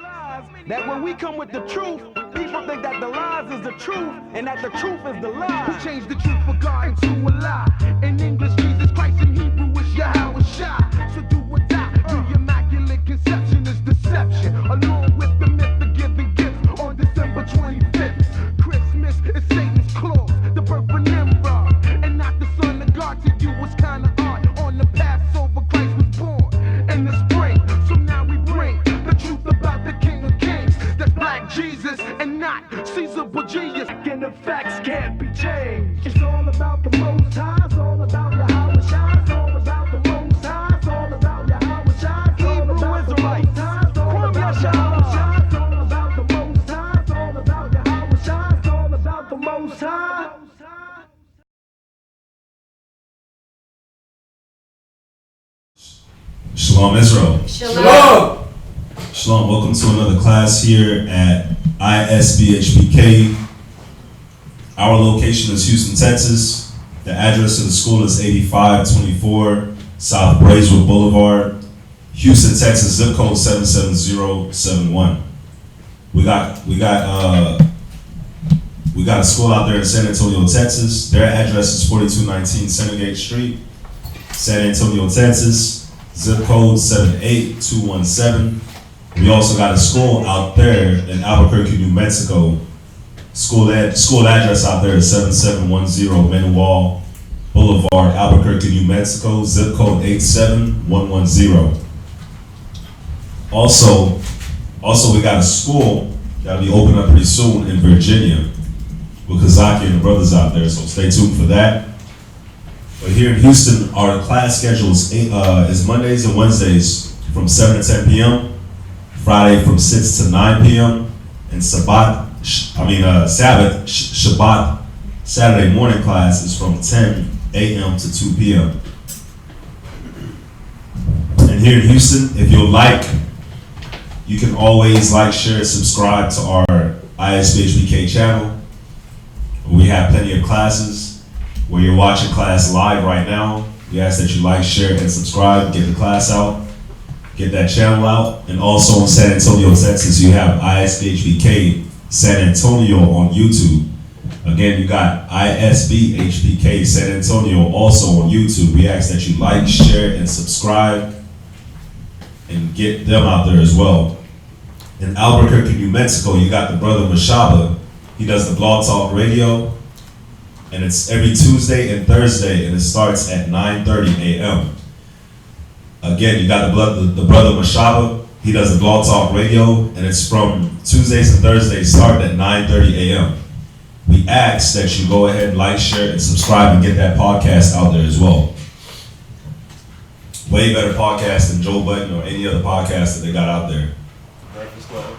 lies that when we come with the truth, people think that the lies is the truth and that the truth is the lie. Who changed the truth for God into a lie? In English, Jesus Christ, in Hebrew, it's Yahweh Shai. So do or die. The immaculate conception is deception, along with the myth of giving gifts on December 25th. Christmas is Satan's clause, the birth of Nimrod, and not the son of God. To you was kinda odd. On the Passover, Christ was born in the spring. So now we bring the truth about the King of Kings, that's Black Jesus and not Caesar Borgias. And the facts can't be changed. It's all about the Most High. It's all about Yahweh Shai. It's all about the Most High. It's all about Yahweh Shai. Hebrew Israelites, Kwam Yashala. It's all about the Most High. It's all about Yahweh Shai. It's all about the Most High. Shalom Israel. Shalom. Shalom. Welcome to another class here at ISBHPK. Our location is Houston, Texas. The address of the school is 8524 South Braeswood Boulevard, Houston, Texas, zip code 77071. We got a school out there in San Antonio, Texas. Their address is 4219 Centergate Street, San Antonio, Texas, zip code 78217. We also got a school out there in Albuquerque, New Mexico. School address out there is 7710 Manuel Boulevard, Albuquerque, New Mexico, zip code 87110. Also, we got a school that'll be opening up pretty soon in Virginia with Kazaki and the brothers out there, so stay tuned for that. But here in Houston, our class schedule is Mondays and Wednesdays from 7 to 10 p.m., Friday from 6 to 9 p.m., and Shabbat, Saturday morning class is from 10 a.m. to 2 p.m. And here in Houston, if you'd like, you can always like, share, subscribe to our ISBHPK channel. We have plenty of classes. Where you're watching class live right now, we ask that you like, share, and subscribe, get the class out, get that channel out. And also in San Antonio, Texas, you have ISBHPK San Antonio on YouTube. Again, you got ISBHPK San Antonio also on YouTube. We ask that you like, share, and subscribe, and get them out there as well. In Albuquerque, New Mexico, you got the brother Mashaba. He does the Blog Talk Radio, and it's every Tuesday and Thursday, and it starts at 9:30 a.m. Again, you got the brother Mashaba. He does the Blog Talk Radio, and it's from Tuesdays and Thursdays, starting at 9:30 a.m. We ask that you go ahead, like, share, and subscribe, and get that podcast out there as well. Way better podcast than Joe Budden or any other podcast that they got out there.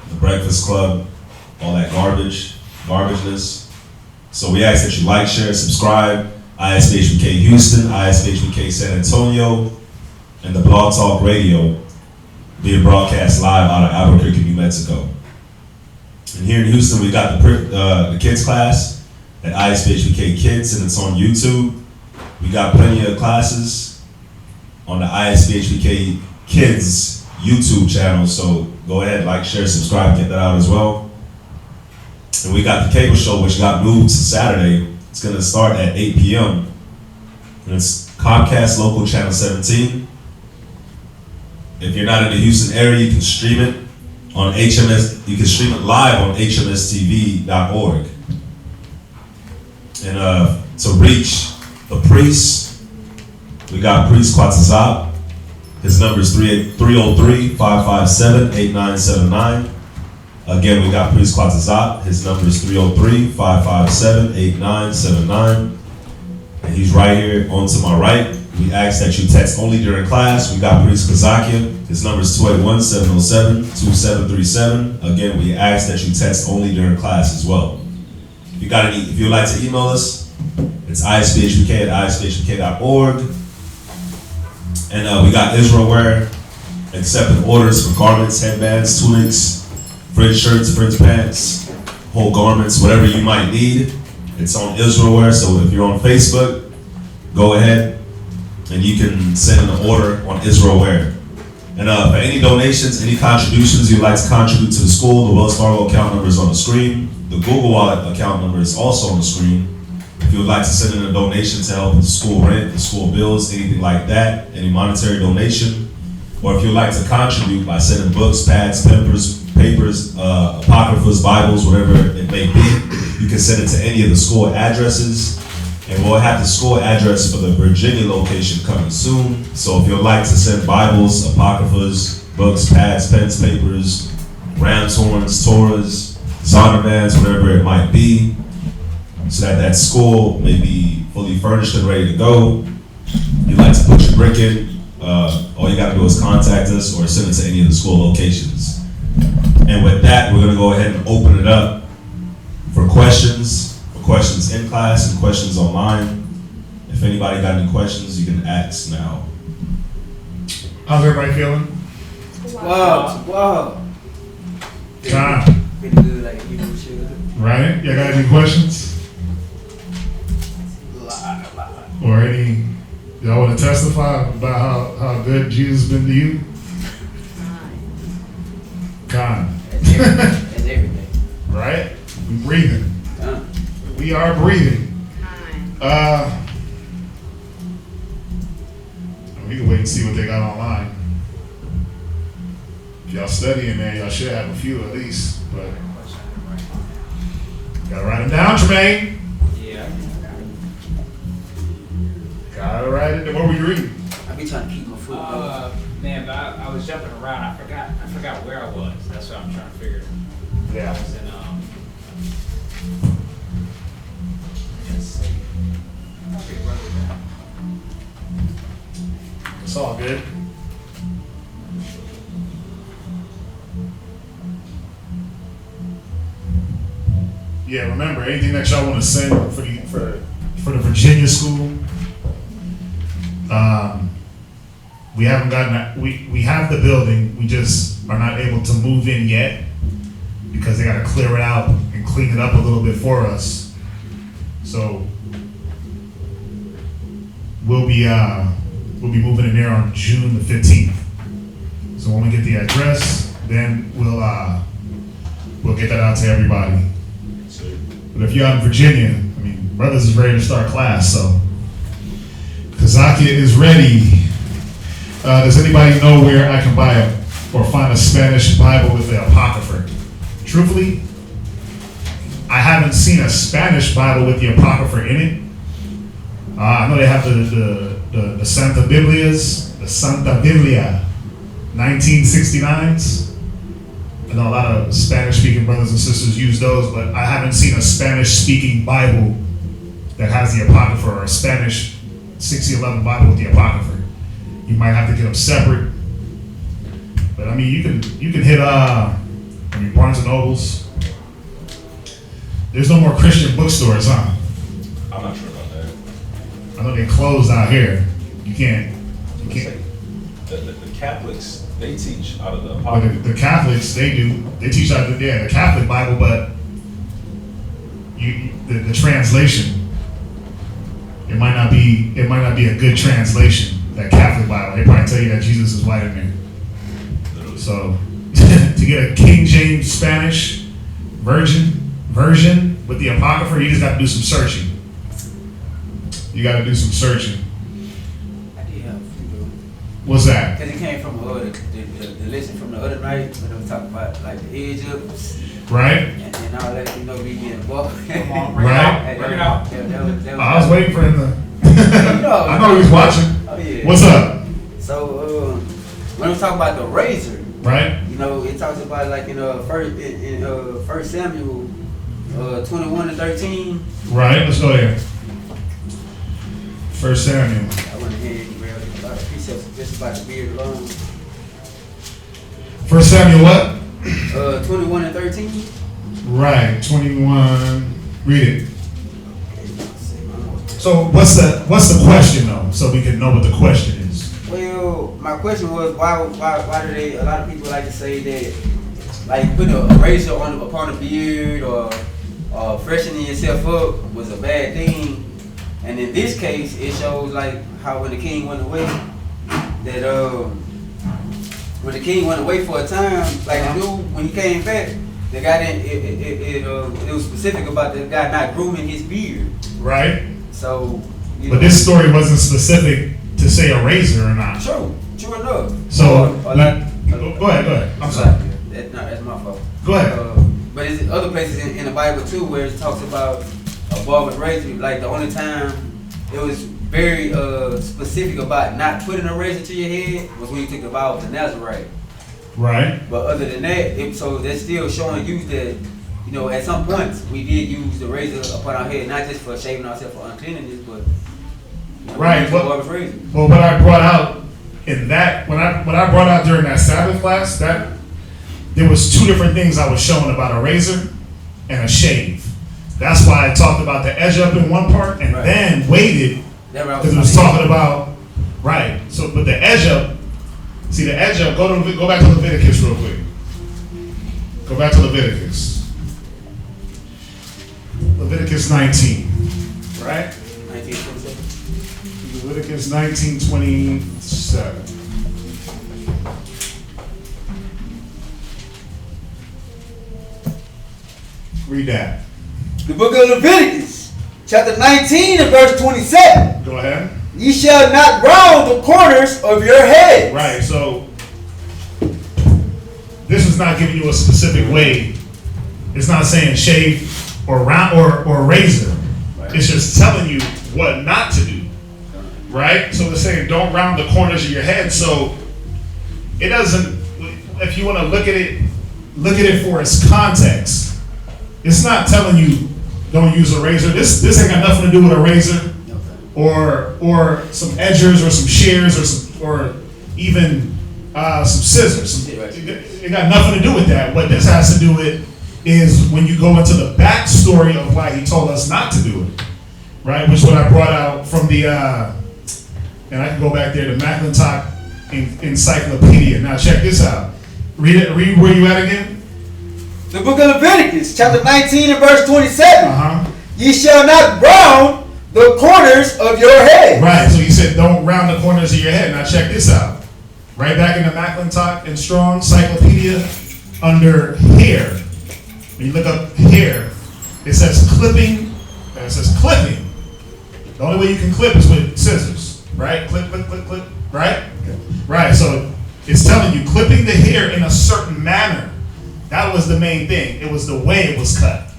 The Breakfast Club, all that garbageness. So we ask that you like, share, subscribe. ISBHPK Houston, ISBHPK San Antonio, and the Blog Talk Radio being broadcast live out of Albuquerque, New Mexico. And here in Houston, we got the kids class at ISBHPK Kids, and it's on YouTube. We got plenty of classes on the ISBHPK Kids YouTube channel, so go ahead, like, share, subscribe, get that out as well. And we got the cable show, which got moved to Saturday. It's going to start at 8 p.m. And it's Comcast Local Channel 17. If you're not in the Houston area, you can stream it on HMS. You can stream it live on hmstv.org. And to reach the priest, we got Priest Quatzazab. His number is 303-557-8979. Again, we got Priest Quatzazab. His number is 303-557-8979. And he's right here on to my right. We ask that you text only during class. We got Priest Kazakia. His number is 281-707-2737. Again, we ask that you text only during class as well. If you'd like to email us, it's isbhpk@isbhpk.org. And we got Israel Wear, accepting orders for garments, headbands, tunics, fringe shirts, fringe pants, whole garments, whatever you might need. It's on Israel Wear, so if you're on Facebook, go ahead and you can send an order on Israel Wear. And for any donations, any contributions you'd like to contribute to the school, the Wells Fargo account number is on the screen. The Google Wallet account number is also on the screen. If you would like to send in a donation to help with the school rent, the school bills, anything like that, any monetary donation, or if you'd like to contribute by sending books, pads, papers, apocryphas, Bibles, whatever it may be, you can send it to any of the school addresses. And we'll have the school address for the Virginia location coming soon. So if you'd like to send Bibles, apocryphas, books, pads, pens, papers, ram's horns, Torahs, Zondermans, whatever it might be, so that that school may be fully furnished and ready to go. You'd like to put your brick in, all you gotta do is contact us or send it to any of the school locations. And with that, we're gonna go ahead and open it up for questions in class and questions online. If anybody got any questions, you can ask now. How's everybody feeling? Wow. Time. Pretty good, like you should. Right? Y'all got any questions? Or any, y'all want to testify about how good Jesus has been to you? Kind. That's everything. Right? We breathing. Huh? We are breathing. We can wait and see what they got online. If y'all studying there, y'all should have a few at least, but gotta write them down, Tremaine. Yeah. Gotta write it. What were you reading? I be trying to keep my foot Man, but I was jumping around. I forgot where I was. That's what I'm trying to figure. Yeah. I was in let's see. Okay, run it down. It's all good. Yeah, remember anything that y'all want to send for the Virginia school. We haven't gotten that. We have the building. We just are not able to move in yet because they got to clear it out and clean it up a little bit for us. So we'll be moving in there on June the 15th. So when we get the address, then we'll get that out to everybody. But if you're out in Virginia, I mean, brothers is ready to start class, so Kazakia is ready. Does anybody know where I can buy or find a Spanish Bible with the Apocrypha? Truthfully, I haven't seen a Spanish Bible with the Apocrypha in it. I know they have the Santa Biblias, the Santa Biblia 1969s. I know a lot of Spanish-speaking brothers and sisters use those, but I haven't seen a Spanish-speaking Bible that has the Apocrypha or a Spanish 6011 Bible with the Apocrypha. You might have to get them separate. But I mean, you can hit Barnes and Nobles. There's no more Christian bookstores, huh? I'm not sure about that. I know they closed out here. You can't. The Catholics, they teach out of the But Apocrypha. the Catholics, they teach out of the Catholic Bible, but the translation, it might not be a good translation. That Catholic Bible, they probably tell you that Jesus is white in there. So to get a King James Spanish version with the Apocrypha, you just got to do some searching. You got to do some searching. I did have a few. What's that? Because it came from the lesson from the other night when they were talking about like the Egypt Right? and all that, we getting involved. Come on, Right. Bring it out. That I was waiting for him to. I know he was watching. Oh, yeah. What's up? So when we talk about the razor, Right? it talks about like in First Samuel 21-13. Right? Let's go there. 1 Samuel. I went ahead and read a lot of precepts just about the beard alone. 1 Samuel what? 21-13. Right. 21. Read it. So what's the question though? So we can know what the question is. Well, my question was why do they? A lot of people like to say that like putting a razor upon a beard or freshening yourself up was a bad thing. And in this case, it shows like how when the king went away, that when the king went away for a time, like the dude, when he came back, the guy didn't, it was specific about the guy not grooming his beard. Right. So, but this story wasn't specific to say a razor or not. True enough. So, go ahead. I'm sorry. That's my fault. Go ahead. But there's other places in the Bible too where it talks about a barber's razor. Like the only time it was very specific about not putting a razor to your head was when you took the vow of the Nazarite. Right. But other than that, so that's still showing you that, you know, at some points we did use the razor upon our head, not just for shaving ourselves for uncleanness, but right. barber's razor. Well, what I brought out in that, when I brought out during that Sabbath class, that there was two different things I was showing about a razor and a shave. That's why I talked about the edge up in one part and then waited because it was talking about So, but the edge up. See the edge up. Go back to Leviticus real quick. Go back to Leviticus. Leviticus 19. Right? 1927. Leviticus 19:27. Read that. The book of Leviticus, chapter 19 and verse 27. Go ahead. Ye shall not round the corners of your head. Right, so this is not giving you a specific way. It's not saying shave or round or razor. Right. It's just telling you what not to do. Right? So it's saying don't round the corners of your head. So it doesn't, if you want to look at it for its context. It's not telling you don't use a razor. This ain't got nothing to do with a razor or some edgers or some shears or even some scissors. It got nothing to do with that. What this has to do with is when you go into the backstory of why he told us not to do it, right? Which is what I brought out from the, and I can go back there, the McClintock Encyclopedia. Now check this out. Read where you at again? The book of Leviticus, chapter 19 and verse 27. Uh-huh. Ye shall not round the corners of your head. Right, so you said don't round the corners of your head. Now check this out. Right back in the McClintock and Strong Encyclopedia, under hair. When you look up hair, it says clipping, and it says clipping. The only way you can clip is with scissors, right? Clip, right? Okay. Right, so it's telling you clipping the hair in a certain manner. That was the main thing. It was the way it was cut.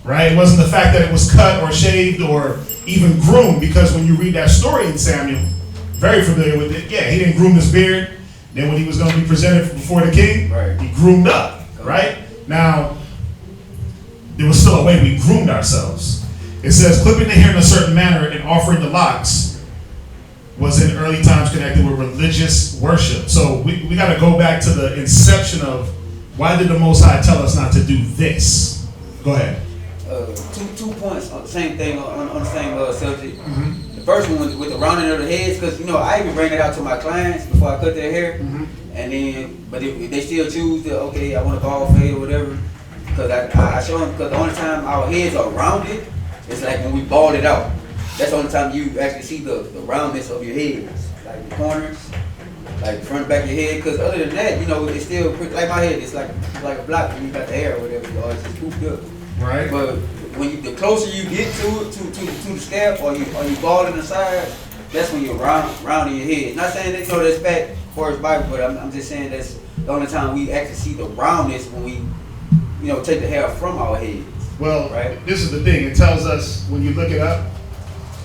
Right? It wasn't the fact that it was cut or shaved or even groomed, because when you read that story in Samuel, very familiar with it, yeah, he didn't groom his beard. Then when he was going to be presented before the king, he groomed up, right? Now, there was still a way we groomed ourselves. It says clipping the hair in a certain manner and offering the locks was in early times connected with religious worship. So we got to go back to the inception of why did the Most High tell us not to do this? Go ahead. Two points on the same thing on the same subject. Mm-hmm. The first one was with the rounding of the heads, because I even bring it out to my clients before I cut their hair, and then but if they still choose to I want a bald fade or whatever, because I show them, because the only time our heads are rounded is like when we bald it out. That's the only time you actually see the roundness of your heads, like the corners, like the front and back of your head. Because other than that, it's still like my head. It's like a block when you got the hair or whatever, or it's just poofed up. Right. But when the closer you get to it, to the scalp, or you bald in the side, that's when you're rounding your head. Not saying that that's bad for his Bible, but I'm just saying that's the only time we actually see the roundness when we, take the hair from our heads. Well, right. This is the thing. It tells us when you look it up.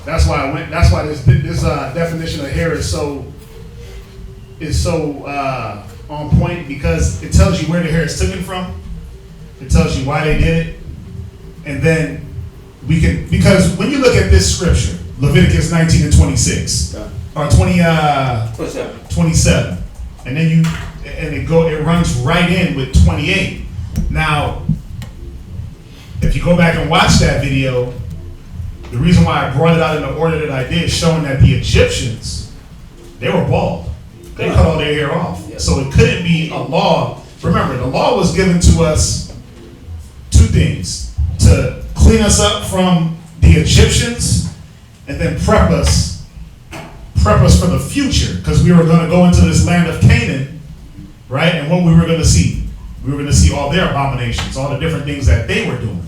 That's why That's why this definition of hair is so on point, because it tells you where the hair is taken from. It tells you why they did it. And then because when you look at this scripture, Leviticus 19 and 26, or 27, and then it runs right in with 28. Now, if you go back and watch that video, the reason why I brought it out in the order that I did, showing that the Egyptians, they were bald. They cut all their hair off. So it couldn't be a law. Remember, the law was given to us two things: to clean us up from the Egyptians, and then prep us for the future, because we were going to go into this land of Canaan right? And what we were going to see. We were going to see all their abominations, all the different things that they were doing.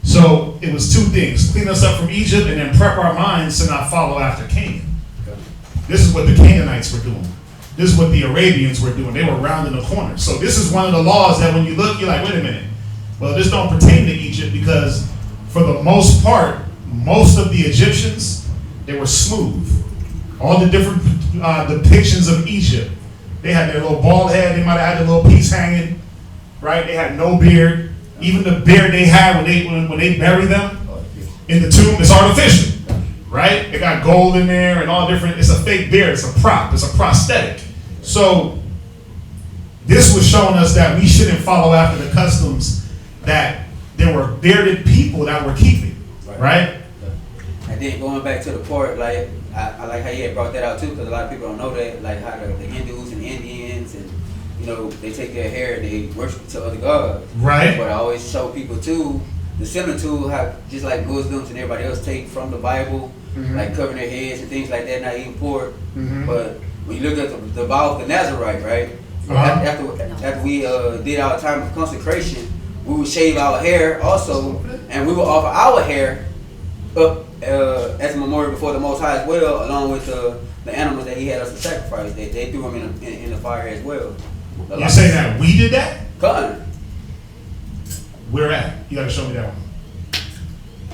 So it was two things: clean us up from Egypt and then prep our minds to not follow after Canaan. This is what the Canaanites were doing. This is what the Arabians were doing. They were rounding the corner. So this is one of the laws that when you look, you're like, wait a minute. Well, this don't pertain to Egypt because for the most part, most of the Egyptians, they were smooth. All the different depictions of Egypt, they had their little bald head. They might have had their little piece hanging, right? They had no beard. Even the beard they had when they bury them in the tomb, it's artificial, right? They got gold in there and all different. It's a fake beard. It's a prop. It's a prosthetic. So this was showing us that we shouldn't follow after the customs that there were bearded people that were keeping, right? And then going back to the part, like I like how you had brought that out too, because a lot of people don't know that, like how the Hindus and Indians and they take their hair and they worship to other gods. Right. But I always show people too, the similar to how just like Muslims and everybody else take from the Bible, like covering their heads and things like that, not eating pork. But when you look at the vow of the Nazarite, right? After we did our time of consecration, we would shave our hair also, and we would offer our hair up as a memorial before the Most High as well, along with the animals that He had us to sacrifice. They threw them in the fire as well. You're saying that we did that? Cotton. Where at? You got to show me that one.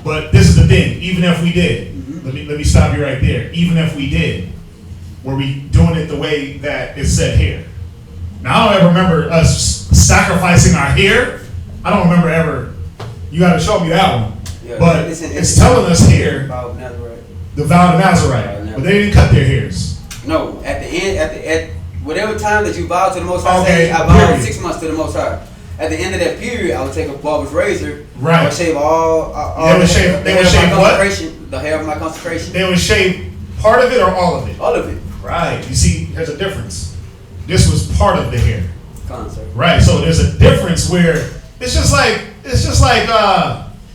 But this is the thing. Even if we did, let me stop you right there. Even if we did, were we doing it the way that it's said here? Now I don't ever remember us sacrificing our hair. I don't remember ever. You got to show me that one. Yeah, but it's telling us here the vow of Nazarite. But they didn't cut their hairs. No, at the end, at whatever time that you vow to the Most High, okay, I vowed 6 months to the Most High. At the end of that period, I would take a barber's razor. Right. I would shave all they would shave what? The hair of my consecration. They would shave part of it or all of it? All of it. Right. You see, there's a difference. This was part of the hair. Concert. Right. So there's a difference where it's just like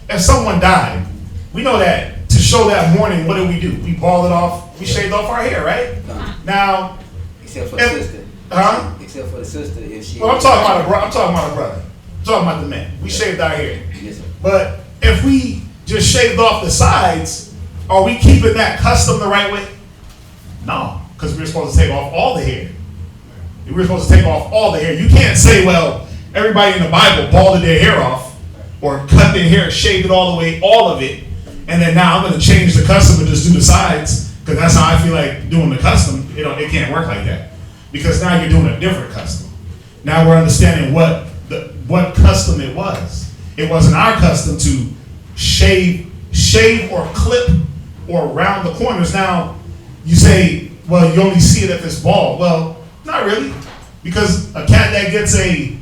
if someone died, we know that to show that mourning, what do? We ball it off. We shaved off our hair, right? Now, except for the sister. Huh? Except for the sister, if she. Well, I'm talking about a brother. I'm talking about the man. We shaved our hair. Yes, sir. But if we just shaved off the sides, are we keeping that custom the right way? No, because we're supposed to take off all the hair. We're supposed to take off all the hair. You can't say, well, everybody in the Bible balded their hair off or cut their hair, shaved it all the way, all of it, and then now I'm going to change the custom and just do the sides because that's how I feel like doing the custom. It can't work like that because now you're doing a different custom. Now we're understanding what custom it was. It wasn't our custom to shave or clip or round the corners. Now you say, well, you only see it if it's bald. Well, not really, because a cat that gets they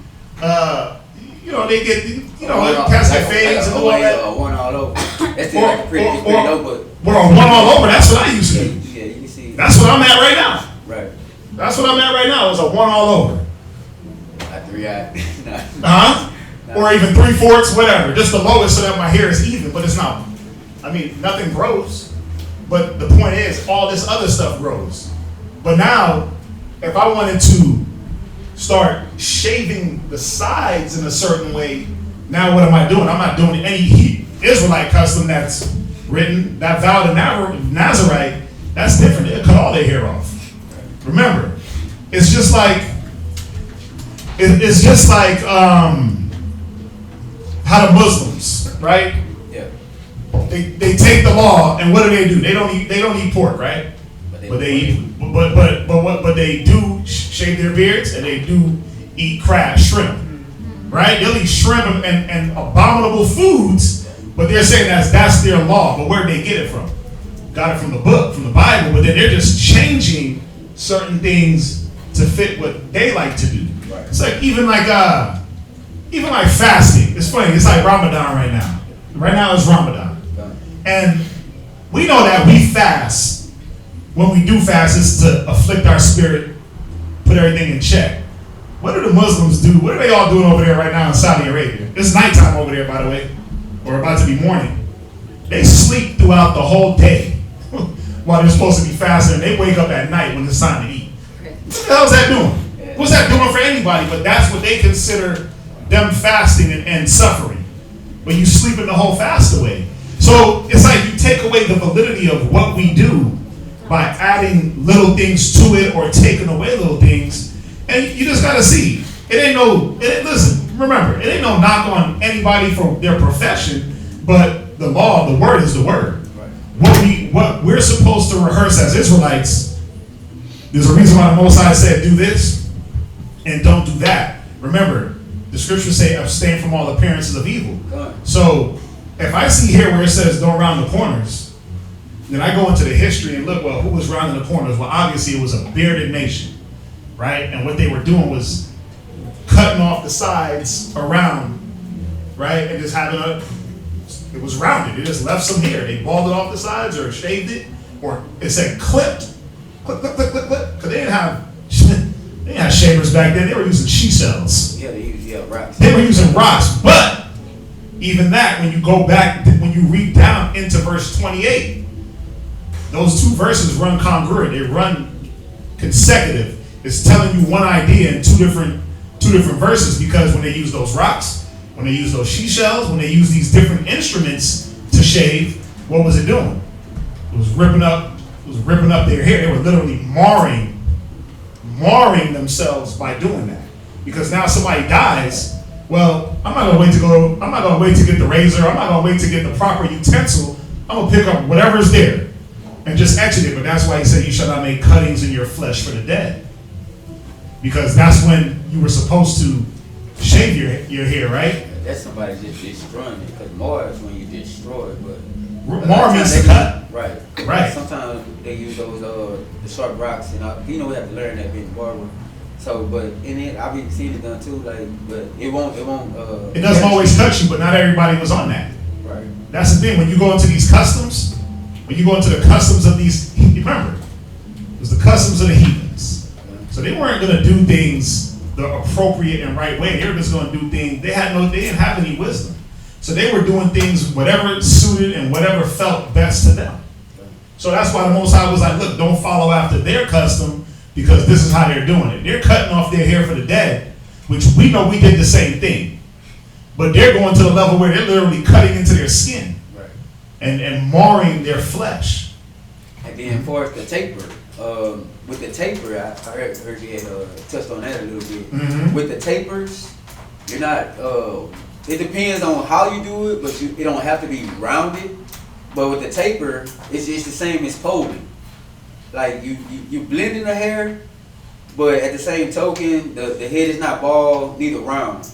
get, cats that fades and all that. A one all over. That's still like a pretty low, but. Well, a one all over, that's what I used to do. Yeah, you can see. That's what I'm at right now. Right. That's what I'm at right now, is a one all over. A 3-eye. Or even 3/4, whatever. Just the lowest so that my hair is even, but it's not. I mean, nothing grows. But the point is, all this other stuff grows. But now, if I wanted to start shaving the sides in a certain way, now what am I doing? I'm not doing any Israelite custom that's written, that vow to Nazarite, that's different. They'll cut all their hair off. Remember, it's just like how the Muslims, right? Yeah. They take the law and what do? They don't eat pork, right? But they do shave their beards and they do eat crab, shrimp, right? They'll eat shrimp and abominable foods, but they're saying that's their law. But where did they get it from? Got it from the book, from the Bible. But then they're just changing certain things to fit what they like to do. Right. It's like even like fasting. It's funny. It's like Ramadan right now. Right now it's Ramadan, and we know that we fast. When we do fast, it's to afflict our spirit, put everything in check. What do the Muslims do? What are they all doing over there right now in Saudi Arabia? It's nighttime over there, by the way, or about to be morning. They sleep throughout the whole day while they're supposed to be fasting. They wake up at night when it's time to eat. What the hell is that doing? What's that doing for anybody? But that's what they consider them fasting and suffering. But you sleeping the whole fast away. So it's like you take away the validity of what we do by adding little things to it or taking away little things. And you just gotta see. Listen, remember, it ain't no knock on anybody for their profession, but the law, the word is the word. Right. What we're supposed to rehearse as Israelites, there's a reason why the Most High said do this and don't do that. Remember, the scriptures say abstain from all appearances of evil. Right. So if I see here where it says don't round the corners, then I go into the history and look, well, who was rounding the corners? Well, obviously it was a bearded nation, right? And what they were doing was cutting off the sides around, right? And just having it was rounded. They just left some hair. They balled it off the sides or shaved it, or it said clipped. Clip. Because they didn't have shavers back then. They were using she shells. Yeah, they used rocks. They were using rocks. But even that, when you go back, when you read down into verse 28, those two verses run congruent. They run consecutive. It's telling you one idea in two different verses, because when they use those rocks, when they use those she shells, when they use these different instruments to shave, what was it doing? It was ripping up their hair. They were literally marring themselves by doing that. Because now somebody dies, well, I'm not gonna wait to get the razor, I'm not gonna wait to get the proper utensil. I'm gonna pick up whatever's there and just etch it. But that's why he said you shall not make cuttings in your flesh for the dead. Because that's when you were supposed to shave your hair, right? That's somebody just destroying it. Because more is when you destroy it, but more means to cut. Right. Sometimes they use those the sharp rocks, and we have to learn that being barber. So, but in it, I've been seeing it done too. Like, but it won't. It doesn't always touch you, but not everybody was on that. Right. That's the thing. When you go into these customs, when you go into the customs of these, remember, it was the customs of the heathens. So they weren't going to do things the appropriate and right way. They were just going to do things. They didn't have any wisdom. So they were doing things whatever suited and whatever felt best to them. So that's why the Most High was like, look, don't follow after their custom, because this is how they're doing it. They're cutting off their hair for the dead, which we know we did the same thing. But they're going to the level where they're literally cutting into their skin, right, and marring their flesh. And then for the taper, with the taper, I heard you had touched on that a little bit. Mm-hmm. With the tapers, you're not, it depends on how you do it, but it don't have to be rounded. But with the taper, it's the same as poling. Like you blending the hair, but at the same token, the head is not bald, neither round.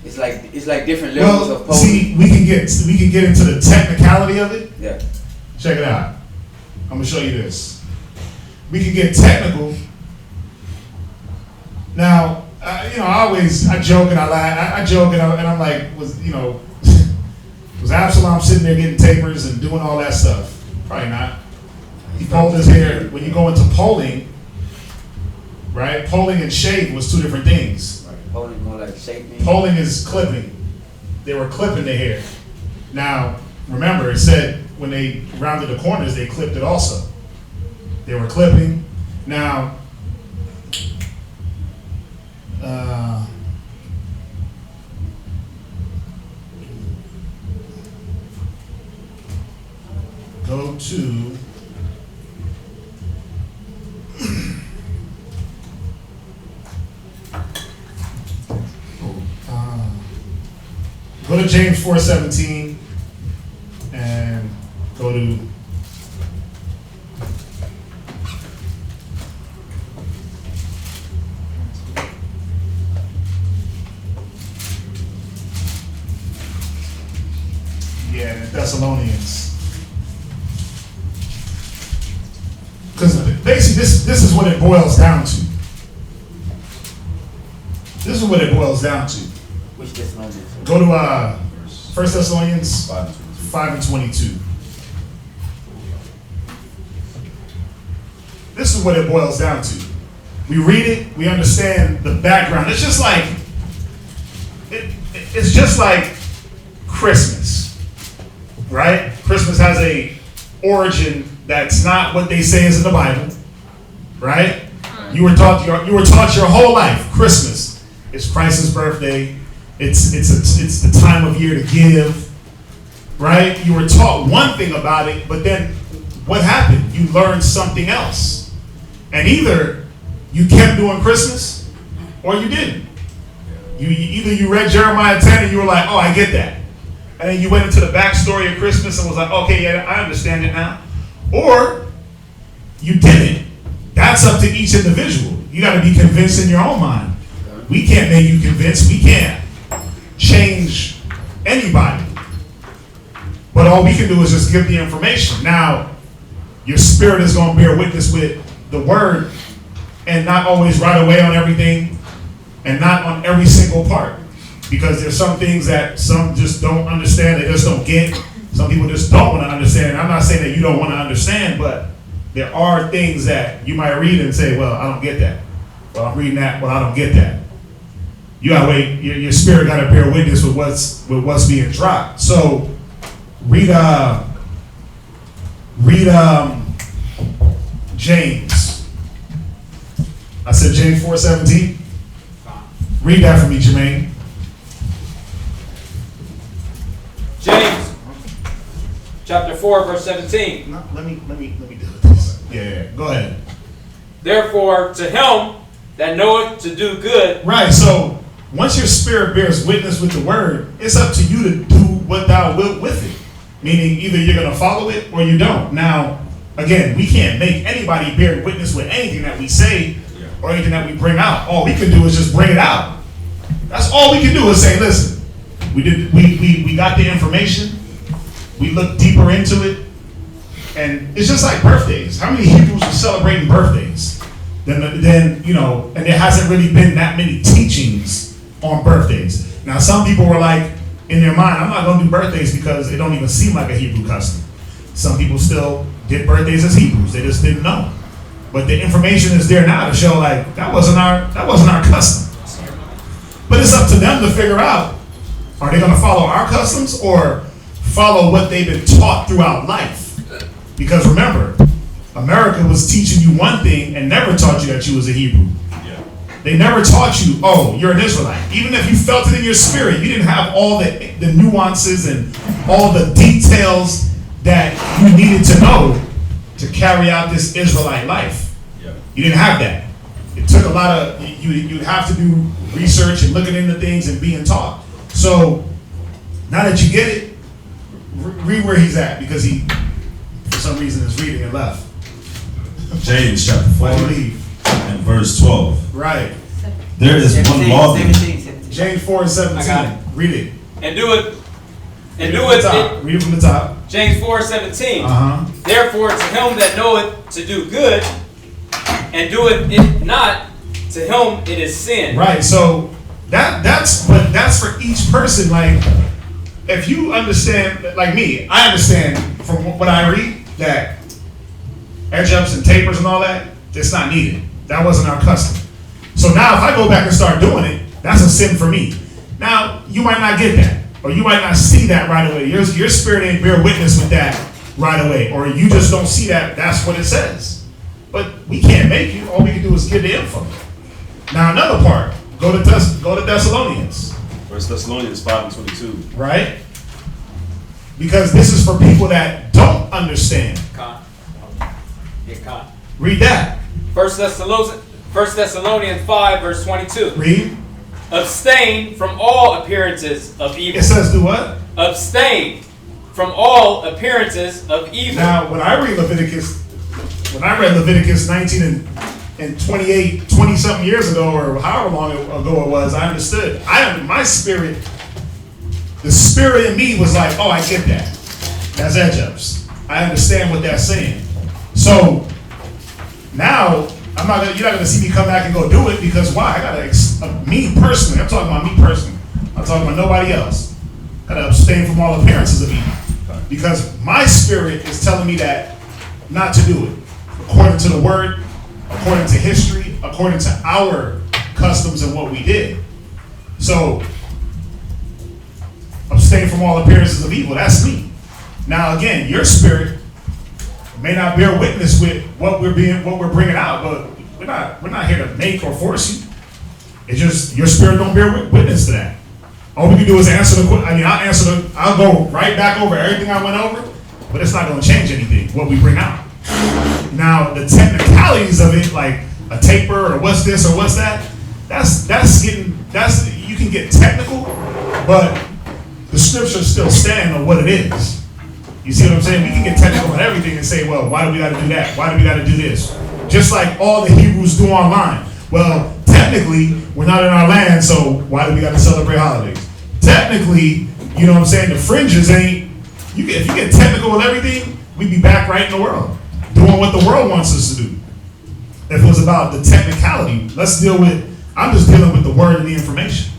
It's like different levels of poling. See, we can get into the technicality of it. Yeah. Check it out. I'm gonna show you this. We can get technical. Now, I joke and I laugh. I joke and I'm like, was Absalom sitting there getting tapers and doing all that stuff? Probably not. He pulled his hair. When you go into polling, right? Polling and shave was two different things. Right. Polling more like shaving. Polling is clipping. They were clipping the hair. Now, remember, it said when they rounded the corners, they clipped it also. They were clipping. Now, go to James 4:17 and go to the Thessalonians. Because basically this is what it boils down to. This is what it boils down to. Which Thessalonians? Go to 1 Thessalonians 5:22. This is what it boils down to. We read it, we understand the background. It's just like it's just like Christmas, right? Christmas has a origin that's not what they say is in the Bible, right? You were taught your whole life. Christmas is Christ's birthday. It's the time of year to give, right? You were taught one thing about it, but then what happened? You learned something else, and either you kept doing Christmas or you didn't. Either you read Jeremiah 10 and you were like, oh, I get that, and then you went into the backstory of Christmas and was like, okay, yeah, I understand it now, or you didn't. That's up to each individual. You got to be convinced in your own mind. We can't make you convinced. We can't change anybody. But all we can do is just give the information. Now, your spirit is going to bear witness with the word, and not always right away on everything, and not on every single part. Because there's some things that some just don't understand, they just don't get. Some people just don't want to understand. And I'm not saying that you don't want to understand, but there are things that you might read and say, well, I don't get that. Well, I'm reading that, well, I don't get that. You gotta wait, your spirit gotta bear witness with what's being dropped. So read James. I said James 4:17. Read that for me, Jermaine. James chapter 4, verse 17. No, let me do this. Yeah, go ahead. Therefore, to him that knoweth to do good. Right, so once your spirit bears witness with the word, it's up to you to do what thou wilt with it. Meaning either you're going to follow it or you don't. Now, again, we can't make anybody bear witness with anything that we say or anything that we bring out. All we can do is just bring it out. That's all we can do is say, listen, we got the information, we looked deeper into it, and it's just like birthdays. How many Hebrews are celebrating birthdays? Then you know, and there hasn't really been that many teachings on birthdays. Now, some people were like, in their mind, I'm not going to do birthdays because it don't even seem like a Hebrew custom. Some people still did birthdays as Hebrews. They just didn't know. But the information is there now to show like that wasn't our custom. But it's up to them to figure out, are they going to follow our customs or follow what they've been taught throughout life? Because remember, America was teaching you one thing and never taught you that you was a Hebrew. They never taught you, oh, you're an Israelite. Even if you felt it in your spirit, you didn't have all the nuances and all the details that you needed to know to carry out this Israelite life. You didn't have that. It took a lot of, you'd have to do research and looking into things and being taught. So now that you get it, read where he's at, because he, for some reason, is reading and left. James chapter 4 and verse 12. Right. There is one law. James 4:17. I got it. Read it. And do it. And do Read it. Read it from the top. James 4:17. Therefore, to him that knoweth to do good, and doeth it not, to him it is sin. Right. So that's for each person. Like, if you understand, like me, I understand from what I read that edge ups and tapers and all that, it's not needed. That wasn't our custom. So now if I go back and start doing it, that's a sin for me. Now, you might not get that, or you might not see that right away. Your spirit ain't bear witness with that right away, or you just don't see that that's what it says. But we can't make you. All we can do is give the info. Now another part, go to Thessalonians. 1 Thessalonians 5:22. Right? Because this is for people that don't understand. Read that. 1 Thessalonians 5, verse 22. Read. Abstain from all appearances of evil. It says do what? Abstain from all appearances of evil. Now, when I read Leviticus 19 and 28, 20 something years ago, or however long ago it was, I understood. The spirit in me was like, oh, I get that. That's edge ups. I understand what that's saying. So now you're not gonna see me come back and go do it, because why? I gotta, me personally, I'm talking about me personally. I'm talking about nobody else. Gotta abstain from all appearances of evil. Because my spirit is telling me that not to do it. According to the word, according to history, according to our customs and what we did. So, abstain from all appearances of evil, that's me. Now again, your spirit may not bear witness with what we're bringing out, but We're not here to make or force you. It's just your spirit don't bear witness to that. All we can do is answer the question. I mean, I'll go right back over everything I went over, but it's not going to change anything, what we bring out. Now, the technicalities of it, like a taper or what's this or what's that, you can get technical, but the scriptures still stand on what it is. You see what I'm saying? We can get technical on everything and say, well, why do we got to do that? Why do we got to do this? Just like all the Hebrews do online. Well, technically, we're not in our land, so why do we got to celebrate holidays? Technically, you know what I'm saying, the fringes ain't, if you get technical with everything, we'd be back right in the world, doing what the world wants us to do. If it was about the technicality, I'm just dealing with the word and the information.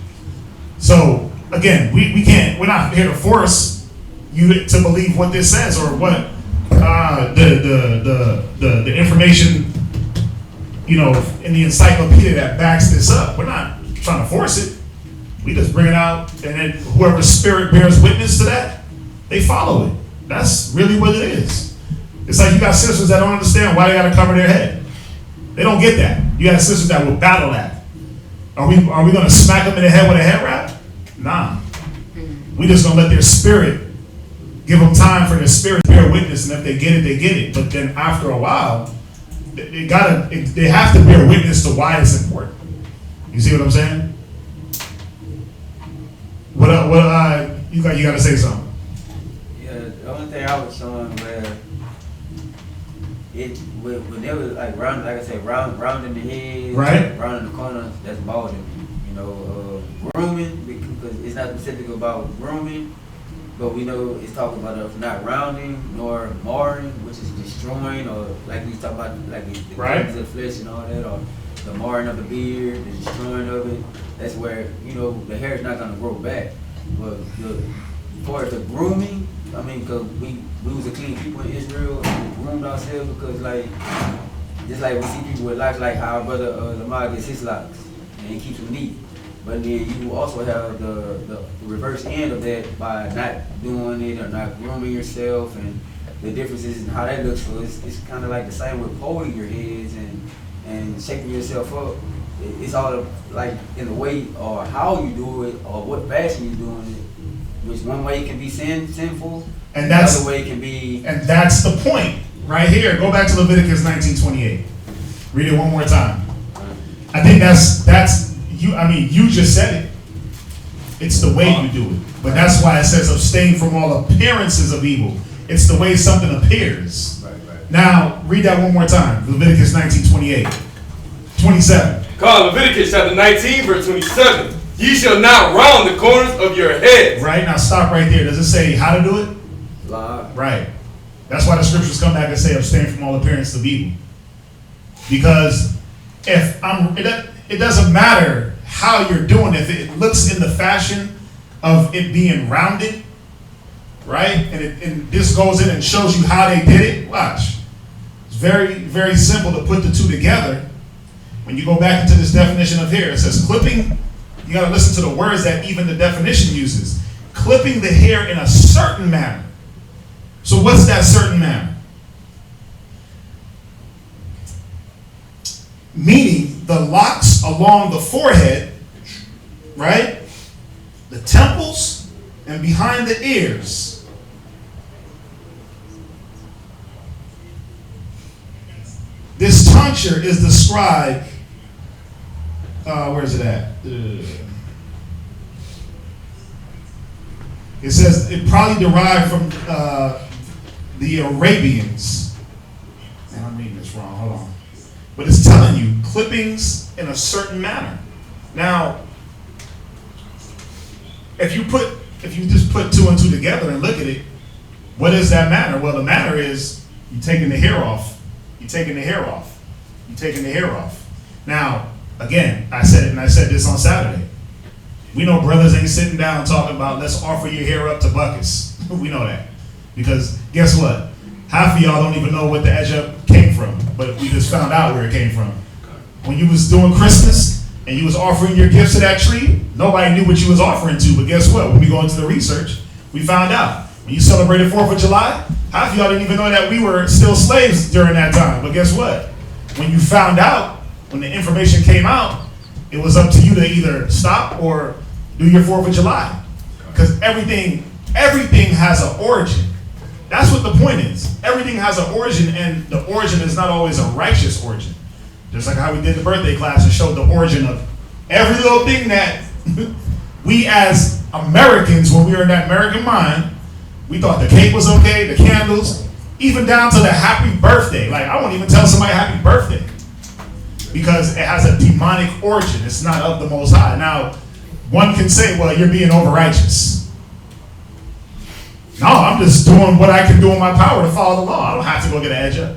So, again, we're not here to force you to believe what this says or what the information, you know, in the encyclopedia that backs this up. We're not trying to force it. We just bring it out, and then whoever's spirit bears witness to that, they follow it. That's really what it is. It's like you got sisters that don't understand why they got to cover their head. They don't get that. You got sisters that will battle that. Are we going to smack them in the head with a head wrap? Nah. We just going to let their spirit, give them time for their spirit to bear witness, and if they get it, they get it. But then after a while, they have to bear witness to why it's important. You see what I'm saying? You got to say something. Yeah, the only thing I was showing where when they was like round, like I said, rounding the head, right, rounding the corners, that's balding. You know, grooming, because it's not specific about grooming, but we know it's talking about not rounding nor marring, which is destroying, or like we talk about like the right, of the flesh and all that, or the marring of the beard, the destroying of it. That's where, you know, the hair is not going to grow back. But for the grooming, I mean, because we was a clean people in Israel, and we groomed ourselves because, like, just like we see people with locks, like how our brother Lamar gets his locks, and he keeps them neat. But then you also have the reverse end of that by not doing it or not grooming yourself, and the differences in how that looks. So it's kind of like the same with holding your heads and shaping yourself up. It's all like in the way or how you do it or what fashion you're doing it. Which one way it can be sinful, and the other way it can be. And that's the point right here. Go back to Leviticus 19:28. Read it one more time. I think that's you. I mean, you just said it. It's the way you do it. But that's why it says abstain from all appearances of evil. It's the way something appears. Right. Now read that one more time. Leviticus 19:28, 27. Call Leviticus chapter 19, verse 27. Ye shall not round the corners of your heads. Right, now stop right there. Does it say how to do it? Right. That's why the scriptures come back and say abstain from all appearance of evil. Because it doesn't matter how you're doing it. If it looks in the fashion of it being rounded, right? And this goes in and shows you how they did it. Watch. It's very, very simple to put the two together. When you go back into this definition of hair, it says clipping. You got to listen to the words that even the definition uses. Clipping the hair in a certain manner. So what's that certain manner? Meaning the locks along the forehead, right? The temples and behind the ears. This tonsure is described. Where is it at? It says it probably derived from the Arabians. And I'm reading this wrong. Hold on. But it's telling you clippings in a certain manner. Now, if you just put two and two together and look at it, what is that manner? Well, the manner is you taking the hair off. You taking the hair off. You taking the hair off. Now, again, I said it, and I said this on Saturday. We know brothers ain't sitting down talking about let's offer your hair up to buckets. We know that. Because guess what? Half of y'all don't even know what the edge up came from, but we just found out where it came from. When you was doing Christmas and you was offering your gifts to that tree, nobody knew what you was offering to, but guess what? When we go into the research, we found out. When you celebrated 4th of July, half of y'all didn't even know that we were still slaves during that time, but guess what? When you found out when the information came out, it was up to you to either stop or do your 4th of July. Because everything has an origin. That's what the point is. Everything has an origin, and the origin is not always a righteous origin. Just like how we did the birthday class and showed the origin of every little thing that we as Americans, when we were in that American mind, we thought the cake was okay, the candles, even down to the happy birthday. Like, I won't even tell somebody happy birthday because it has a demonic origin. It's not of the Most High. Now, one can say, well, you're being over-righteous. No, I'm just doing what I can do in my power to follow the law. I don't have to go get an edge up.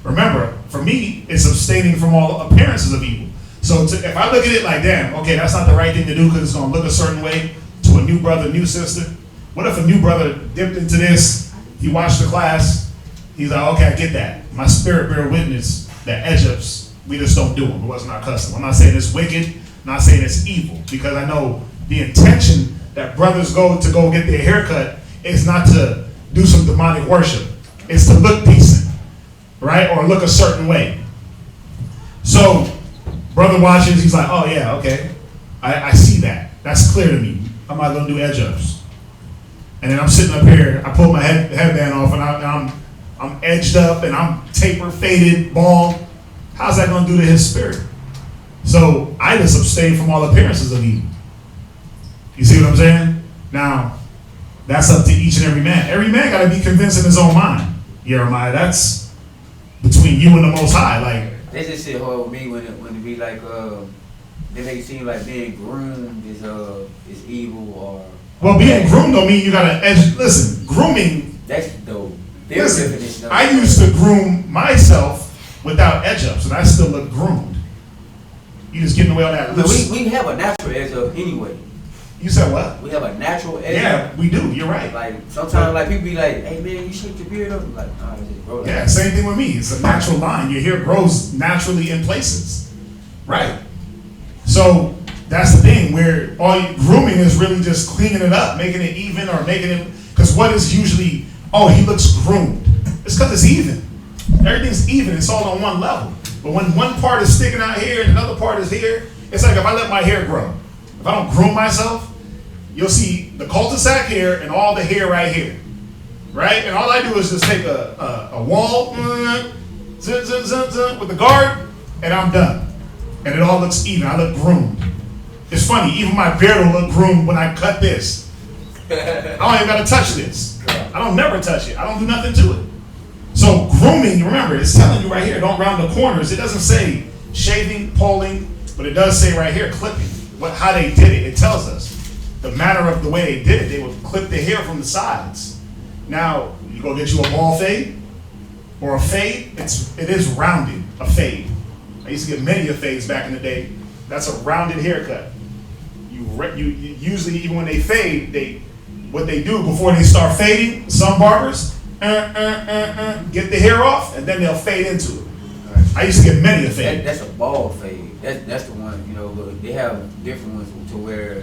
Remember, for me, it's abstaining from all appearances of evil. So if I look at it like, damn, okay, that's not the right thing to do because it's going to look a certain way to a new brother, new sister. What if a new brother dipped into this, he watched the class, he's like, okay, I get that. My spirit bear witness that edge ups, we just don't do them. It wasn't our custom. I'm not saying it's wicked, I'm not saying it's evil, because I know the intention that brothers go get their haircut is not to do some demonic worship. It's to look decent, right? Or look a certain way. So, brother watches, he's like, oh yeah, okay. I see that. That's clear to me. I'm not going to do edge ups. And then I'm sitting up here, I pull my headband off, and I'm edged up, and I'm taper, faded, bald. How's that going to do to his spirit? So I just abstain from all appearances of evil. You see what I'm saying? Now, that's up to each and every man. Every man got to be convinced in his own mind. Jeremiah, that's between you and the Most High. Like, they just shit hard with me when it be like they make it seem like being groomed is evil or. Well, being groomed don't mean you gotta edge. Listen, grooming. That's the Listen, I used to groom myself without edge ups, and I still look groomed. You just getting away on that. We have a natural edge up anyway. You said what? We have a natural edge. Yeah, we do. You're right. Like sometimes, like people be like, "Hey man, you shake your beard up." I'm like, nah, just grow. Yeah, same thing with me. It's a natural line. Your hair grows naturally in places, right? So that's the thing. Where grooming is really just cleaning it up, making it even, or making it. Because what is usually, oh, he looks groomed. It's because it's even. Everything's even. It's all on one level. But when one part is sticking out here and another part is here, it's like if I let my hair grow. If I don't groom myself, you'll see the cul-de-sac here and all the hair right here, right? And all I do is just take a wall, with the guard, and I'm done. And it all looks even. I look groomed. It's funny, even my beard will look groomed when I cut this. I don't even gotta touch this. I don't never touch it. I don't do nothing to it. So grooming, remember, it's telling you right here, don't round the corners. It doesn't say shaving, pulling, but it does say right here, clipping. How they did it, it tells us. The manner of the way they did it, they would clip the hair from the sides. Now, you go get you a ball fade or a fade, it is rounded, a fade. I used to get many of fades back in the day. That's a rounded haircut. You usually, even when they fade, what they do before they start fading, some barbers get the hair off and then they'll fade into it. I used to get many of fade. That's a bald fade. That's the one, you know, but they have different ones to where,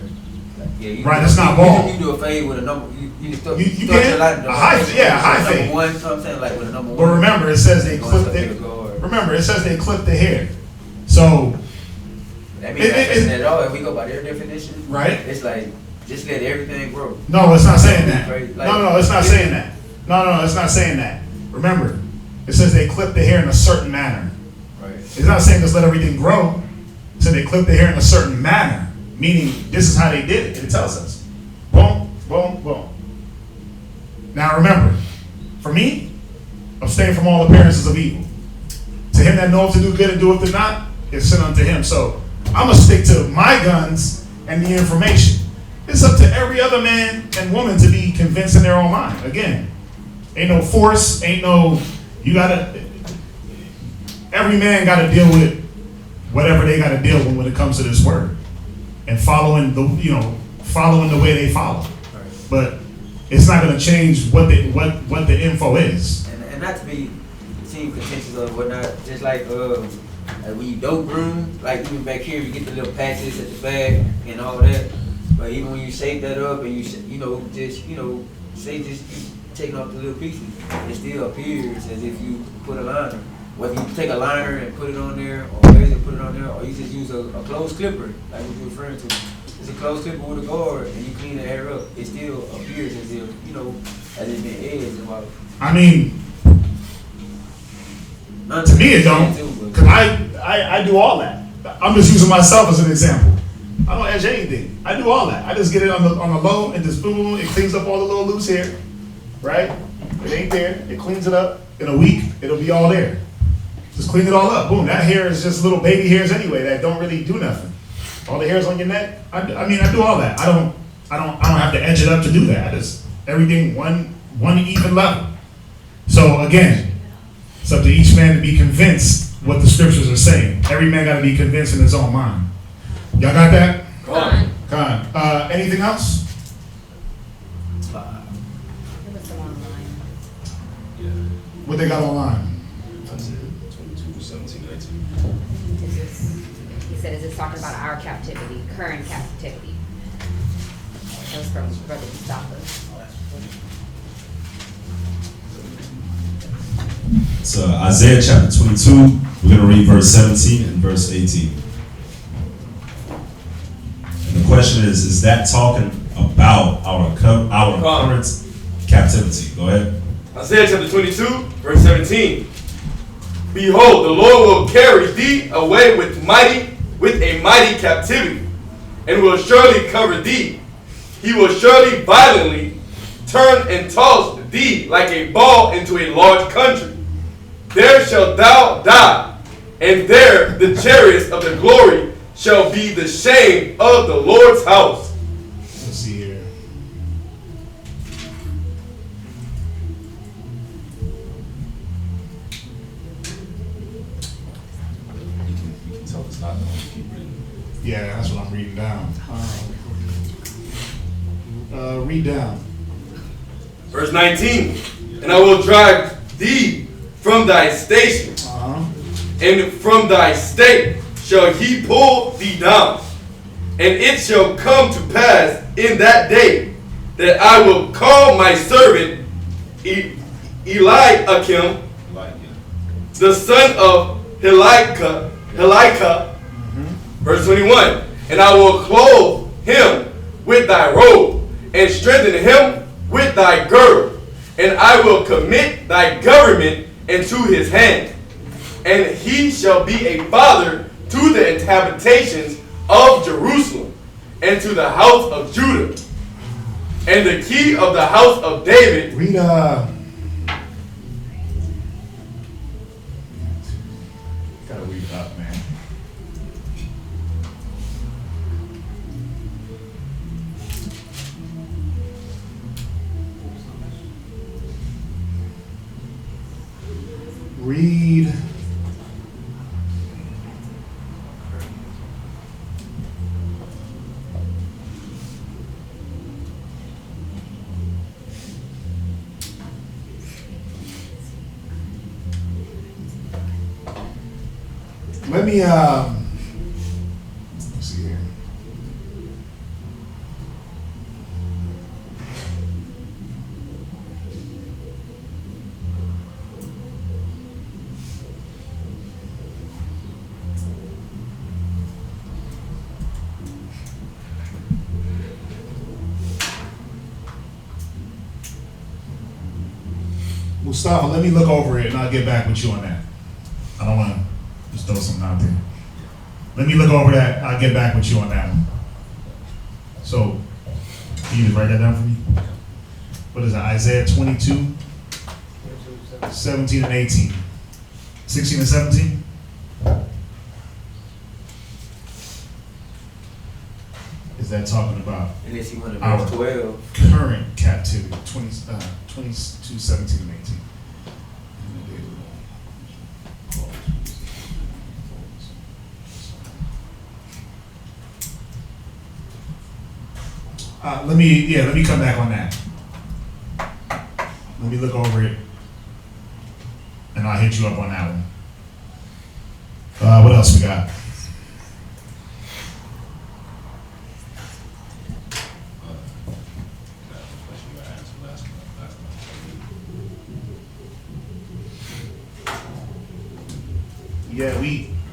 like, yeah, right, it's not bald. You do a fade with a number, you start can, a high fade. Number one, so I'm saying, like with a number one. But remember, it says they clipped it. Remember, it says they clipped the hair. So, that means that's at all. If we go by their definition, right? It's like, just let everything grow. No, it's not saying that. Like, no, it's not saying that. No, it's not saying that. Remember, it says they clip the hair in a certain manner. Right. It's not saying just let everything grow. It said they clip the hair in a certain manner, meaning this is how they did it. It tells us. Boom, boom, boom. Now remember, for me, abstain from all appearances of evil. To him that knoweth to do good and doeth it not, is sin unto him. So I'm going to stick to my guns and the information. It's up to every other man and woman to be convinced in their own mind. Again, ain't no force, every man got to deal with whatever they got to deal with when it comes to this word. And following the way they follow. Right. But it's not going to change what the info is. And not to be team contentious or whatnot, just like when you don't groom, like even back here, you get the little patches at the back and all that. But even when you shape that up and say just taking off the little pieces, it still appears as if you put a liner. whether you take a liner and put it on there, or laser put it on there, or you just use a closed clipper, like what you're referring to. It's a closed clipper with a guard, and you clean the hair up. It still appears as if, you know, as it's been edged and all. I mean, to me it don't, because I do all that. I'm just using myself as an example. I don't edge anything. I do all that. I just get it on the low and just boom, it cleans up all the little loose hair, right? It ain't there. It cleans it up. In a week, it'll be all there. Just clean it all up. Boom. That hair is just little baby hairs anyway that don't really do nothing. All the hairs on your neck. I do all that. I don't have to edge it up to do that. I just everything one even level. So again, it's up to each man to be convinced what the scriptures are saying. Every man got to be convinced in his own mind. Y'all got that? Con. Anything else? What they got online? He said, is this talking about our captivity, current captivity? That was from Brother Mustafa. So Isaiah chapter 22, we're going to read verse 17 and verse 18. And the question is that talking about our current captivity? Go ahead. Isaiah chapter 22, verse 17. Behold, the Lord will carry thee away with a mighty captivity, and will surely cover thee. He will surely violently turn and toss thee like a ball into a large country. There shalt thou die, and there the chariots of the glory shall be the shame of the Lord's house. Let's see here. You can tell it's not going to keep reading. Yeah, that's what I'm reading down. Read down. Verse 19. And I will drive thee from thy station, and from thy state shall he pull thee down. And it shall come to pass in that day that I will call my servant Eliakim, the son of Hilkiah, verse 21, and I will clothe him with thy robe, and strengthen him with thy girdle, and I will commit thy government into his hand, and he shall be a father to the habitations of Jerusalem, and to the house of Judah, and the key of the house of David. Read gotta read up, man. Read. Let me let's see here. Mustafa, let me look over it and I'll get back with you on that. I don't want to just throw something out there. Let me look over that. I'll get back with you on that one. So, can you just write that down for me? What is it? Isaiah 22, 17 and 18. 16 and 17? Is that talking about Unless you want to our verse 12. current captivity? 22, 17 and 18. Let me come back on that. Let me look over it, and I'll hit you up on that one. What else we got?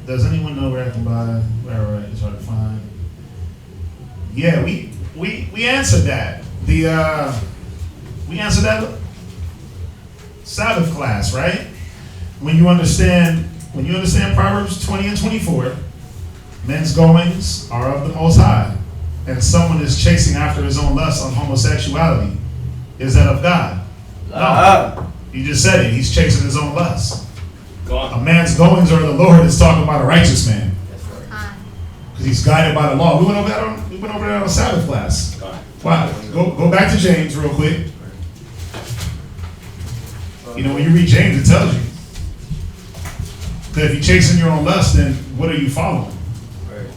Does anyone know where I can buy? Where it's hard to find. Yeah, we answered that. We answered that Sabbath class, right? When you understand Proverbs 20 and 24, men's goings are of the Most High, and someone is chasing after his own lust on homosexuality. Is that of God? No. You just said it. He's chasing his own lust. A man's goings are of the Lord is talking about a righteous man. Because he's guided by the law. We went over that on a Sabbath class. Wow. Go back to James real quick. You know, when you read James, it tells you that if you're chasing your own lust, then what are you following? Right.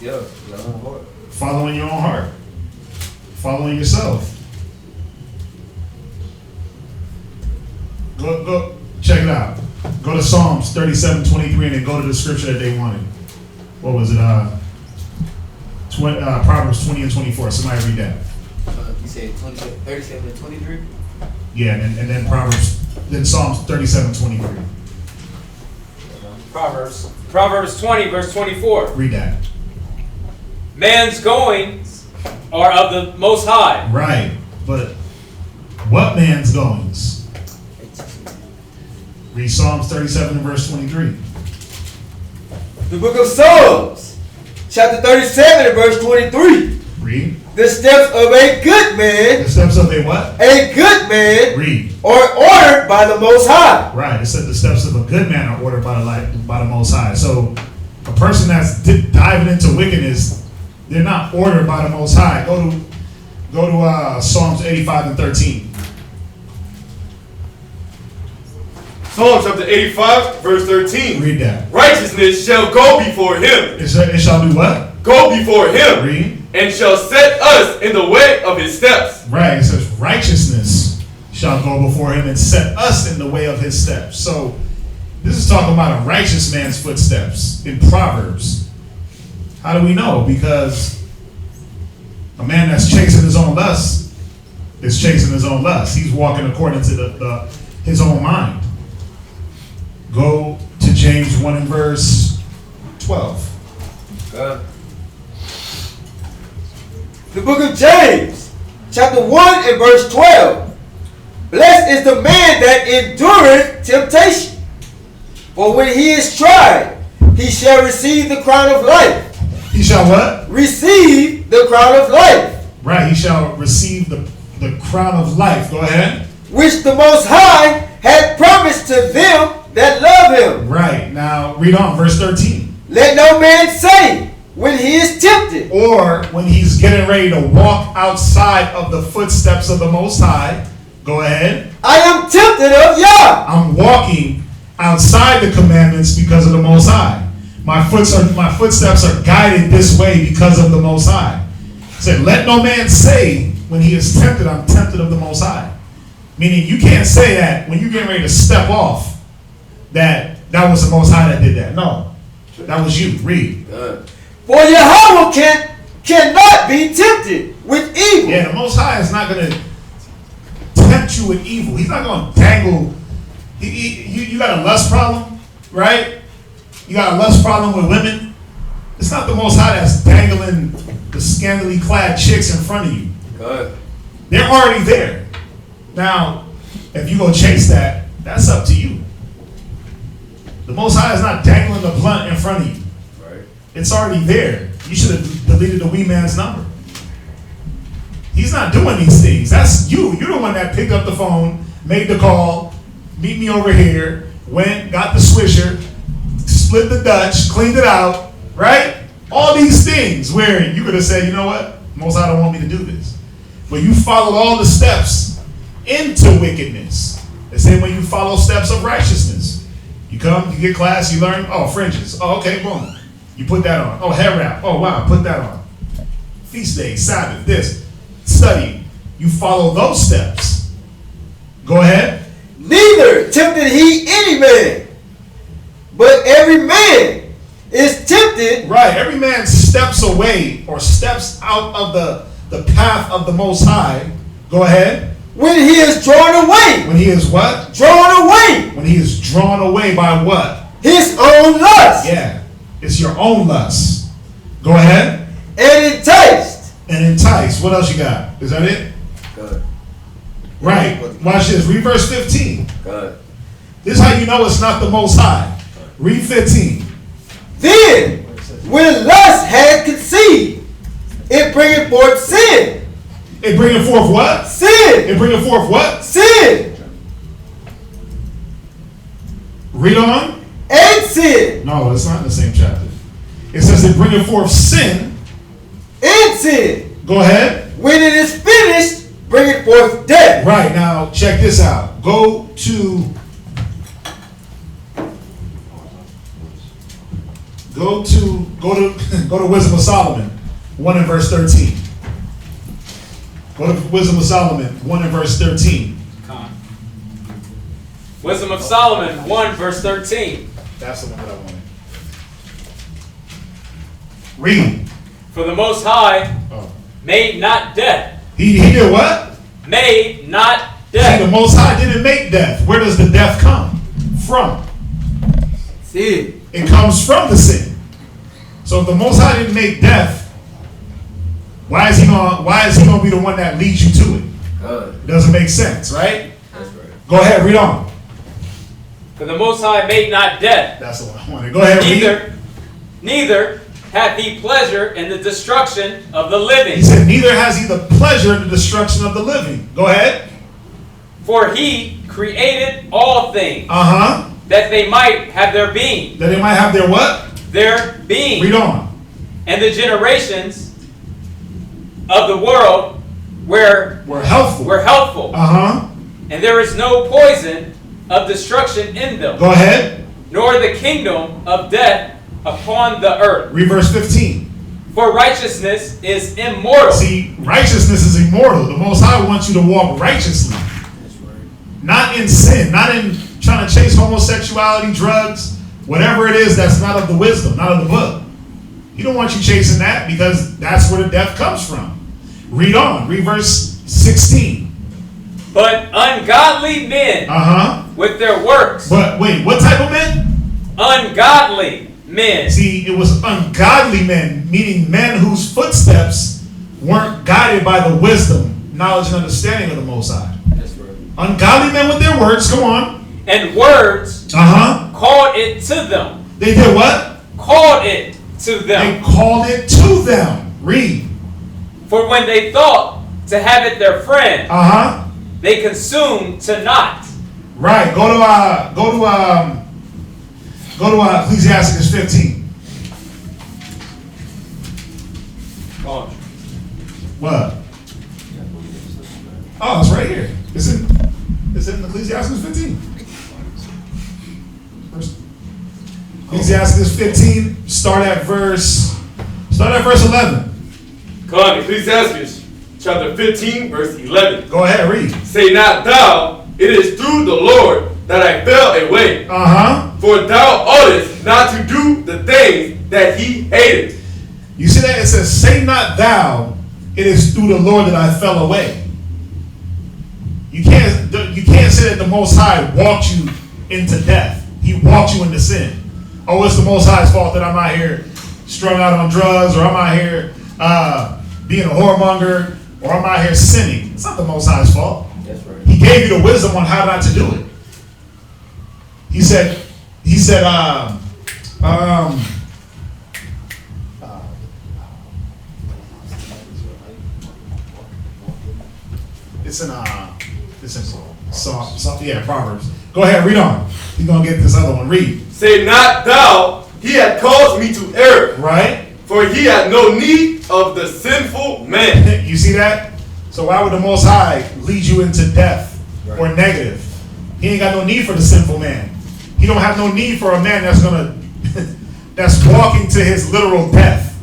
Yeah, your own heart. Following your own heart. Following yourself. Go check it out. Go to Psalms 37:23 and then go to the scripture that they wanted. What was it? Proverbs 20 and 24. Somebody read that. You said 37 and 23? Yeah, and then Psalms 37:23. Proverbs 20, verse 24. Read that. Man's goings are of the Most High. Right, but what man's goings? Read Psalms 37 and verse 23. The book of Psalms, chapter 37 and verse 23. Read. The steps of a good man. The steps of a what? A good man. Read. Are ordered by the Most High. Right. It said the steps of a good man are ordered by the Most High. So a person that's diving into wickedness, they're not ordered by the Most High. Go to Psalms 85 and 13. Psalm chapter 85, verse 13. Read that. Righteousness shall go before him. It shall do what? Go before him. Read. And shall set us in the way of his steps. Right. It says righteousness shall go before him and set us in the way of his steps. So this is talking about a righteous man's footsteps in Proverbs. How do we know? Because a man that's chasing his own lust is chasing his own lust. He's walking according to his own mind. Go to James 1 and verse 12. The book of James, chapter 1 and verse 12. Blessed is the man that endureth temptation, for when he is tried, he shall receive the crown of life. He shall what? Receive the crown of life. Right, he shall receive the crown of life. Go ahead. Which the Most High had promised to them that love him. Right, now read on, verse 13. Let no man say when he is tempted. Or when he's getting ready to walk outside of the footsteps of the Most High. Go ahead. I am tempted of Yah. I'm walking outside the commandments because of the Most High. My footsteps are guided this way because of the Most High. It said, let no man say when he is tempted, I'm tempted of the Most High. Meaning you can't say that when you're getting ready to step off that was the Most High that did that. No, that was you. Read. For Yahweh cannot be tempted with evil. Yeah, the Most High is not going to tempt you with evil. He's not going to dangle. You got a lust problem, right? You got a lust problem with women. It's not the Most High that's dangling the scantily clad chicks in front of you. They're already there. Now, if you go chase that, that's up to you. The Most High is not dangling the blunt in front of you. Right. It's already there. You should have deleted the wee man's number. He's not doing these things. That's you. You're the one that picked up the phone, made the call, meet me over here, went, got the swisher, split the Dutch, cleaned it out, right? All these things where you could have said, you know what? Most High don't want me to do this. But you followed all the steps into wickedness. The same way you follow steps of righteousness. You come, you get class, you learn, oh, fringes. Oh, okay, boom. You put that on. Oh, hair wrap. Oh, wow, put that on. Feast day, Sabbath, this. Study. You follow those steps. Go ahead. Neither tempted he any man, but every man is tempted. Right, every man steps away or steps out of the path of the Most High. Go ahead. When he is drawn away. When he is what? Drawn away. When he is drawn away by what? his own lust. Yeah. It's your own lust. Go ahead. And enticed. And entice. What else you got? Is that it? Good. Right. Watch this. Read verse 15. Good. This is how you know it's not the Most High. Read 15. Then, when lust had conceived, it bringeth forth sin. It bringeth forth what? Sin. It bringeth forth what? Sin. Read on. And sin. No, it's not in the same chapter. It says it bringeth forth sin. And sin. Go ahead. When it is finished, bring it forth death. Right, now check this out. Go to Wisdom of Solomon 1 and verse 13. Go to Wisdom of Solomon 1 and verse 13. Wisdom of Solomon 1 verse 13. That's the one that I wanted. Read. For the Most High made not death. He did what? Made not death. See, the Most High didn't make death. Where does the death come from? Sin. It comes from the sin. So if the Most High didn't make death, why is he gonna be the one that leads you to it? Doesn't make sense, right? That's right. Go ahead, read on. For the Most High made not death. That's the one I wanted. Go ahead, read. Neither hath he pleasure in the destruction of the living. He said, neither has he the pleasure in the destruction of the living. Go ahead. For he created all things. That they might have their being. That they might have their what? Their being. Read on. And the generations of the world were healthful. And there is no poison of destruction in them. Go ahead. Nor the kingdom of death upon the earth. Read verse 15. For righteousness is immortal. See, righteousness is immortal. The Most High wants you to walk righteously. That's right. Not in sin. Not in trying to chase homosexuality, drugs, whatever it is that's not of the wisdom, not of the book. He don't want you chasing that because that's where the death comes from. Read on. Read verse 16. But ungodly men with their works. But wait, what type of men? Ungodly men. See, it was ungodly men, meaning men whose footsteps weren't guided by the wisdom, knowledge, and understanding of the Most High. That's right. Ungodly men with their words, come on. And words called it to them. They did what? Called it to them. They called it to them. Read. For when they thought to have it their friend, they consumed to naught. Right. Go to Ecclesiastes 15. What? Oh, it's right here. It's in Ecclesiastes 15. Ecclesiastes 15. Start at verse 11. Come on, Ecclesiastes chapter 15, verse 11. Go ahead, read. Say not thou, it is through the Lord that I fell away. For thou oughtest not to do the things that he hated. You see that? It says, say not thou, it is through the Lord that I fell away. You can't say that the Most High walked you into death. He walked you into sin. Oh, it's the Most High's fault that I'm out here strung out on drugs, or I'm out here being a whoremonger, or I'm out here sinning. It's not the Most High's fault. That's right. He gave you the wisdom on how not to do it. He said, Proverbs. Go ahead, read on. You're going to get this other one. Read. Say not thou, he had caused me to err. Right? For he had no need of the sinful man. You see that? So why would the Most High lead you into death or negative? He ain't got no need for the sinful man. He don't have no need for a man that's walking to his literal death.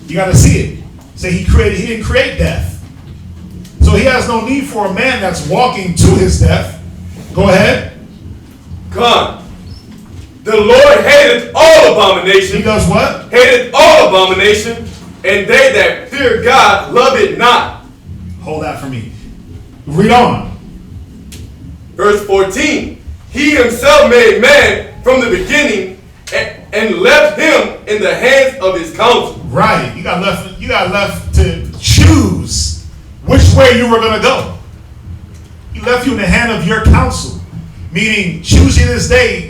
You got to see it. Say he didn't create death. So he has no need for a man that's walking to his death. Go ahead. Come. The Lord hated all abomination. He does what? Hated all abomination, and they that fear God love it not. Hold that for me. Read on. Verse 14. He himself made man from the beginning and left him in the hands of his counsel. Right. You got left to choose which way you were gonna go. He left you in the hand of your counsel. Meaning, choose you this day,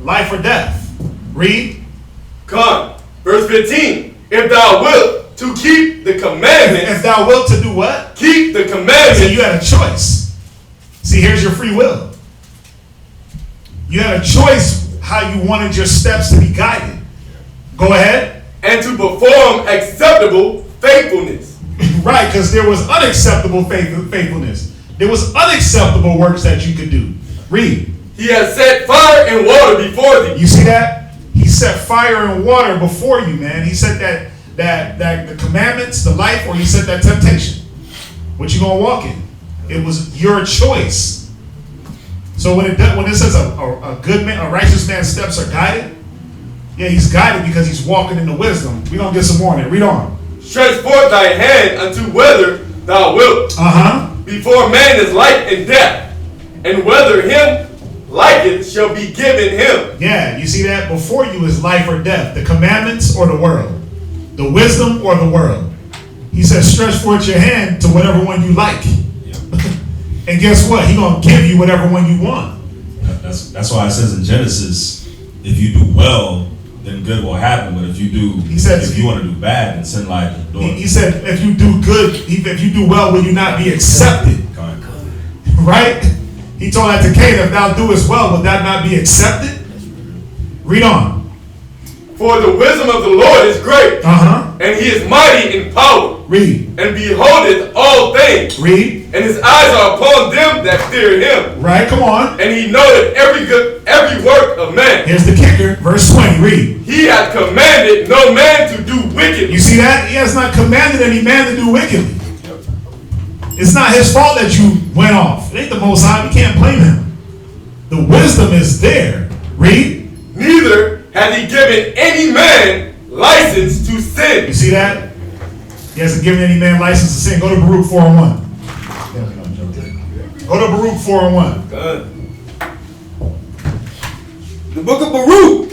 life or death. Read. Come. Verse 15. If thou wilt to keep the commandments. If thou wilt to do what? Keep the commandments. So you had a choice. See, here's your free will. You had a choice how you wanted your steps to be guided. Go ahead. And to perform acceptable faithfulness. Right, because there was unacceptable faithfulness. There was unacceptable works that you could do. Read. He has set fire and water before thee. You see that? He set fire and water before you, man. He set that the commandments, the life, or he set that temptation. What you gonna walk in? It was your choice. So when it says a good man, a righteous man's steps are guided, yeah, he's guided because he's walking in the wisdom. We're gonna get some more on it. Read on. Stretch forth thy hand unto whether thou wilt. Before man is life and death, and whether him liketh shall be given him. Yeah, you see that? Before you is life or death, the commandments or the world, the wisdom or the world. He says, stretch forth your hand to whatever one you like. And guess what? He gonna give you whatever one you want. That's why it says in Genesis, if you do well, then good will happen. But if you do, if you want to do bad, then sin lies at the door. He said, if you do good, if you do well, will you not be accepted? Right? He told that to Cain, if thou doest well, will that not be accepted? Read on. For the wisdom of the Lord is great, and he is mighty in power. Read. And beholdeth all things. Read. And his eyes are upon them that fear him. Right, come on. And he knoweth every work of man. Here's the kicker, verse 20, read. He hath commanded no man to do wickedly. You see that? He has not commanded any man to do wickedly. It's not his fault that you went off. It ain't the Most High. We can't blame him. The wisdom is there. Read. Neither hath he given any man license to sin. You see that? He hasn't given any man license to sin. Go to Baruch 4:1. Go to Baruch 4:1. Good. The book of Baruch,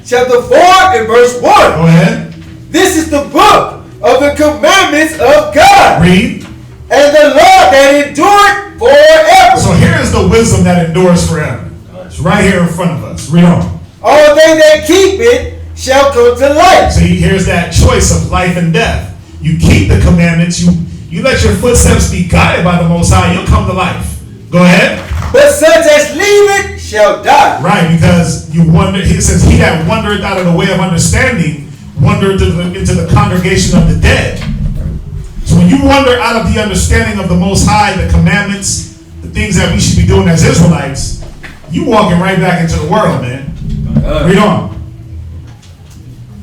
chapter 4 and verse 1. Go ahead. This is the book of the commandments of God. Read. And the law that endured forever. So here is the wisdom that endures forever. It's right here in front of us. Read on. All they that keep it shall come to life. See, here's that choice of life and death. You keep the commandments. You let your footsteps be guided by the Most High. You'll come to life. Go ahead. But such as leave it shall die. Right, because you wonder. He says, "He that wandereth out of the way of understanding, wandereth into the congregation of the dead." So when you wander out of the understanding of the Most High, the commandments, the things that we should be doing as Israelites, you walking right back into the world, man. Read on.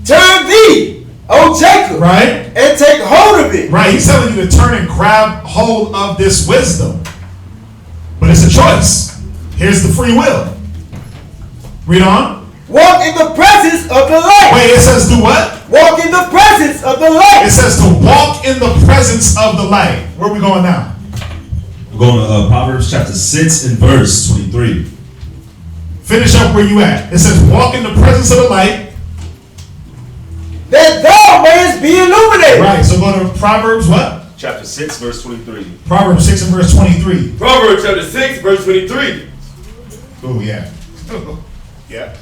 Turn thee, O Jacob, right, and take hold of it. Right, he's telling you to turn and grab hold of this wisdom. But it's a choice. Here's the free will. Read on. Walk in the presence of the light. Wait, it says do what? Walk in the presence of the light. It says to walk in the presence of the light. Where are we going now? We're going to Proverbs chapter 6 and verse 23. Finish up where you at. It says walk in the presence of the light, that thou mayest be illuminated. Right, so go to Proverbs what? Chapter 6 verse 23. Proverbs 6 and verse 23. Proverbs chapter 6 verse 23. Oh yeah. Yeah.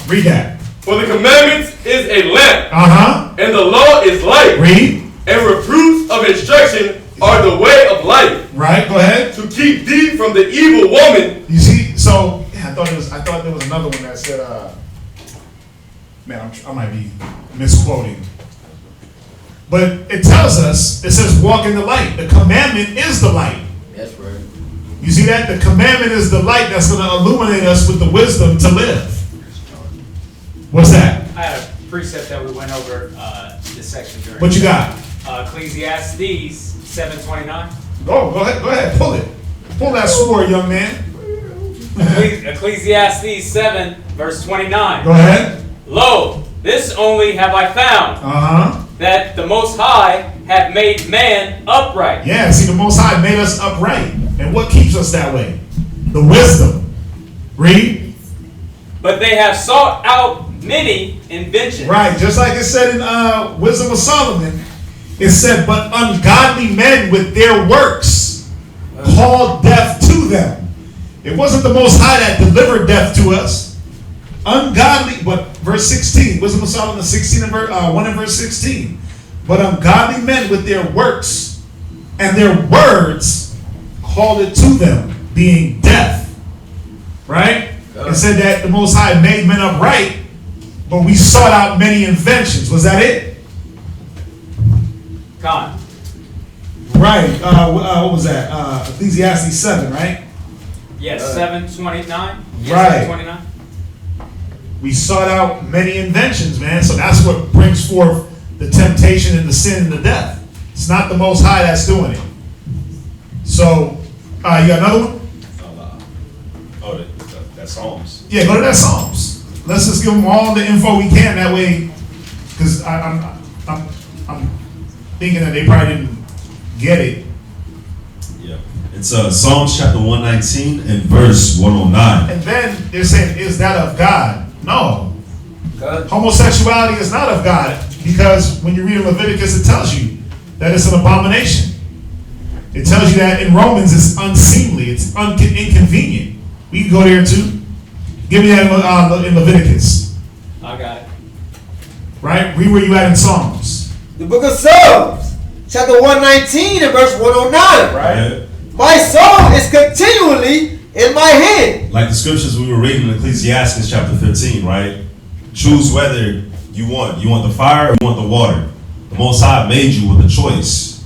Read that. For the commandments is a lamp, and the law is light. Read. And reproofs of instruction are the way of life. Right, go ahead. To keep thee from the evil woman. You see, so yeah, I thought there was another one that said, man, I might be misquoting. But it tells us, it says walk in the light. The commandment is the light. That's right. You see that? The commandment is the light that's going to illuminate us with the wisdom to live. What's that? I had a precept that we went over this section during. What you got? Ecclesiastes 7:29. Oh, go ahead, pull it. Pull that sword, young man. Ecclesiastes 7 verse 29. Go ahead. Lo, this only have I found. That the Most High hath made man upright. Yeah, see, the Most High made us upright. And what keeps us that way? The wisdom. Read. But they have sought out many inventions. Right, just like it said in Wisdom of Solomon, it said, but ungodly men with their works called death to them. It wasn't the Most High that delivered death to us. Ungodly, but verse 16, Wisdom of Solomon 16 and 1 and verse 16. But ungodly men with their works and their words called it to them, being death. Right? It said that the Most High made men upright, but we sought out many inventions. Was that it? Con. Right. What was that? Ecclesiastes 7, right? Yes, 7:29. Yes, Right. 7:29. We sought out many inventions, man. So that's what brings forth the temptation and the sin and the death. It's not the Most High that's doing it. So, you got another one? That's Psalms. Yeah, go to that Psalms. Let's just give them all the info we can that way, because I'm thinking that they probably didn't get it. Yeah. It's Psalms chapter 119 and verse 109. And then they're saying, is that of God? No. Homosexuality is not of God, because when you read in Leviticus, it tells you that it's an abomination. It tells you that in Romans it's unseemly, it's inconvenient. We can go there too. Give me that in Leviticus. I got it. Right? Read where you at in Psalms. The book of Psalms, chapter 119 and verse 109. Right. My soul is continually in my hand. Like the scriptures we were reading in Ecclesiastes chapter 15, right? Choose whether you want the fire or you want the water. The Most High made you with a choice.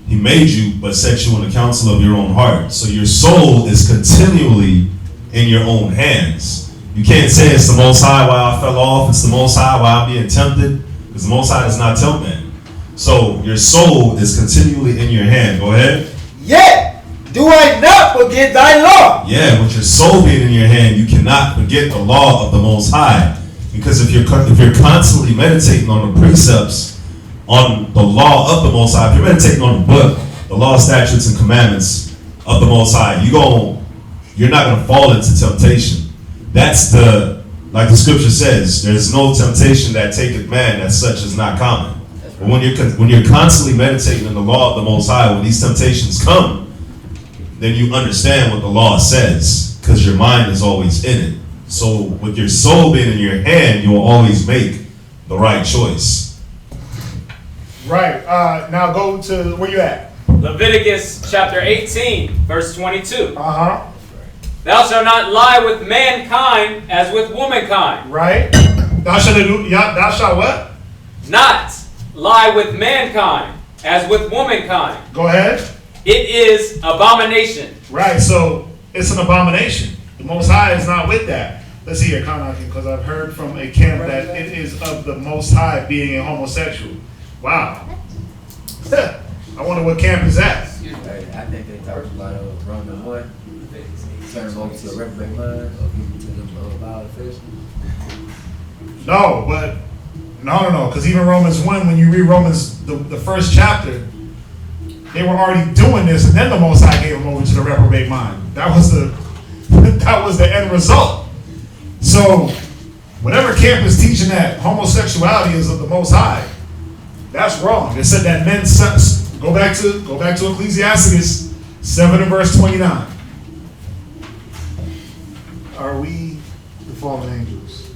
He made you, but set you in the counsel of your own heart. So your soul is continually in your own hands. You can't say it's the Most High why I fell off. It's the Most High why I'm being tempted. Because the Most High does not tempt man. So your soul is continually in your hand. Go ahead. Yet do I not forget thy law. Yeah, with your soul being in your hand, you cannot forget the law of the Most High. Because if you're constantly meditating on the precepts, on the law of the Most High, if you're meditating on the book, the law, statutes, and commandments of the Most High, you're not going to fall into temptation. That's like the scripture says, there's no temptation that taketh man, that such is not common. But when you're constantly meditating on the law of the Most High, when these temptations come, then you understand what the law says, because your mind is always in it. So with your soul being in your hand, you will always make the right choice. Right. Now go to where you at. Leviticus chapter 18, verse 22. Uh-huh. Thou shalt not lie with mankind as with womankind. Right. Thou shalt what? Not lie with mankind as with womankind. Go ahead. It is abomination. Right, so it's an abomination. The Most High is not with that. Let's see here, because I've heard from a camp that it is of the Most High being a homosexual. Wow. I wonder what camp is that. I think they talked about Roman 1. Turn them over to a reprobate mind or give them to them violent fish. No, because even Romans 1, when you read Romans, the first chapter, they were already doing this, and then the Most High gave them over to the reprobate mind. That was the end result. So, whatever camp is teaching that homosexuality is of the Most High, that's wrong. It said that men go back to Ecclesiastes 7 and verse 29. Are we the fallen angels?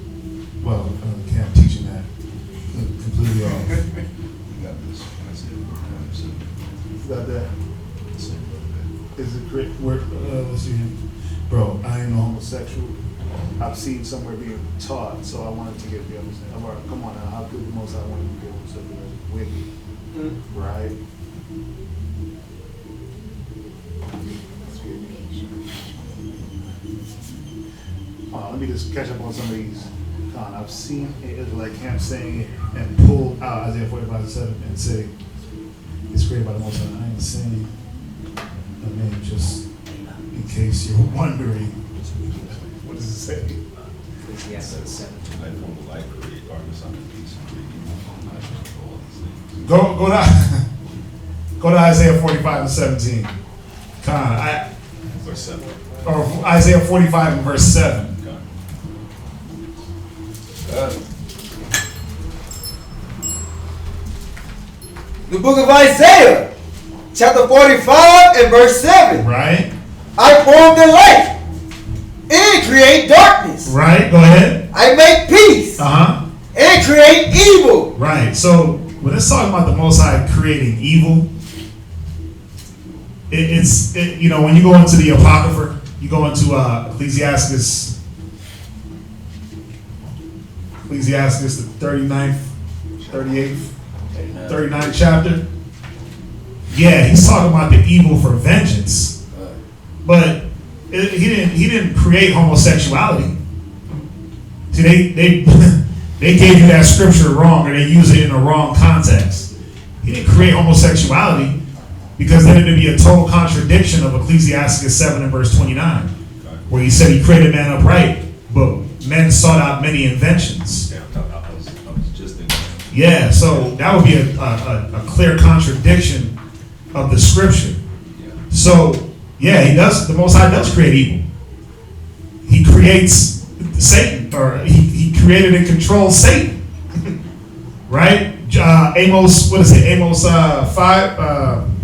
Well, camp teaching that completely off. Got that? Is it great work? Let's see. Bro, I ain't no homosexual. I've seen somewhere being taught, so I wanted to get the understanding. I'm like, come on now, how could the Most High want to be homosexual? Wicked, right? Let me just catch up on some of these. I've seen an Israelite camp saying it and pull out Isaiah 45:7 and say it's created by the Most High. I ain't saying the name just in case you're wondering. What does it say? Go to Isaiah 45:17. Verse 7. Or Isaiah 45 and verse 7. The book of Isaiah, chapter 45 and verse 7. Right. I form the light and create darkness. Right. Go ahead. I make peace and create evil. Right. So when it's talking about the Most High creating evil, it's you know, when you go into the Apocrypha, you go into Ecclesiastes, the 39th, 38th, 39th chapter. Yeah, he's talking about the evil for vengeance, but he didn't create homosexuality. See, they gave you that scripture wrong, or they use it in the wrong context. He didn't create homosexuality, because then it would be a total contradiction of Ecclesiastes 7 and verse 29, where he said he created man upright, but men sought out many inventions. Yeah, so that would be a clear contradiction of the scripture. So, yeah, the Most High does create evil. He creates Satan, or he created and controls Satan. Right? Amos, what is it? Amos 5?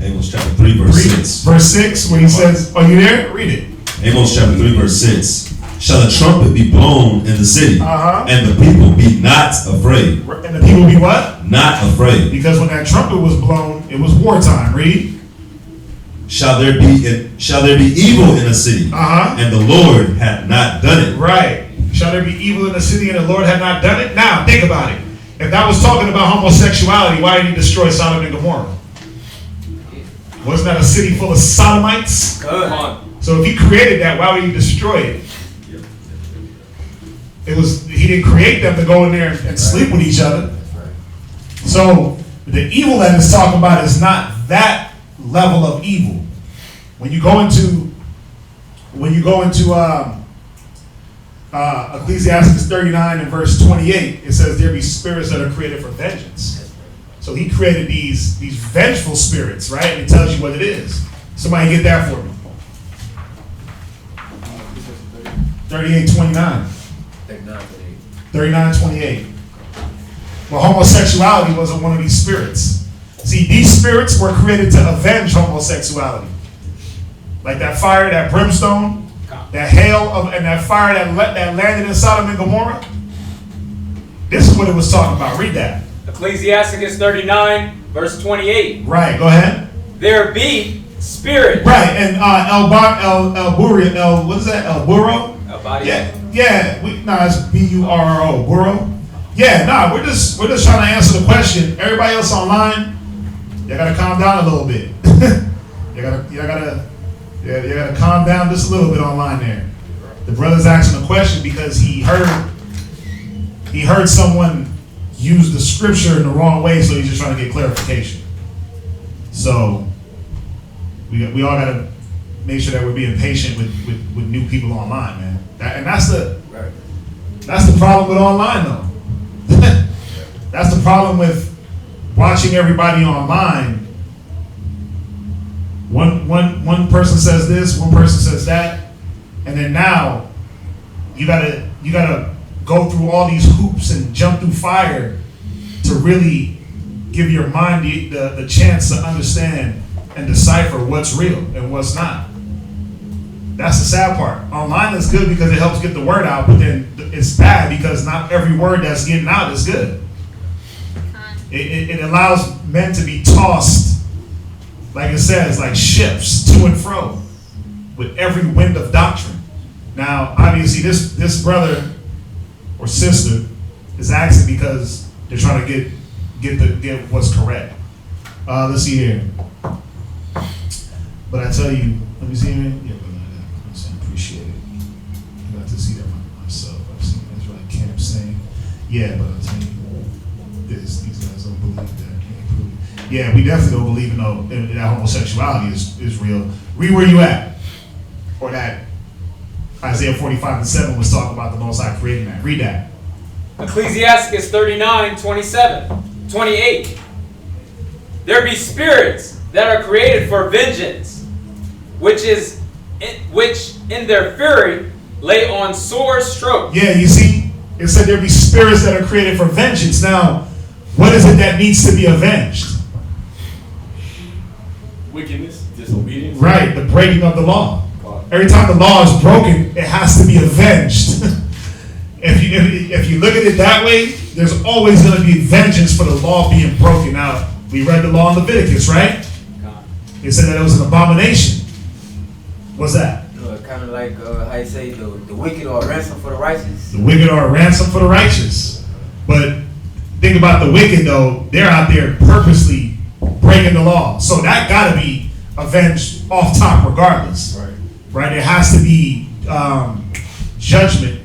Amos chapter 3, verse 6. Verse 6, where he says, are you there? Read it. Amos chapter 3, verse 6. Shall the trumpet be blown in the city, and the people be not afraid? And the people be what? Not afraid. Because when that trumpet was blown, it was wartime. Read. Shall there be evil in the city, and the Lord hath not done it? Right. Shall there be evil in the city, and the Lord had not done it? Now, think about it. If that was talking about homosexuality, why did he destroy Sodom and Gomorrah? Wasn't that a city full of sodomites? Come on. So if he created that, why would he destroy it? He didn't create them to go in there and sleep with each other. So the evil that it's talking about is not that level of evil. When you go into Ecclesiastes 39 and verse 28, it says there be spirits that are created for vengeance. So he created these vengeful spirits, right? And it tells you what it is. Somebody get that for me. 38:29. 39:28. Well, homosexuality wasn't one of these spirits. See, these spirits were created to avenge homosexuality. Like that fire, that brimstone, that hail, and that fire that landed in Sodom and Gomorrah. This is what it was talking about. Read that. Ecclesiastes 39, verse 28. Right, go ahead. There be spirits. Right, and what is that? El Burro? Yeah. It's B-U-R-R-O, Burro. Yeah, we're just trying to answer the question. Everybody else online, you gotta calm down a little bit. you gotta calm down just a little bit online there. The brother's asking a question because he heard someone use the scripture in the wrong way, so he's just trying to get clarification. So we all gotta make sure that we're being patient with new people online, man. That's the problem with online, though. That's the problem with watching everybody online. One person says this, one person says that, and then now you gotta go through all these hoops and jump through fire to really give your mind the chance to understand and decipher what's real and what's not. That's the sad part. Online is good because it helps get the word out, but then it's bad because not every word that's getting out is good. It allows men to be tossed, like it says, like ships to and fro with every wind of doctrine. Now, obviously, this brother or sister is asking because they're trying to get what's correct. Let's see here. But I tell you, let me see here. Yeah, but I appreciate it. I got to see that myself. I've seen Israel Camp saying, yeah, but I tell you, these guys don't believe that. Yeah, we definitely don't believe that homosexuality is real. Read where you at, or that Isaiah 45:7 was talking about the Most High creating that. Read that. Ecclesiastes 39:28. There be spirits that are created for vengeance, which in their fury lay on sore strokes. Yeah, you see, it said there be spirits that are created for vengeance. Now, what is it that needs to be avenged? wickedness, disobedience. Right, the breaking of the law. Every time the law is broken, it has to be avenged. if you look at it that way, there's always going to be vengeance for the law being broken. Now, we read the law in Leviticus, right? It said that it was an abomination. What's that? Kind of like how you say the wicked are a ransom for the righteous. The wicked are a ransom for the righteous. But think about the wicked, though. They're out there purposely breaking the law. So that got to be avenged off top regardless. Right? There has to be judgment.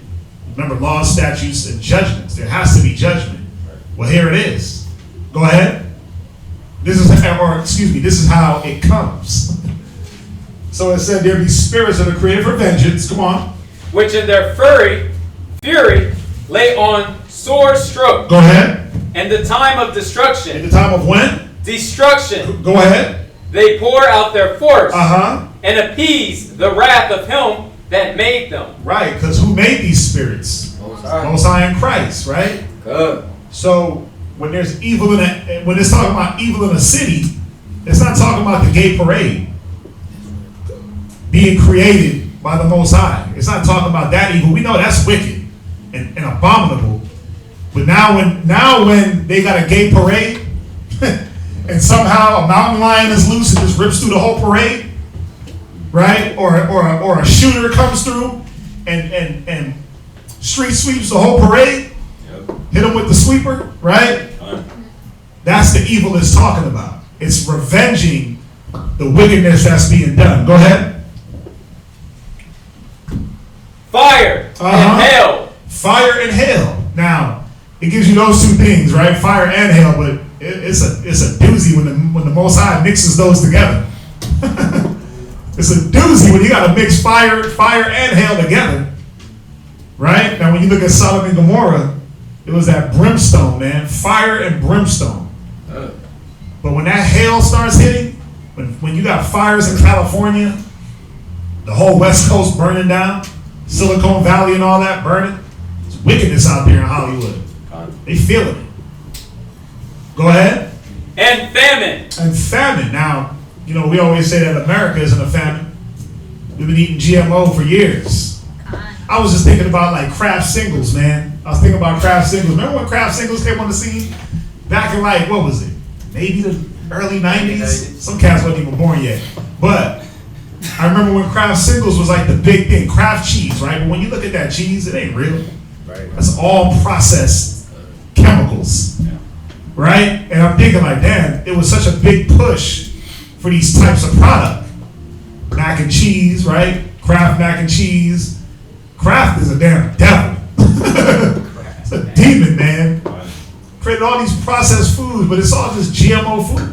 Remember, laws, statutes, and judgments. There has to be judgment. Well, here it is. Go ahead. This is how it comes. So it said there be spirits that are created for vengeance. Come on. Which in their fury lay on sore stroke. Go ahead. And the time of destruction. In the time of when? Destruction. Go ahead. They pour out their force. Uh-huh. And appease the wrath of him that made them. Right, because who made these spirits? Most High in Christ, right? Good. So when there's evil when it's talking about evil in a city, it's not talking about the gay parade being created by the Most High. It's not talking about that evil. We know that's wicked and abominable. But now when they got a gay parade and somehow a mountain lion is loose and just rips through the whole parade, right? Or a shooter comes through and street sweeps the whole parade, hit them with the sweeper, right? That's the evil it's talking about. It's revenging the wickedness that's being done. Go ahead. Fire and hail. Fire and hail. Now, it gives you those two things, right? Fire and hail, but it's a doozy when the Most High mixes those together. It's a doozy when you got to mix fire and hail together, right? Now, when you look at Sodom and Gomorrah, it was that brimstone, man, fire and brimstone. But when that hail starts hitting, when you got fires in California, the whole West Coast burning down, Silicon Valley and all that burning, it's wickedness out there in Hollywood. They feeling it. Go ahead. And famine. And famine. Now, we always say that America is in a famine. We've been eating GMO for years. I was just thinking about like Kraft singles, man. I was thinking about Kraft singles. Remember when Kraft singles came on the scene? Back in like, what was it? Maybe the early 90s? Some cats wasn't even born yet. But I remember when Kraft singles was like the big thing. Kraft cheese, right? But when you look at that cheese, it ain't real. Right. That's all processed chemicals. Yeah. Right? And I'm thinking like, damn, it was such a big push for these types of product. Mac and cheese, right? Kraft mac and cheese. Kraft is a damn devil. It's a demon, man. Created all these processed foods, but it's all just GMO food.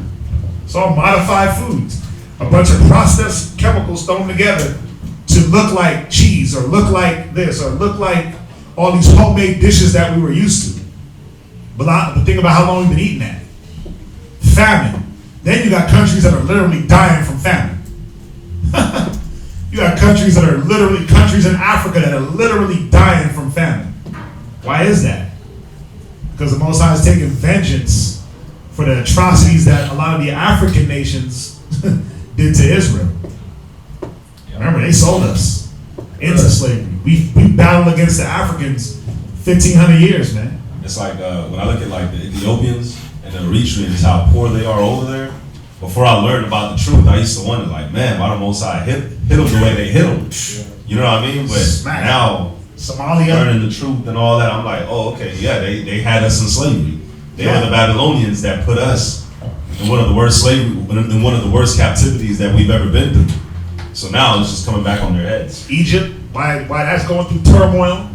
It's all modified foods. A bunch of processed chemicals thrown together to look like cheese or look like this or look like all these homemade dishes that we were used to. But think about how long we've been eating that. Famine. Then you got countries that are literally dying from famine. You got countries in Africa that are literally dying from famine. Why is that? Because the Most High is taking vengeance for the atrocities that a lot of the African nations did to Israel. Remember, they sold us into slavery. We battled against the Africans 1,500 years, man. It's like when I look at like the Ethiopians and the Eritreans, how poor they are over there. Before I learned about the truth, I used to wonder, like, man, why the Most High hit them the way they hit them? You know what I mean? But now, Somalia, learning the truth and all that, I'm like, oh, okay, yeah, they had us in slavery. They were the Babylonians that put us in one of the worst in one of the worst captivities that we've ever been through. So now it's just coming back on their heads. Egypt, why that's going through turmoil?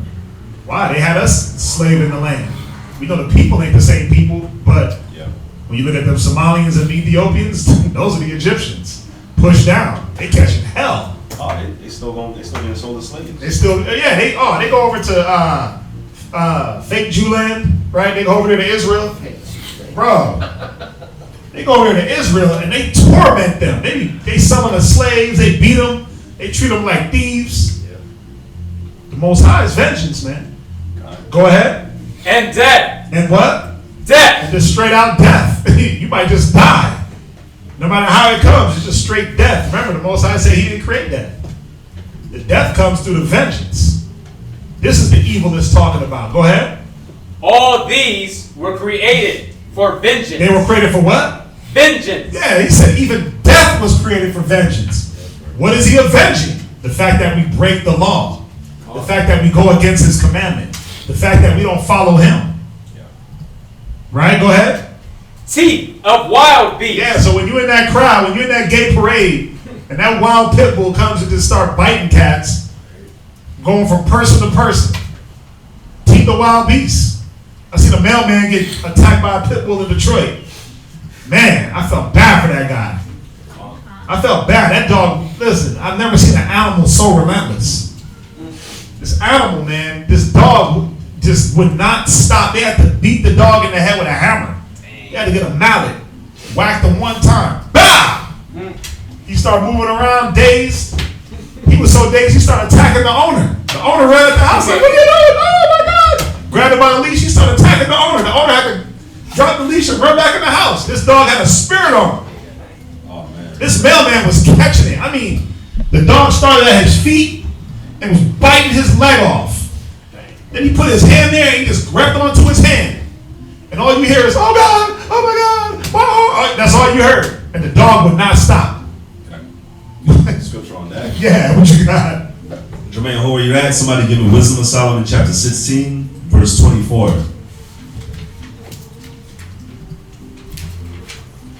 Why? They had us slaving the land. We know the people ain't the same people, but when you look at them Somalians and Ethiopians, those are the Egyptians. Pushed down. They catching hell. Oh, they still being sold as slaves. They still, they go over to fake Jewland, right? They go over there to Israel. Bro, they go over there to Israel and they torment them. They selling the slaves, they beat them, they treat them like thieves. Yeah. The Most High is vengeance, man. Go ahead. And death. And what? Death. And just straight out death. You might just die. No matter how it comes, it's just straight death. Remember, the Most High said he didn't create that. The death comes through the vengeance. This is the evil it's talking about. Go ahead. All these were created for vengeance. They were created for what? Vengeance. Yeah, he said even death was created for vengeance. What is he avenging? The fact that we break the law. The fact that we go against his commandment. The fact that we don't follow him. Right? Go ahead. Teeth of wild beasts. Yeah, so when you're in that crowd, when you're in that gay parade, and that wild pit bull comes and just start biting cats, going from person to person. Teeth of wild beasts. I seen a mailman get attacked by a pit bull in Detroit. Man, I felt bad for that guy. I felt bad. That dog, listen, I've never seen an animal so relentless. This animal, man, this dog just would not stop. They had to beat the dog in the head with a hammer. They had to get a mallet, whacked him one time. Bah! He started moving around, dazed. He was so dazed, he started attacking the owner. The owner ran at the house like, what are you doing? Oh my God! Grabbed him by the leash, he started attacking the owner. The owner had to drop the leash and run back in the house. This dog had a spirit on him. Oh, man. This mailman was catching it. I mean, the dog started at his feet and was biting his leg off. Then he put his hand there and he just grabbed onto his hand. And all you hear is, oh God, oh my God, oh. That's all you heard. And the dog would not stop. Okay. Scripture on that. Yeah, what you got? Jermaine, who are you at? Somebody give me Wisdom of Solomon chapter 16, verse 24.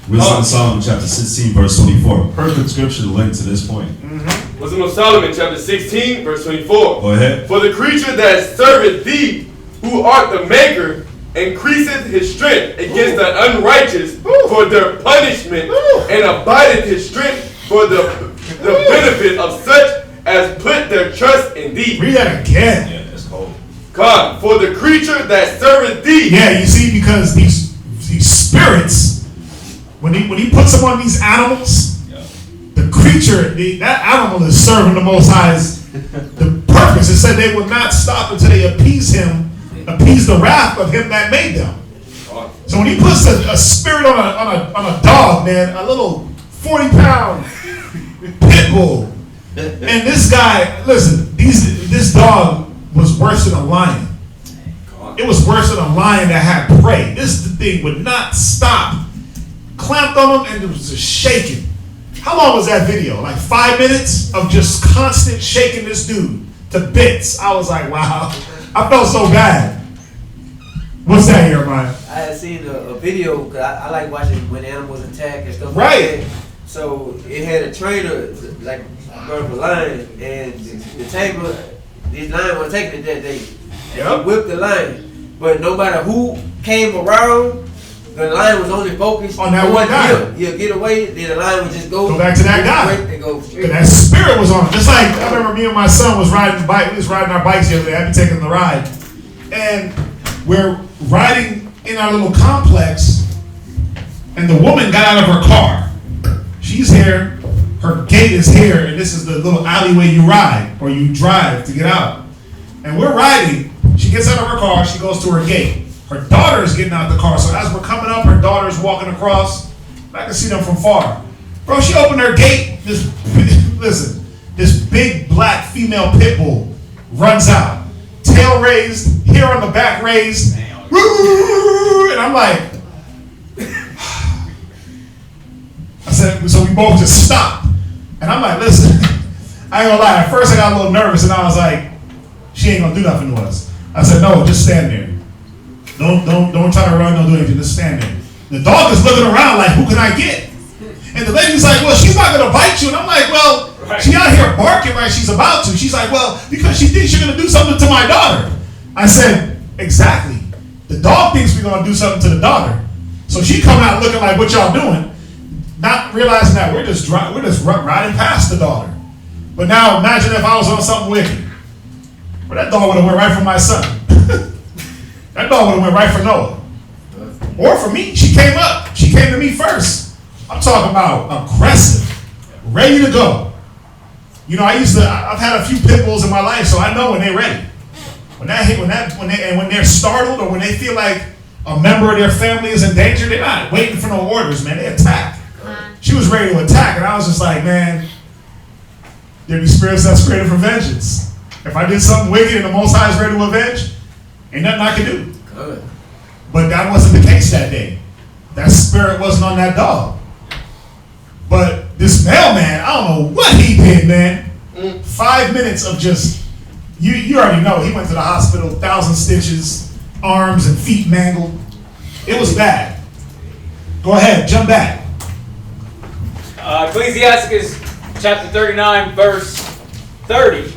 Wisdom of Solomon chapter 16, verse 24. Perfect scripture to link to this point. Mm-hmm. Wisdom of Solomon chapter 16, verse 24. Go ahead. For the creature that serveth thee, who art the maker, increaseth his strength against the unrighteous for their punishment, and abideth his strength for the benefit of such as put their trust in thee. Read that again. Yeah, that's cold. God, for the creature that serveth thee. Yeah, you see, because these spirits, when he puts them on these animals, the creature, that animal is serving the Most High's the purpose. It said they will not stop until they appease him, appease the wrath of him that made them. So when he puts a spirit on a dog, man, a little 40-pound pit bull, and this guy, listen, this dog was worse than a lion. It was worse than a lion that had prey. This thing would not stop. Clamped on him and it was just shaking. How long was that video? Like 5 minutes of just constant shaking this dude to bits. I was like, wow. I felt so bad. What's that here, Ryan? I had seen a video, because I like watching when animals attack and stuff right. like that. So it had a trainer, like a lion, and the tamer, this lion was taking it that day. And he whipped the lion. But no matter who came around, the lion was only focused on that one guy. He'll get away, then the lion would just go back to that guy. And go straight. That spirit was on him. Just like I remember me and my son was riding the bike. We was riding our bikes the other day. I'd be taking the ride. And we're riding in our little complex, and the woman got out of her car. She's here, her gate is here, and this is the little alleyway you ride or you drive to get out. And we're riding. She gets out of her car, she goes to her gate. Her daughter is getting out of the car, so as we're coming up, her daughter's walking across. I can see them from far. Bro, she opened her gate. This big black female pit bull runs out. Tail raised, hair on the back raised. And I'm like, I said, so we both just stopped. And I'm like, listen, I ain't gonna lie. At first I got a little nervous and I was like, she ain't gonna do nothing to us. I said, no, just stand there. Don't try to run, don't do anything, just stand there. The dog is looking around like, who can I get? And the lady's like, well, she's not gonna bite you. And I'm like, well, she out here barking like she's about to. She's like, well, because she thinks you're gonna do something to my daughter. I said, exactly. The dog thinks we're gonna do something to the daughter. So she come out looking like, what y'all doing? Not realizing that we're just riding past the daughter. But now imagine if I was on something wicked. Well, that dog would have went right for my son. That dog would have went right for Noah. Or for me. She came up. She came to me first. I'm talking about aggressive. Ready to go. You know, I've had a few pit bulls in my life, so I know when they're ready. When they're startled or when they feel like a member of their family is in danger, they're not waiting for no orders, man. They attack. she was ready to attack, and I was just like, man, there be spirits that's created for vengeance. If I did something wicked and the Most High is ready to avenge, ain't nothing I can do. Good. But that wasn't the case that day. That spirit wasn't on that dog. But this mailman, I don't know what he did, man. 5 minutes of just, you already know, he went to the hospital, 1,000 stitches, arms and feet mangled. It was bad. Go ahead, jump back. Ecclesiastes chapter 39, verse 30.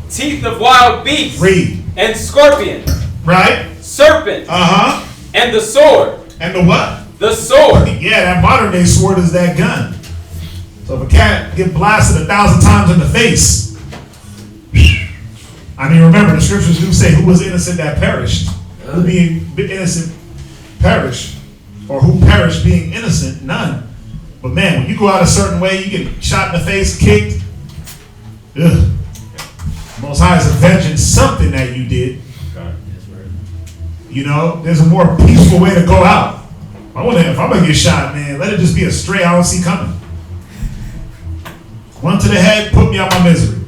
Teeth of wild beasts. Read. And scorpion. Right. Serpent. And the sword. And the what? The sword. Yeah, that modern day sword is that gun. So if a cat get blasted 1,000 times in the face, I mean, remember the scriptures do say who was innocent that perished. Who being innocent perished, or who perished being innocent, none. But man, when you go out a certain way, you get shot in the face, kicked. Ugh. Most High is avenging something that you did. You know, there's a more peaceful way to go out. If I'm gonna get shot, man, let it just be a stray I don't see coming. One to the head, put me out my misery.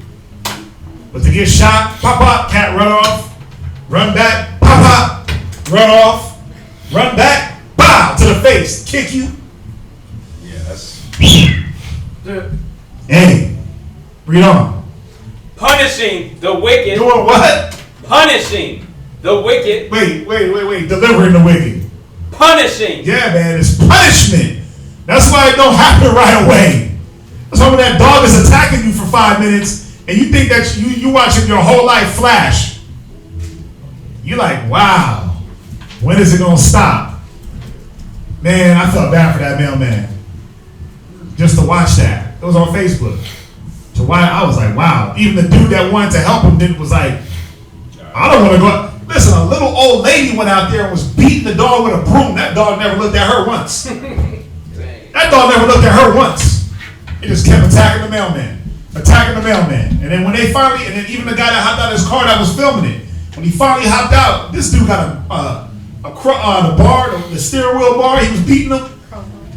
But to get shot, pop up, cat run off, run back, pop up, run off, run back, bow to the face, kick you. Yeah, that's. Hey, read on. Punishing the wicked. Doing what? Punishing the wicked. Wait. Delivering the wicked. Punishing. Yeah, man, it's punishment. That's why it don't happen right away. That's why when that dog is attacking you for 5 minutes and you think that you watching your whole life flash, you're like, wow, when is it gonna stop? Man, I felt bad for that mailman. Just to watch that. It was on Facebook. So why I was like, wow. Even the dude that wanted to help him was like, I don't want to go. Listen, a little old lady went out there and was beating the dog with a broom. That dog never looked at her once. That dog never looked at her once. He just kept attacking the mailman. And then when they finally, and then even the guy that hopped out of his car that was filming it, when he finally hopped out, this dude got the steering wheel bar, he was beating him.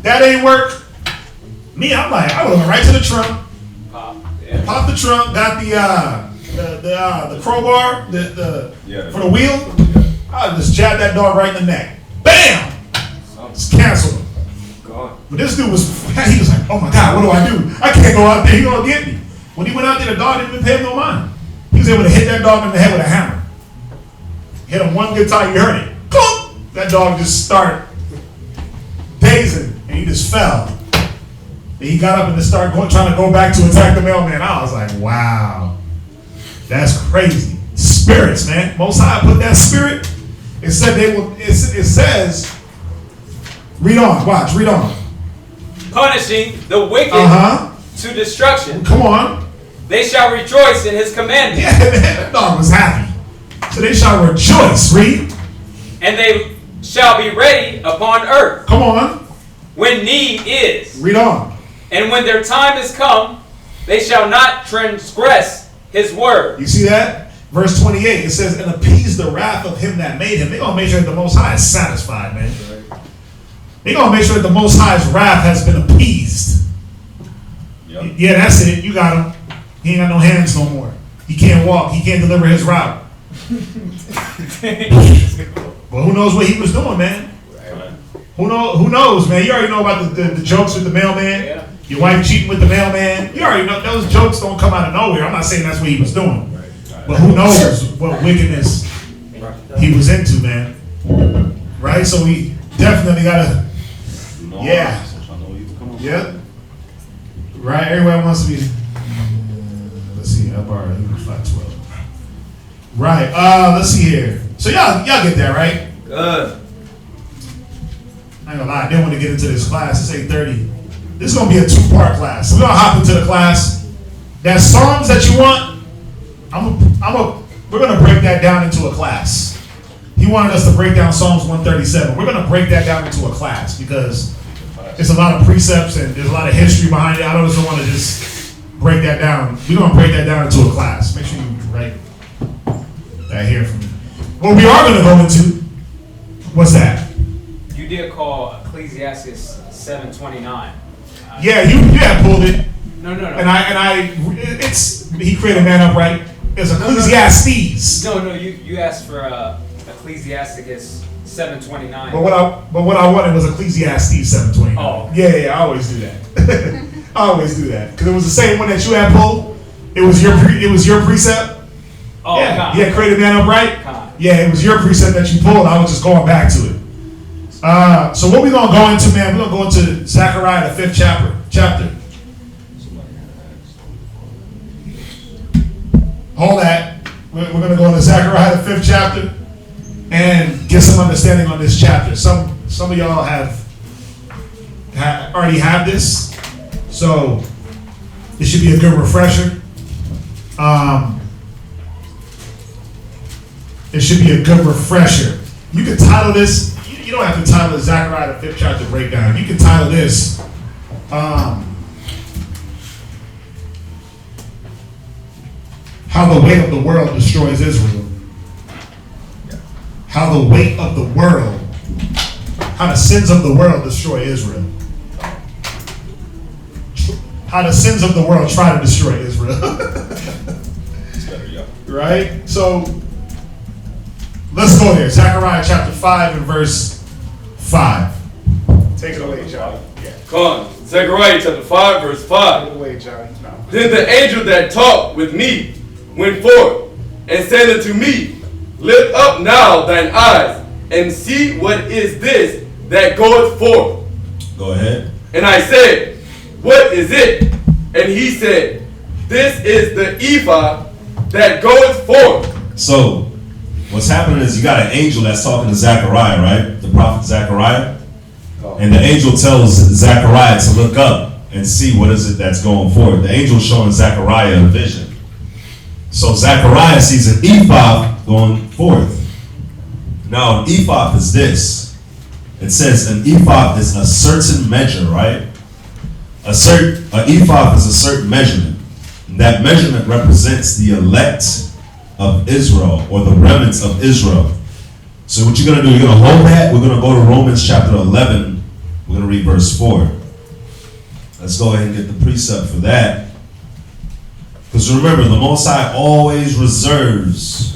That ain't work. Me, I'm like, I went right to the trunk. Popped the trunk, got the crowbar, for the wheel. I just jabbed that dog right in the neck. Bam! Just canceled him. But this dude he was like, oh my God, what do I do? I can't go out there, he gonna get me. When he went out there, the dog didn't even pay him no mind. He was able to hit that dog in the head with a hammer. Hit him one good time, you heard it. Clunk! That dog just started dazing, and he just fell. And he got up and just started trying to go back to attack the mailman. I was like, wow, that's crazy. Spirits, man. Most High put that spirit. It said it says, read on, watch, read on. Punishing the wicked to destruction. Come on. They shall rejoice in his commandments. Yeah, man, that dog was happy. So they shall rejoice, read. And they shall be ready upon earth. Come on. When need is. Read on. And when their time is come, they shall not transgress his word. You see that? Verse 28, it says, and appease the wrath of him that made him. They're going to make sure that the Most High is satisfied, man. They're going to make sure that the Most High's wrath has been appeased. Yep. Yeah, that's it. You got him. He ain't got no hands no more. He can't walk. He can't deliver his route. Well, who knows what he was doing, man? Who knows, man? You already know about the jokes with the mailman. Yeah. Your wife cheating with the mailman. You already know those jokes don't come out of nowhere. I'm not saying that's what he was doing. But who knows what wickedness he was into, man. Right? So we definitely gotta, yeah. Yeah. Right? Everybody wants to be, let's see, I borrowed 512. Right, let's see here. So y'all get that, right? Good. I ain't gonna lie, I didn't want to get into this class. It's 8:30. This is gonna be a 2-part class. So we're gonna hop into the class. That Psalms that you want, we're gonna break that down into a class. He wanted us to break down Psalms 137. We're gonna break that down into a class because there's a lot of precepts and there's a lot of history behind it. I don't just want to just break that down. We're gonna break that down into a class. Make sure you write that here for me. What we are gonna go into, what's that? You did call Ecclesiastes 7:29. Yeah, you had pulled it. No. He created man upright. It's Ecclesiastes. No, you asked for Ecclesiasticus 7:29. But what I wanted was Ecclesiastes 7:29. Oh. Yeah, I always do that. I always do that because it was the same one that you had pulled. It was your precept. Oh, yeah. God. Yeah, created man upright. God. Yeah, it was your precept that you pulled. I was just going back to it. So what we gonna go into, man? We're gonna go into Zachariah, the 5th chapter. Hold that. We're gonna go into Zachariah, the 5th chapter, and get some understanding on this chapter. Some of y'all already have this, so it should be a good refresher. It should be a good refresher. You can title this. You don't have to title it Zachariah, the 5th chapter breakdown. You can title this. How the weight of the world destroys Israel. How the weight of the world, how the sins of the world destroy Israel. How the sins of the world try to destroy Israel. Right? So, let's go there. Zechariah chapter 5 and verse 5. Take it away, Johnny. Yeah. Come on. Zechariah chapter 5, verse 5. Take it away, Johnny. No. Then the angel that talked with me went forth and said unto me, Lift up now thine eyes, and see what is this that goeth forth. Go ahead. And I said, What is it? And he said, This is the ephah that goeth forth. So, what's happening is you got an angel that's talking to Zachariah, right? The prophet Zachariah. And the angel tells Zachariah to look up and see what is it that's going forward. The angel showing Zachariah a vision. So Zachariah sees an ephah going forth. Now, an ephah is this. It says an ephah is a certain measure, right? An ephah is a certain measurement. And that measurement represents the elect of Israel, or the remnants of Israel. So what you're going to do, you're going to hold that. We're going to go to Romans chapter 11. We're going to read verse 4. Let's go ahead and get the precept for that. Because remember, the Most High always reserves.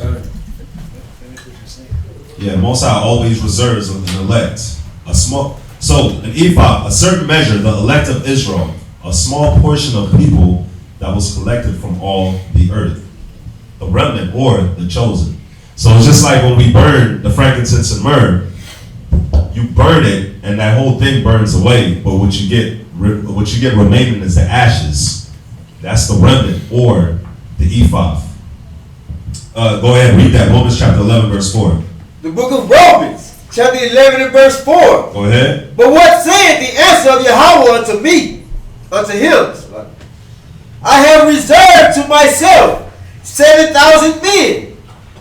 Yeah, the Most High always reserves an elect. So an ephah, a certain measure, the elect of Israel, a small portion of people that was collected from all the earth. The remnant or the chosen. So it's just like when we burn the frankincense and myrrh, you burn it and that whole thing burns away, but what you get remaining is the ashes. That's the remnant or the ephah. Go ahead and read that. Romans chapter 11 verse 4. The book of Romans, chapter 11 and verse 4. Go ahead. But what saith the answer of Yahweh unto me, unto him? I have reserved to myself 7,000 men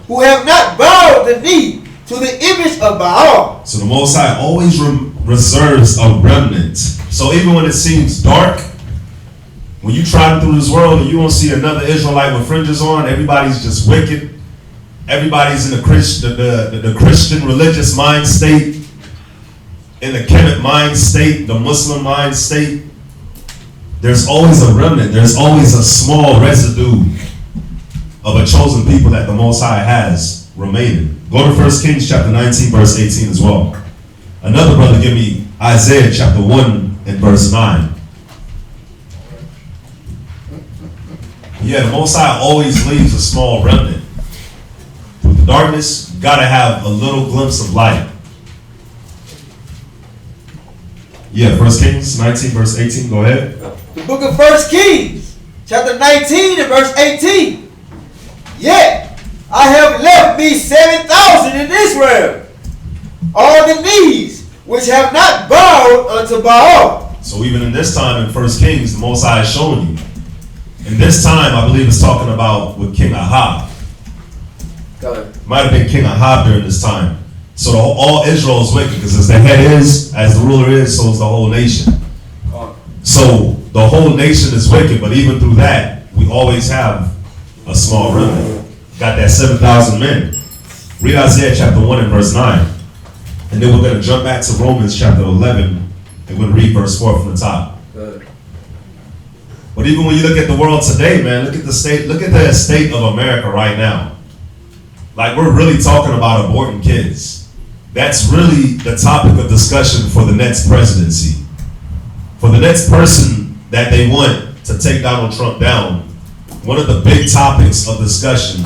who have not bowed the knee to the image of Baal. So the Most High always reserves a remnant. So even when it seems dark, when you travel through this world and you don't see another Israelite with fringes on, everybody's just wicked. Everybody's in the Christian religious mind state, in the Kemet mind state, the Muslim mind state. There's always a remnant. There's always a small residue of a chosen people that the Most High has remaining. Go to 1 Kings chapter 19 verse 18 as well. Another brother give me Isaiah chapter 1 and verse 9. Yeah, the Most High always leaves a small remnant. Through the darkness, you gotta have a little glimpse of light. Yeah, 1 Kings 19 verse 18, go ahead. The book of 1 Kings, chapter 19 and verse 18. Yet I have left me 7,000 in Israel, all the knees which have not bowed unto Baal. So even in this time in 1 Kings, the Most High is showing you. In this time, I believe it's talking about with King Ahab. Might have been King Ahab during this time. So all Israel is wicked, because as the head is, as the ruler is, so is the whole nation. So the whole nation is wicked, but even through that, we always have a small remnant. Got that 7,000 men. Read Isaiah chapter 1 and verse 9. And then we're going to jump back to Romans chapter 11, and we're going to read verse 4 from the top. But even when you look at the world today, man, look at the state of America right now. Like, we're really talking about aborting kids. That's really the topic of discussion for the next presidency. For the next person that they want to take Donald Trump down, one of the big topics of discussion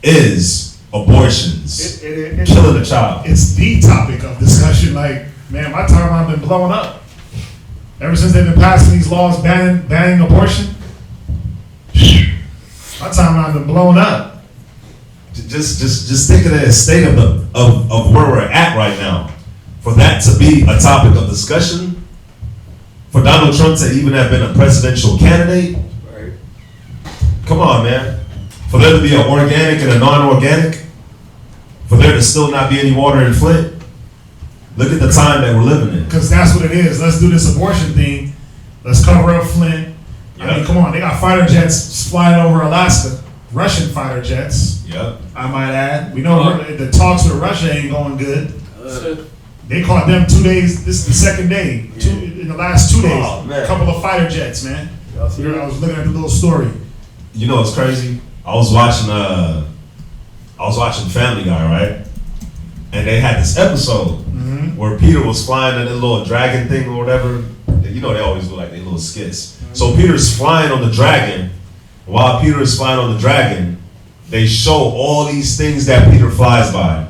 is abortions, killing a child. It's the topic of discussion. Like, man, my timeline been blowing up. Ever since they've been passing these laws banning abortion, my timeline been blown up. Just think of the state of where we're at right now. For that to be a topic of discussion, for Donald Trump to even have been a presidential candidate, Right. come on, man. For there to be an organic and a non-organic, for there to still not be any water in Flint, look at the time that we're living in. Because that's what it is. Let's do this abortion thing. Let's cover up Flint. I mean, come on. They got fighter jets flying over Alaska. Russian fighter jets. Yep. I might add. We know the talks with Russia ain't going good. They caught them 2 days. This is the second day. In the last 2 days. A couple of fighter jets, man. I was looking at the little story. You know what's crazy? I was watching Family Guy, right? And they had this episode where Peter was flying in a little dragon thing or whatever. You know, they always do like their little skits. So Peter's flying on the dragon. While Peter is flying on the dragon, they show all these things that Peter flies by.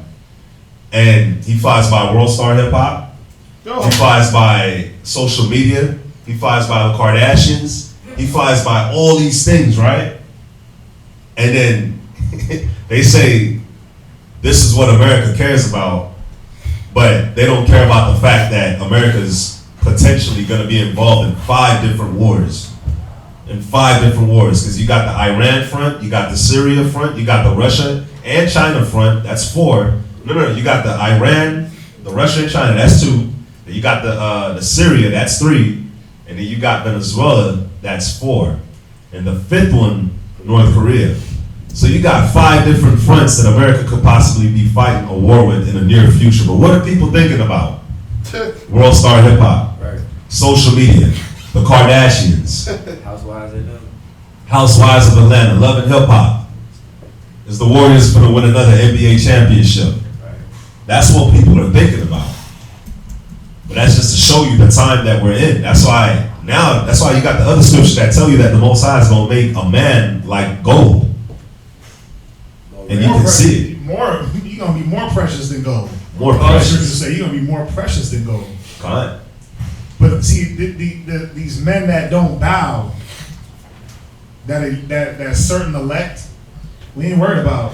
And he flies by World Star Hip Hop. He flies by social media. He flies by the Kardashians. He flies by all these things, right? And then they say, this is what America cares about, but they don't care about the fact that America's potentially going to be involved in 5 different wars. Because you got the Iran front, you got the Syria front, you got the Russia and China front, that's 4. No, you got the Iran, the Russia and China, that's 2. Then you got the Syria, that's 3. And then you got Venezuela, that's 4. And the 5th one, North Korea. So you got 5 different fronts that America could possibly be fighting a war with in the near future. But what are people thinking about? World Star Hip Hop, Right. social media, the Kardashians, Housewives of them. Housewives of Atlanta, Love and Hip Hop. Is the Warriors going to win another NBA championship? Right. That's what people are thinking about. But that's just to show you the time that we're in. That's why you got the other scriptures that tell you that the Most High is going to make a man like gold. And you can see it. You're going to be more precious than gold. More precious. Say you're going to be more precious than gold. Correct. But see, these men that don't bow, that certain elect, we ain't worried about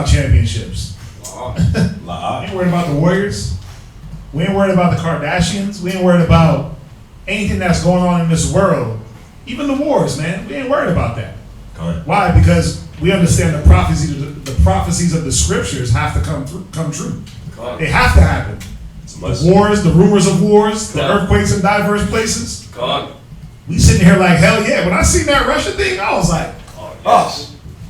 championships. We ain't worried about the Warriors. We ain't worried about the Kardashians. We ain't worried about anything that's going on in this world. Even the wars, man. We ain't worried about that. Correct. Why? Because we understand the prophecies of the scriptures have to come true. They have to happen. The wars, the rumors of wars, the earthquakes in diverse places. We sitting here like, hell yeah. When I seen that Russia thing, I was like,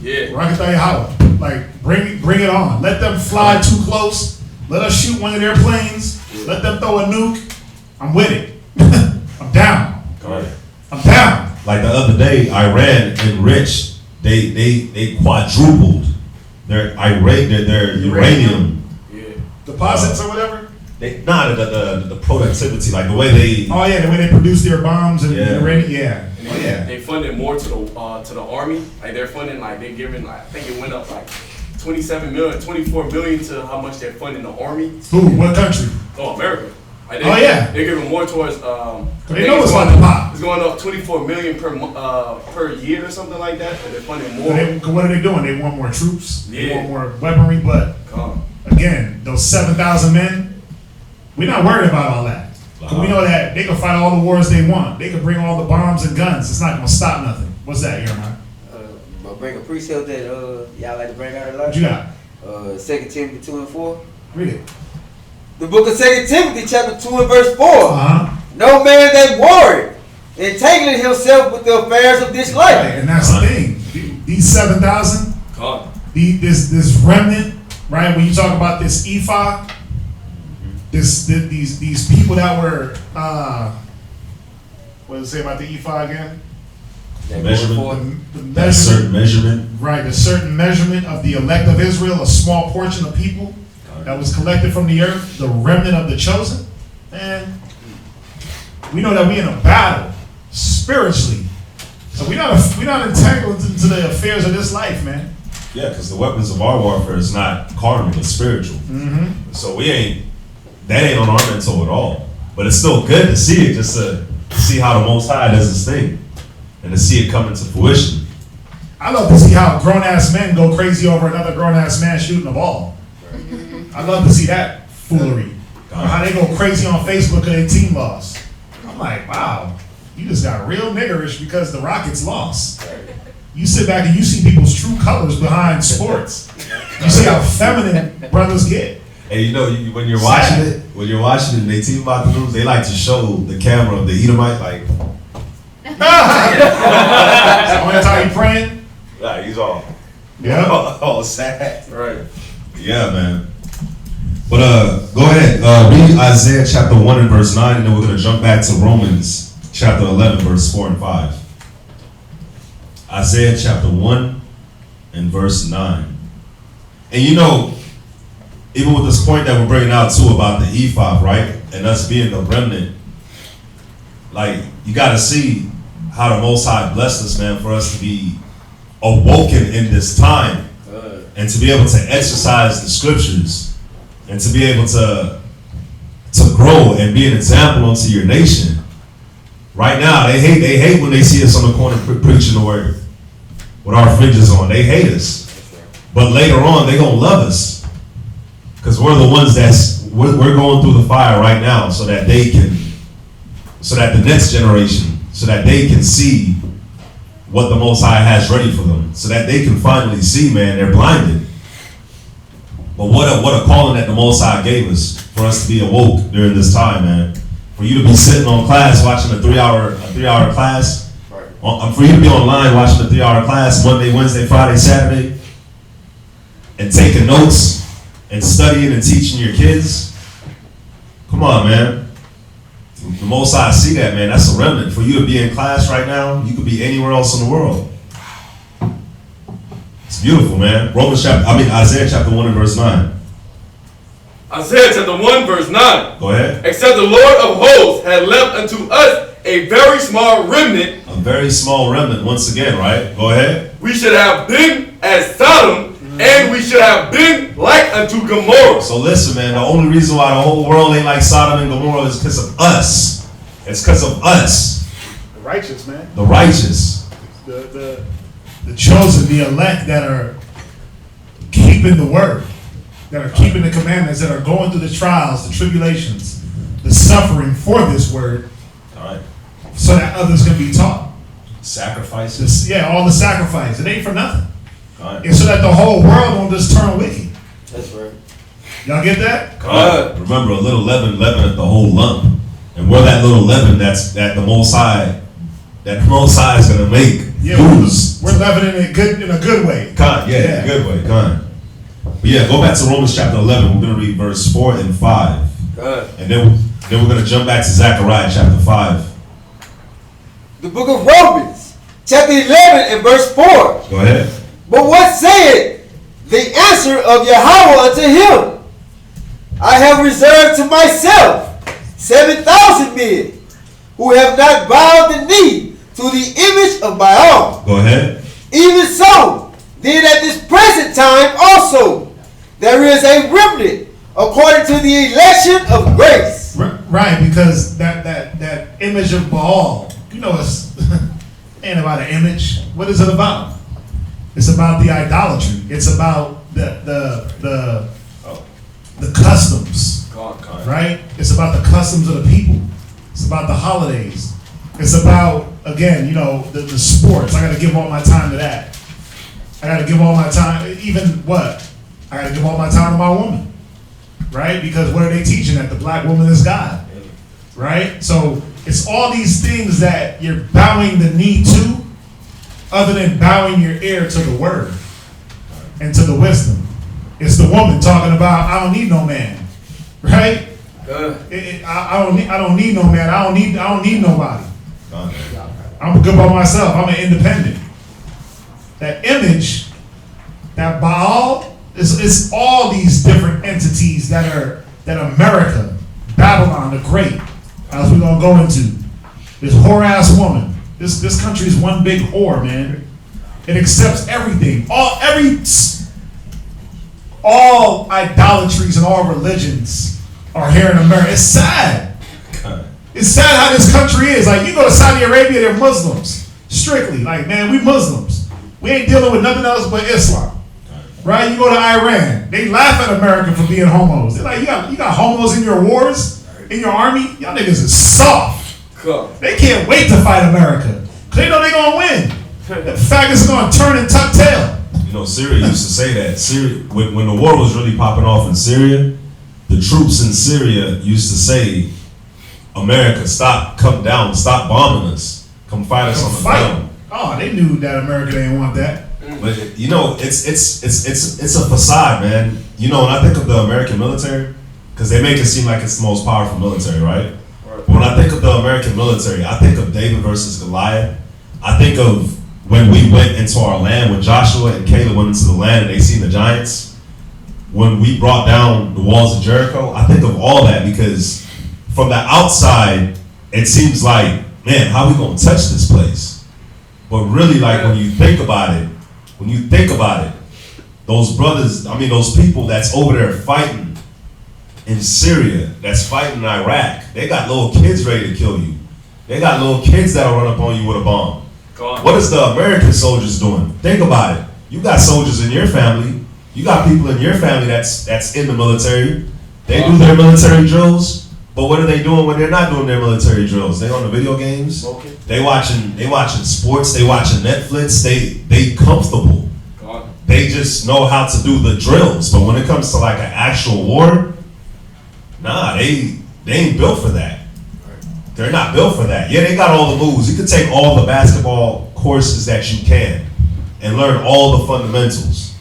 Yeah. Rakatayahawa. Like, bring it on. Let them fly too close. Let us shoot one of their planes. Let them throw a nuke. I'm with it. I'm down. I'm down. Like the other day, Iran enriched, they quadrupled their uranium deposits or whatever. The productivity, like the way they. Oh yeah, the way they produce their bombs and uranium. And they funded more to the army. Like they're funding, like they're giving, like I think it went up like 27 million, 24 million to how much they're funding the army. Who? What country? Oh, America. Like they're giving more towards. They know it's about to pop. It's going up 24 million per year or something like that. And they're funding more. What are they doing? They want more troops. Yeah. They want more weaponry. But again, those 7,000 men. We're not worried about all that. We know that they can fight all the wars they want. They can bring all the bombs and guns. It's not going to stop nothing. What's that, Jeremiah? But bring a precept that y'all like to bring out a lot. What you got? 2 Timothy 2 and 4. Read it. The book of 2 Timothy chapter 2 and verse 4. No man that warred, entangling himself with the affairs of this life. Right, and that's the thing. These 7,000, this remnant, right? When you talk about this ephah, these people that were What does it say about the ephah again? Measurement. The certain measurement. Right, a certain measurement of the elect of Israel, a small portion of people that was collected from the earth, the remnant of the chosen. Man, we know that we in a battle spiritually. So we're not entangled into the affairs of this life, man. Yeah, because the weapons of our warfare is not carnal, but spiritual. Mm-hmm. So that ain't on our mental at all. But it's still good to see it, just to see how the Most High does his thing. And to see it come into fruition. I love to see how grown-ass men go crazy over another grown-ass man shooting a ball. I love to see that foolery. Or how they go crazy on Facebook because their team lost. I'm like, wow, you just got real niggerish because the Rockets lost. You sit back and you see people's true colors behind sports. You see how feminine brothers get. And you know, when you're watching it, and they team about to lose, they like to show the camera of the Edomite, like, so only time you praying? Yeah, he's all. Yeah. all sad. Right. Yeah, man. But go ahead. Read Isaiah chapter 1 and verse 9, and then we're going to jump back to Romans chapter 11, verse 4 and 5. Isaiah chapter 1 and verse 9. And you know, even with this point that we're bringing out too about the ephod, right? And us being the remnant, like, you got to see how the Most High blessed us, man, for us to be awoken in this time and to be able to exercise the scriptures and to be able to grow and be an example unto your nation. Right now, they hate when they see us on the corner preaching the word with our fringes on. They hate us. But later on, they're going to love us because we're the ones we're going through the fire right now so that the next generation, so that they can see what the Most High has ready for them, so that they can finally see, man, they're blinded. But what a calling that the Most High gave us for us to be awoke during this time, man. For you to be sitting on class watching a 3-hour class, for you to be online watching a 3-hour class Monday, Wednesday, Friday, Saturday, and taking notes and studying and teaching your kids. Come on, man. The Most High see that, man. That's a remnant. For you to be in class right now, you could be anywhere else in the world. It's beautiful, man. Isaiah chapter 1 and verse 9. Isaiah chapter 1 verse 9. Go ahead. Except the Lord of hosts had left unto us a very small remnant. A very small remnant, once again, right? Go ahead. We should have been as Sodom, and we should have been like unto Gomorrah. So listen, man, the only reason why the whole world ain't like Sodom and Gomorrah is because of us. It's because of us. The righteous, man. The righteous. The chosen, the elect that are keeping the word, that are keeping the commandments, that are going through the trials, the tribulations, the suffering for this word. All right. So that others can be taught. Sacrifices. All the sacrifice. It ain't for nothing. Right. It's so that the whole world won't just turn wicked. That's right. Y'all get that? Remember, a little leaven leaveneth the whole lump. And we're that little leaven that the Most High is going to make. Yeah, we're leavening it in a good way. In a good way. But yeah, go back to Romans chapter 11. We're going to read verse 4 and 5. And then we're going to jump back to Zachariah chapter 5. The book of Romans, chapter 11 and verse 4. Go ahead. But what saith the answer of Yahweh unto him? I have reserved to myself 7,000 men who have not bowed the knee to the image of Baal. Go ahead. Even so, then at this present time also, there is a remnant according to the election of grace. Right, because that image of Baal, you know, it's ain't about an image. What is it about? It's about the idolatry. It's about the customs, right? It's about the customs of the people. It's about the holidays. It's about, again, you know, the sports. I got to give all my time to that. I got to give all my time, I got to give all my time to my woman, right? Because what are they teaching? That the black woman is God, right? So it's all these things that you're bowing the knee to, other than bowing your ear to the word and to the wisdom. It's the woman talking about, I don't need no man, right? I don't need no man. I don't need nobody. I'm good by myself. I'm an independent. That image, that Baal, it's all these different entities that America, Babylon the Great, as we're gonna go into. This whore-ass woman. This country is one big whore, man. It accepts everything. All idolatries and all religions are here in America. It's sad. It's sad how this country is. Like, you go to Saudi Arabia, they're Muslims. Strictly. Like, man, we Muslims. We ain't dealing with nothing else but Islam. Right? You go to Iran, they laugh at America for being homos. They're like, you got homos in your wars, in your army? Y'all niggas is soft. They can't wait to fight America. Cause they know they're gonna win. The faggots are gonna turn and tuck tail. You know, Syria used to say that. Syria, when the war was really popping off in Syria, the troops in Syria used to say, America, come down, stop bombing us. Come fight us on the ground. Oh, they knew that America didn't want that. But you know, it's a facade, man. You know, when I think of the American military, because they make it seem like it's the most powerful military, right? But when I think of the American military, I think of David versus Goliath. I think of when we went into our land, when Joshua and Caleb went into the land and they seen the giants. When we brought down the walls of Jericho, I think of all that because from the outside, it seems like, man, how we gonna touch this place? But really, like, when you think about it, those brothers, those people that's over there fighting in Syria, that's fighting in Iraq, they got little kids ready to kill you. They got little kids that'll run up on you with a bomb. What is the American soldiers doing? Think about it. You got soldiers in your family. You got people in your family that's in the military. They do their military drills. But what are they doing when they're not doing their military drills? They on the video games. Okay. They watching sports. They watching Netflix. They comfortable. They just know how to do the drills. But when it comes to like an actual war, nah, they ain't built for that. They're not built for that. Yeah, they got all the moves. You can take all the basketball courses that you can and learn all the fundamentals.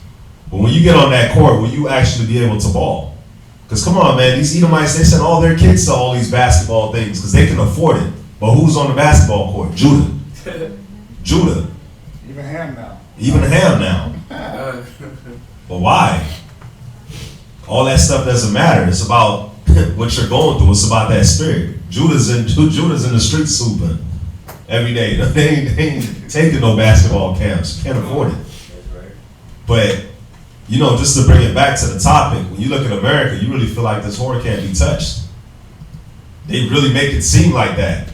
But when you get on that court, will you actually be able to ball? Because come on, man, these Edomites, they send all their kids to all these basketball things because they can afford it. But who's on the basketball court? Judah. Judah. Even Ham now. But why? All that stuff doesn't matter. It's about what you're going through. It's about that spirit. Judah's in the streets hooping every day. They ain't taking no basketball camps. Can't afford it. But you know, just to bring it back to the topic, when you look at America, you really feel like this whore can't be touched. They really make it seem like that.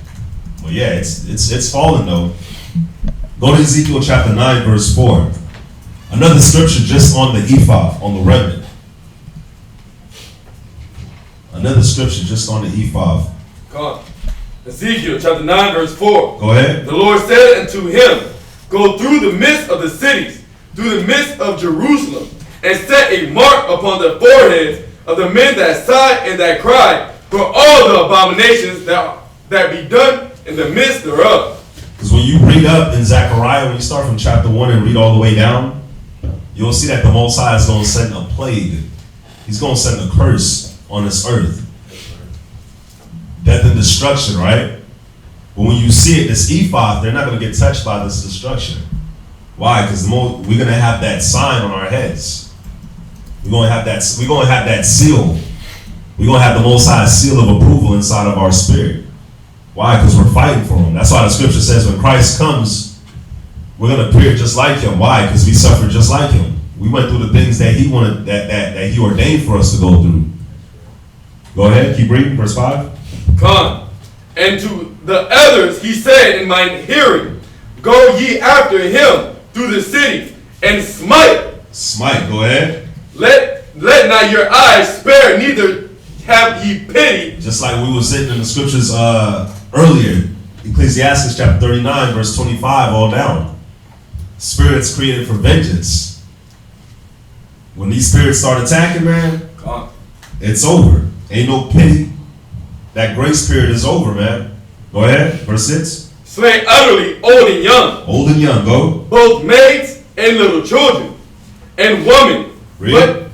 Well, yeah, it's fallen though. Go to Ezekiel chapter 9, verse 4. Another scripture just on the ephod, on the remnant. Another scripture just on the ephod. God. Ezekiel chapter 9, verse 4. Go ahead. The Lord said unto him, go through the midst of the cities, through the midst of Jerusalem, and set a mark upon the foreheads of the men that sigh and that cry for all the abominations that be done in the midst thereof. Because when you read up in Zachariah, when you start from chapter 1 and read all the way down, you'll see that the Most High is going to send a plague. He's going to send a curse on this earth. Death and destruction, right? But when you see it, this ephod, they're not going to get touched by this destruction. Why? Because we're going to have that sign on our heads. We're going to have that seal. We're going to have the Most High seal of approval inside of our spirit. Why? Because we're fighting for him. That's why the scripture says when Christ comes, we're going to appear just like him. Why? Because we suffered just like him. We went through the things that he wanted, that he ordained for us to go through. Go ahead, keep reading, verse 5. Come. And to the others he said in mine hearing, go ye after him through the cities, and smite. Smite, go ahead. Let not your eyes spare, neither have ye pity. Just like we were sitting in the scriptures earlier, Ecclesiastes chapter 39, verse 25, all down. Spirits created for vengeance. When these spirits start attacking, man, it's over. Ain't no pity. That grace period is over, man. Go ahead, verse 6. Slay utterly old and young. Old and young, go. Both maids and little children, and women.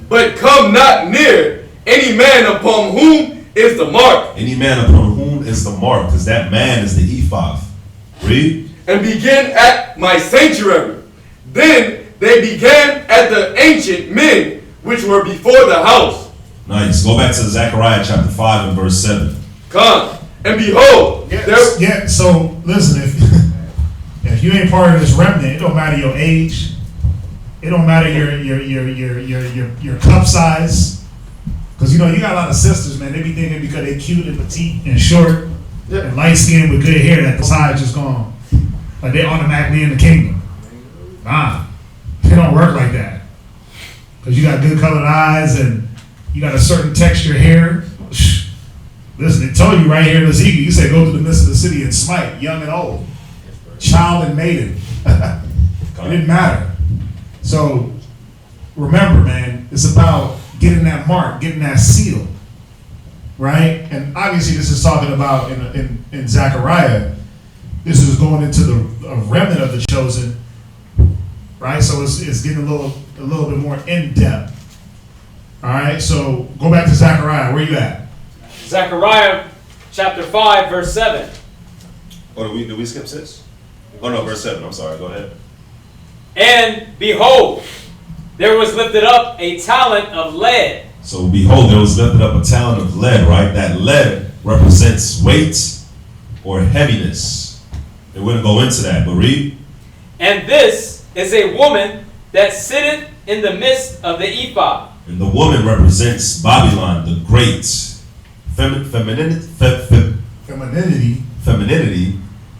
But come not near any man upon whom is the mark. Any man upon whom is the mark, because that man is the ephod. Read. And began at my sanctuary. Then they began at the ancient men which were before the house. Nice. Go back to Zachariah chapter 5 and verse 7. Come. And behold, so listen, if you ain't part of this remnant, it don't matter your age, it don't matter your cup size, because you got a lot of sisters, man. They be thinking because they cute and petite and short and light skinned with good hair that the size just gone, like they automatically in the kingdom. Nah, it don't work like that, because you got good colored eyes and you got a certain texture hair. Listen, it told you right here in Ezekiel, you said go to the midst of the city and smite, young and old, child and maiden. It didn't matter. So remember, man, it's about getting that mark, getting that seal, right? And obviously this is talking about in Zachariah, this is going into the remnant of the chosen, right? So it's getting a little bit more in depth. All right, so go back to Zachariah. Where you at? Zechariah chapter 5, verse 7. Oh, did we skip 6? Oh no, verse 7. I'm sorry. Go ahead. And behold, there was lifted up a talent of lead. So behold, there was lifted up a talent of lead, right? That lead represents weight or heaviness. They wouldn't go into that, but read. And this is a woman that sitteth in the midst of the ephod. And the woman represents Babylon, the great. Femininity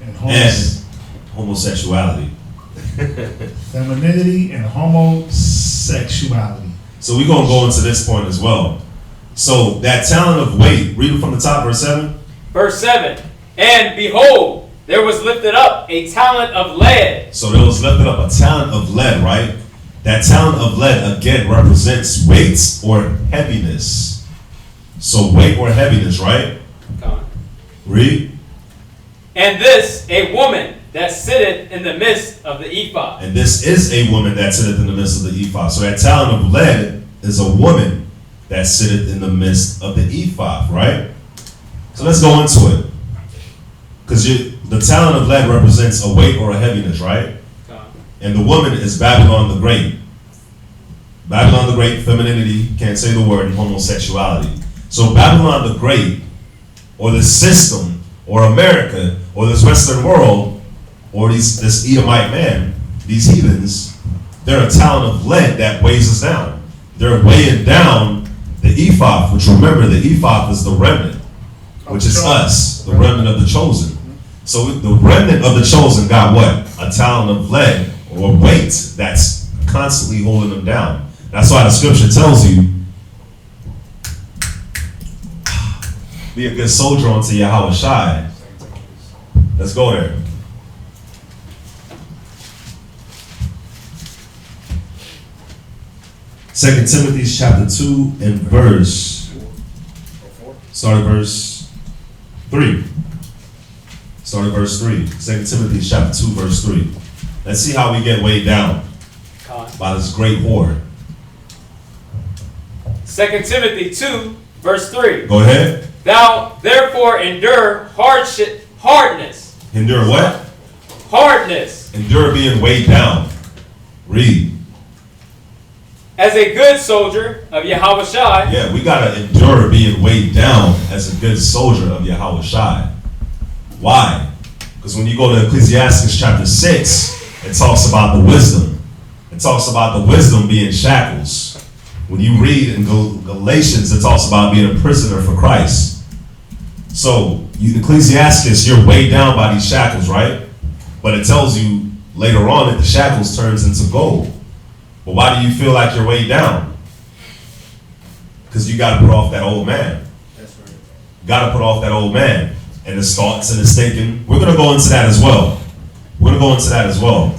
and homosexuality. Femininity and homosexuality. So we're going to go into this point as well. So that talent of weight, read it from the top, verse 7. Verse 7. And behold, there was lifted up a talent of lead. So there was lifted up a talent of lead, right? That talent of lead, again, represents weight or heaviness. So weight or heaviness, right? Read. And this a woman that sitteth in the midst of the ephod. And this is a woman that sitteth in the midst of the ephod. So that talent of lead is a woman that sitteth in the midst of the ephod, right? So let's go into it. Because the talent of lead represents a weight or a heaviness, right? And the woman is Babylon the Great. Babylon the Great, femininity, can't say the word, and homosexuality. So Babylon the Great, or the system, or America, or this Western world, or this Edomite man, these heathens, they're a talent of lead that weighs us down. They're weighing down the ephod, which remember the ephod is the remnant, which is us, the remnant of the chosen. So the remnant of the chosen got what? A talent of lead or weight that's constantly holding them down. That's why the scripture tells you, be a good soldier unto Yahweh Shai. Let's go there. Second Timothy chapter 2 and verse. Start at verse 3. Start at verse 3. 2 Timothy chapter 2 verse 3. Let's see how we get weighed down by this great whore. 2 Timothy 2 verse 3. Go ahead. Thou therefore endure hardness. Endure what? Hardness. Endure being weighed down. Read. As a good soldier of Yahweh Shai. Yeah, we got to endure being weighed down as a good soldier of Yahweh Shai. Why? Because when you go to Ecclesiastes chapter 6, it talks about the wisdom. It talks about the wisdom being shackles. When you read in Galatians, it talks about being a prisoner for Christ. So, Ecclesiastes, you're weighed down by these shackles, right? But it tells you later on that the shackles turns into gold. But why do you feel like you're weighed down? Because you got to put off that old man. That's right. You got to put off that old man and his thoughts and his thinking. We're going to go into that as well. We're going to go into that as well.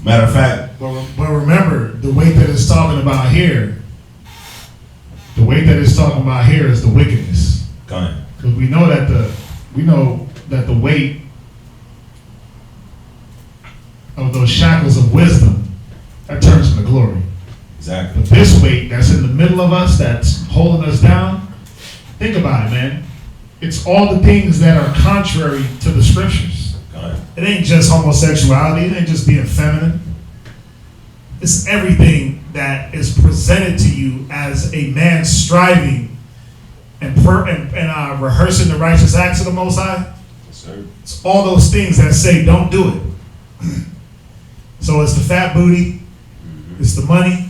Matter of fact. But remember, the weight that it's talking about here, the weight that it's talking about here is the wickedness. Because we know that the weight of those shackles of wisdom, that turns into glory. Exactly. But this weight that's in the middle of us, that's holding us down, think about it, man. It's all the things that are contrary to the scriptures. it ain't just homosexuality. It ain't just being feminine. It's everything that is presented to you as a man striving and rehearsing the righteous acts of the Most High. Yes, sir. It's all those things that say don't do it. So it's the fat booty, it's the money,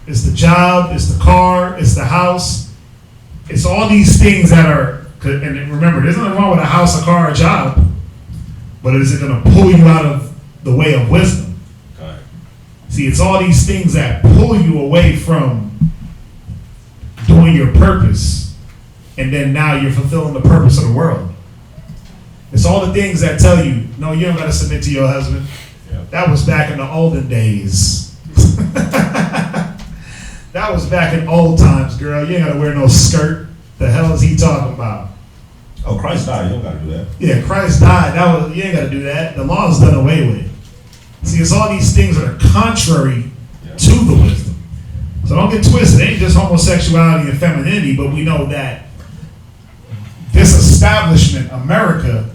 it's the job, it's the car, it's the house. It's all these things that are, and remember, there's nothing wrong with a house, a car, a job, but is it going to pull you out of the way of wisdom? Okay. See, it's all these things that pull you away from doing your purpose, and then now you're fulfilling the purpose of the world. It's all the things that tell you, no, you don't got to submit to your husband. Yep. That was back in the olden days. That was back in old times, girl. You ain't got to wear no skirt. The hell is he talking about? Oh, Christ died. You don't got to do that. Yeah, Christ died. You ain't got to do that. The law is done away with. See, it's all these things that are contrary to the wisdom. So don't get twisted. It ain't just homosexuality and femininity, but we know that this establishment, America,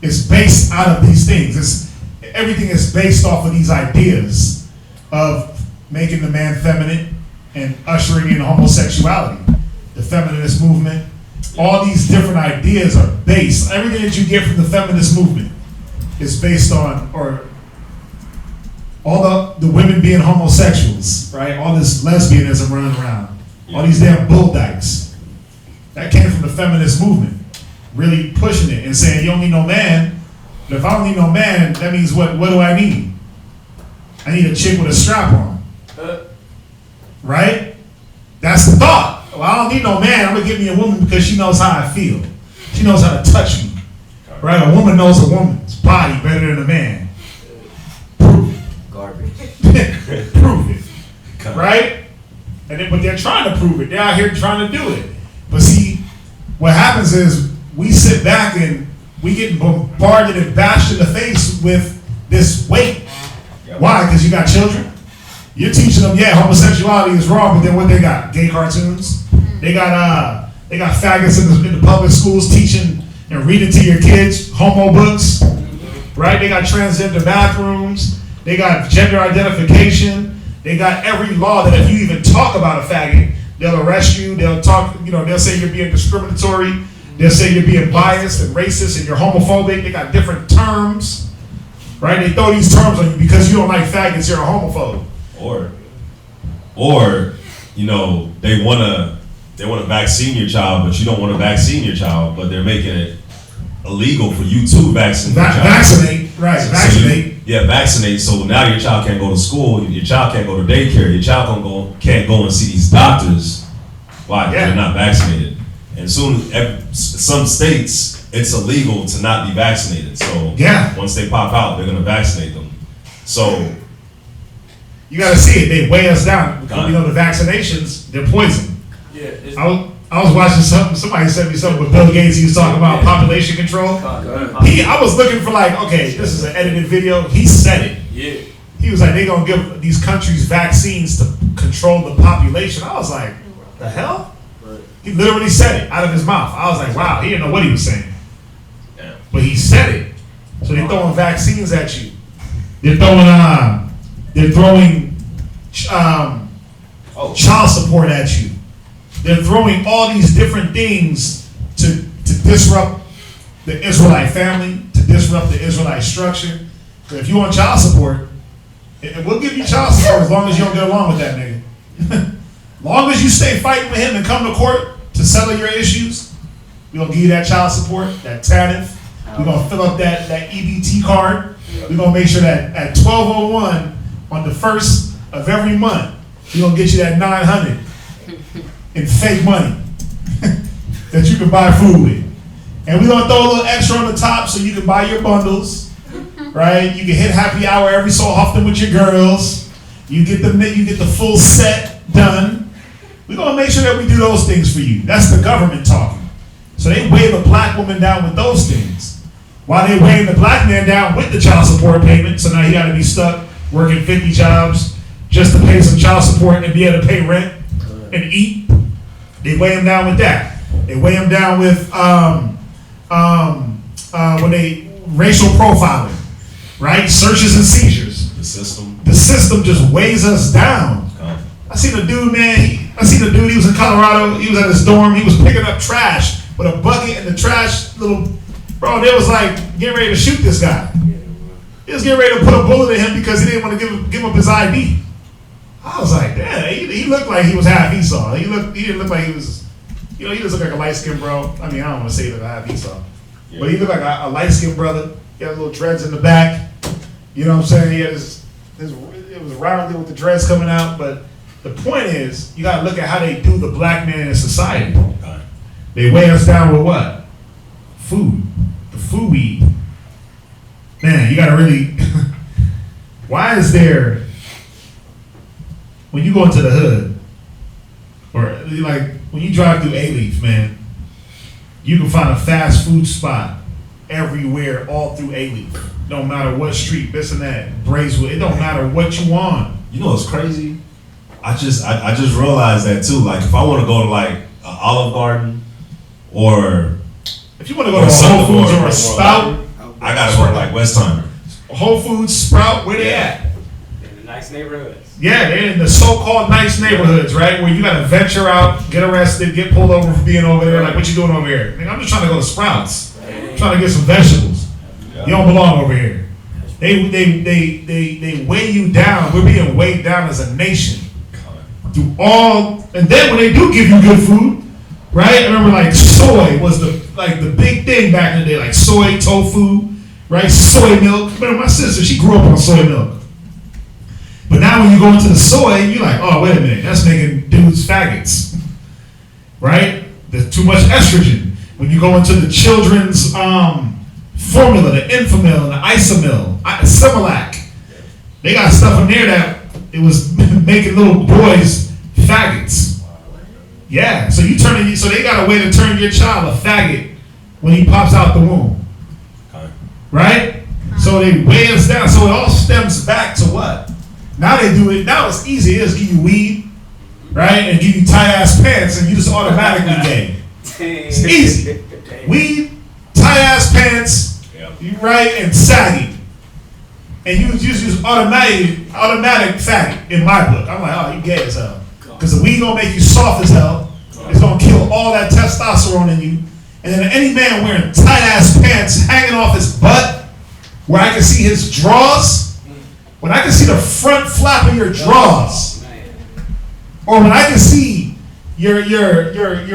is based out of these things. Everything is based off of these ideas of making the man feminine and ushering in homosexuality. The feminist movement, all these different ideas are based, everything that you get from the feminist movement is based on, or all the women being homosexuals, right? All this lesbianism running around, all these damn bull dykes. That came from the feminist movement, really pushing it and saying, you don't need no man. But if I don't need no man, that means what do I need? I need a chick with a strap on. Right? That's the thought. Well, I don't need no man. I'm going to get me a woman because she knows how I feel. She knows how to touch me. Right? A woman knows a woman's body better than a man. Prove it. Garbage. Prove it. Right? But they're trying to prove it. They're out here trying to do it. But see, what happens is we sit back and we get bombarded and bashed in the face with this weight. Why? Because you got children? You're teaching them, homosexuality is wrong, but then what they got? Gay cartoons. They got faggots in the public schools teaching and reading to your kids homo books, right? They got transgender bathrooms. They got gender identification. They got every law that if you even talk about a faggot, they'll arrest you. They'll talk, they'll say you're being discriminatory. They'll say you're being biased and racist and you're homophobic. They got different terms, right? They throw these terms on you because you don't like faggots, you're a homophobe. Or they want to vaccine your child, but you don't want to vaccine your child, but they're making it illegal for you to vaccinate your child. Vaccinate, right? Vaccinate. Vaccinate. So now your child can't go to school. Your child can't go to daycare. Your child can't go and see these doctors. Why? They're not vaccinated. And some states it's illegal to not be vaccinated. So once they pop out, they're gonna vaccinate them. So. You got to see it. They weigh us down because the vaccinations, they're poison. Yeah. I was watching something. Somebody sent me something with Bill Gates. He was talking about population control. I was looking for this is an edited video. He said it. Yeah. He was like, they're gonna give these countries vaccines to control the population. I was like, the hell? Right. He literally said it out of his mouth. I was like, wow, he didn't know what he was saying. Yeah. But he said it. So they're throwing vaccines at you. They're throwing child support at you. They're throwing all these different things to disrupt the Israelite family, to disrupt the Israelite structure. So if you want child support, we'll give you child support as long as you don't get along with that nigga. Long as you stay fighting with him and come to court to settle your issues, we're going to give you that child support, that TANF. We're going to fill up that EBT card. We're going to make sure that at 12:01 on the first of every month, we're going to get you that $900 in fake money that you can buy food with. And we're going to throw a little extra on the top so you can buy your bundles, right? You can hit happy hour every so often with your girls. You get the full set done. We're going to make sure that we do those things for you. That's the government talking. So they weigh the black woman down with those things, while they weighing the black man down with the child support payment. So now he got to be stuck working 50 jobs just to pay some child support and be able to pay rent and eat. They weigh him down with that. They weigh him down with when they racial profiling. right? Searches and seizures. The system. The system just weighs us down. I seen a dude, man. He was in Colorado. He was at his dorm. He was picking up trash with a bucket and the trash bro, they was like getting ready to shoot this guy. He was getting ready to put a bullet in him because he didn't want to give him his ID. I was like, damn, he looked like he was half Esau. He didn't look like he was, he just looked like a light-skinned bro. I mean, I don't want to say that half Esau. Yeah. But he looked like a light-skinned brother. He had little dreads in the back. You know what I'm saying? He had it was rounded with the dreads coming out. But the point is, you got to look at how they do the black man in society. They weigh us down with what? Food. The food we eat. Man, you got to really, why is there, when you go into the hood, or like when you drive through A-Leaf, man, you can find a fast food spot everywhere, all through A-Leaf. No matter what street, this and that, Bracewood, it don't matter what you want. You know what's crazy? I just realized that too. Like if I want to go to like an Olive Garden, or if you want to go to a Whole Foods or a Spout, I gotta go to like Westheimer. Whole Foods, Sprout, where they at? In the nice neighborhoods. Yeah, they're in the so-called nice neighborhoods, right? Where you gotta venture out, get arrested, get pulled over for being over there. Like, what you doing over here? Nigga, I'm just trying to go to Sprouts. I'm trying to get some vegetables. You don't belong over here. They weigh you down. We're being weighed down as a nation. Through all, and then when they do give you good food, right? I remember like soy was the big thing back in the day, like soy, tofu, right? Soy milk. Remember my sister, she grew up on soy milk. But now when you go into the soy, you're like, oh, wait a minute, that's making dudes faggots, right? There's too much estrogen. When you go into the children's formula, the Enfamil and the Isomil, Similac, they got stuff in there that it was making little boys faggots. Yeah, so so they got a way to turn your child a faggot when he pops out the womb, right? So they weigh us down. So it all stems back to what? Now they do it. Now it's easy. They just give you weed, right, and give you tight ass pants, and you just automatically gay. It's easy. Weed, tight ass pants, right, and saggy. And you just use automatic faggot in my book. I'm like, oh, you gay as hell. Because the weed gonna make you soft as hell. It's gonna kill all that testosterone in you. And then any man wearing tight ass pants hanging off his butt, where I can see his drawers, when I can see the front flap of your drawers, or when I can see your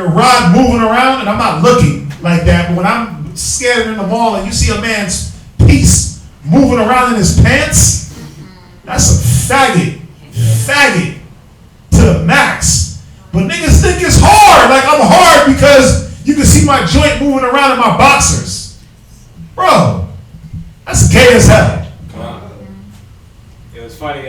rod moving around, and I'm not looking like that, but when I'm scared in the mall and you see a man's piece moving around in his pants, that's a faggot to the max. But niggas think it's hard, like I'm hard because you can see my joint moving around in my boxers. Bro, that's gay as hell. It was funny,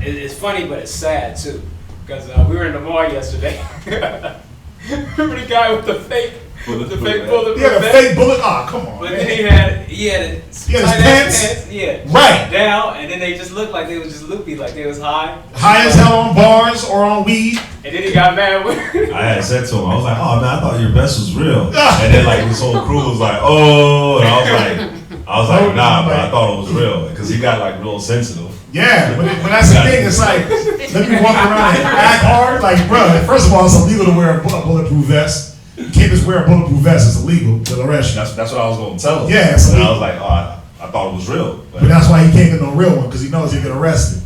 it's funny but it's sad too, because we were in the mall yesterday. Remember the guy with the fake bullet? He had a fake bullet? Oh, come on. But man. then he had his pants? Yeah. Right. Down, and then they just looked like they was just loopy, like they was high. High as hell on bars or on weed. And then he got mad with I had said to him, I was like, oh man, I thought your vest was real. And then like this whole crew was like, oh, and I was like, nah, but I thought it was real. Because he got like real sensitive. Yeah, but that's the thing. It's like, let me walk around and act hard. Like, bro, first of all, it's illegal to wear a bulletproof vest. You can't just wear a bulletproof vest. It's illegal to arrest you. That's what I was going to tell him. Yeah, it's illegal. And I was like, oh, I thought it was real. But that's why he can't get no real one, because he knows he'll get arrested.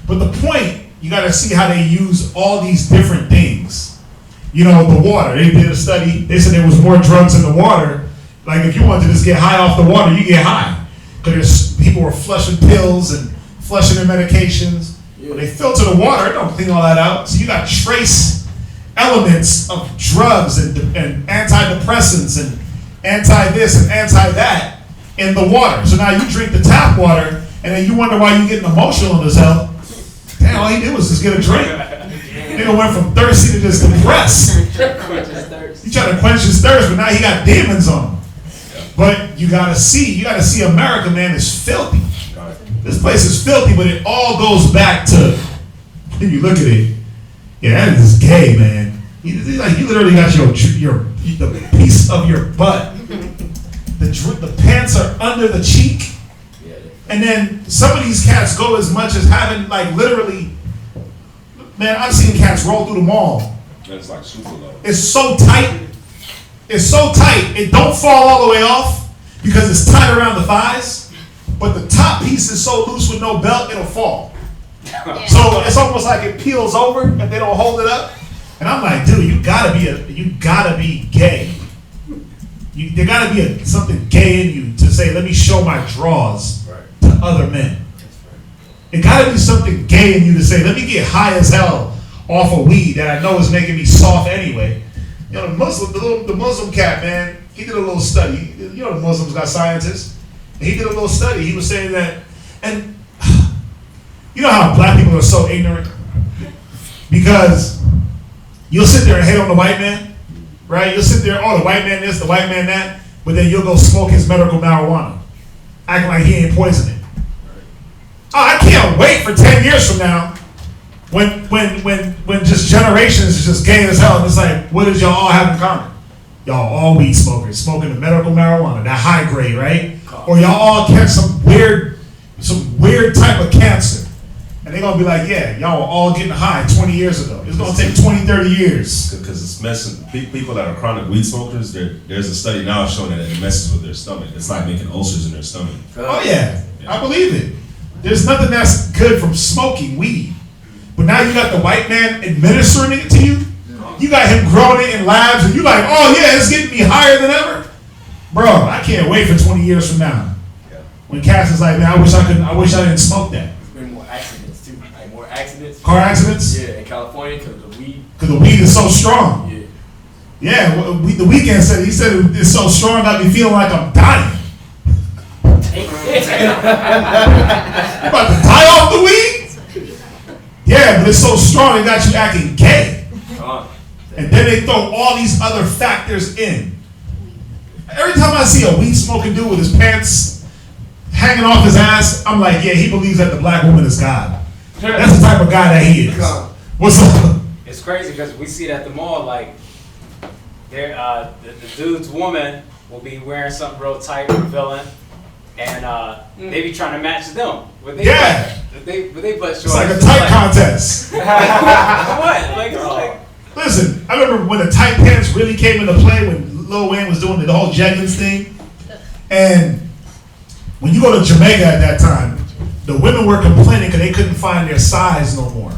But the point, you got to see how they use all these different things. You know, the water. They did a study. They said there was more drugs in the water. Like, if you want to just get high off the water, you get high. Because people were flushing pills and flushing their medications. When they filter the water, it don't clean all that out. So you got trace elements of drugs and antidepressants and anti-this and anti-that in the water. So now you drink the tap water, and then you wonder why you're getting emotional as hell. Damn, all he did was just get a drink. Nigga went from thirsty to just depressed. He tried to quench his thirst, but now he got demons on him. But you gotta see America, man, is filthy. This place is filthy, but it all goes back to, if you look at it, yeah, that is gay, man. You literally got the piece of your butt. The pants are under the cheek. And then some of these cats go as much as having like literally, man, I've seen cats roll through the mall. It's like super low. It's so tight. It's so tight. It don't fall all the way off because it's tight around the thighs. But the top piece is so loose with no belt, it'll fall. Yeah. So it's almost like it peels over if they don't hold it up. And I'm like, dude, you gotta be gay. There gotta be something gay in you to say, let me show my draws to other men. It gotta be something gay in you to say, let me get high as hell off of weed that I know is making me soft anyway. You know, the Muslim cat, man, he did a little study. You know, the Muslims got scientists. And he did a little study. He was saying that, and you know how black people are so ignorant? Because you'll sit there and hate on the white man. Right? You'll sit there, oh, the white man this, the white man that, but then you'll go smoke his medical marijuana, acting like he ain't poisoning. Oh, I can't wait for 10 years from now when just generations is just gay as hell. And it's like, what does y'all all have in common? Y'all all weed smokers, smoking the medical marijuana, that high grade, right? Or y'all all catch some weird type of cancer. And they're going to be like, yeah, y'all were all getting high 20 years ago. It's going to take 20, 30 years. Because it's messing, people that are chronic weed smokers, there's a study now showing that it messes with their stomach. It's like making ulcers in their stomach. Oh yeah, I believe it. There's nothing that's good from smoking weed. But now you got the white man administering it to you. You got him growing it in labs and you like, oh yeah, it's getting me higher than ever. Bro, I can't wait for 20 years from now. When Cass is like, man, I wish I didn't smoke that. More accidents. Car accidents? Yeah, in California because of the weed. Because the weed is so strong. Yeah. Yeah, the Weeknd said, he said it's so strong I be feeling like I'm dying. You about to die off the weed? Yeah, but it's so strong it got you acting gay. And then they throw all these other factors in. Every time I see a weed smoking dude with his pants hanging off his ass, I'm like, yeah, he believes that the black woman is God. That's the type of guy that he is. What's up? It's crazy because we see it at the mall. Like, the dude's woman will be wearing something real tight, revealing, and they be trying to match them. With they butt shorts. It's like a tight contest. What? Like, it's like. Listen, I remember when the tight pants really came into play when Lil Wayne was doing the whole jeggings thing, and when you go to Jamaica at that time, the women were complaining because they couldn't find their size no more.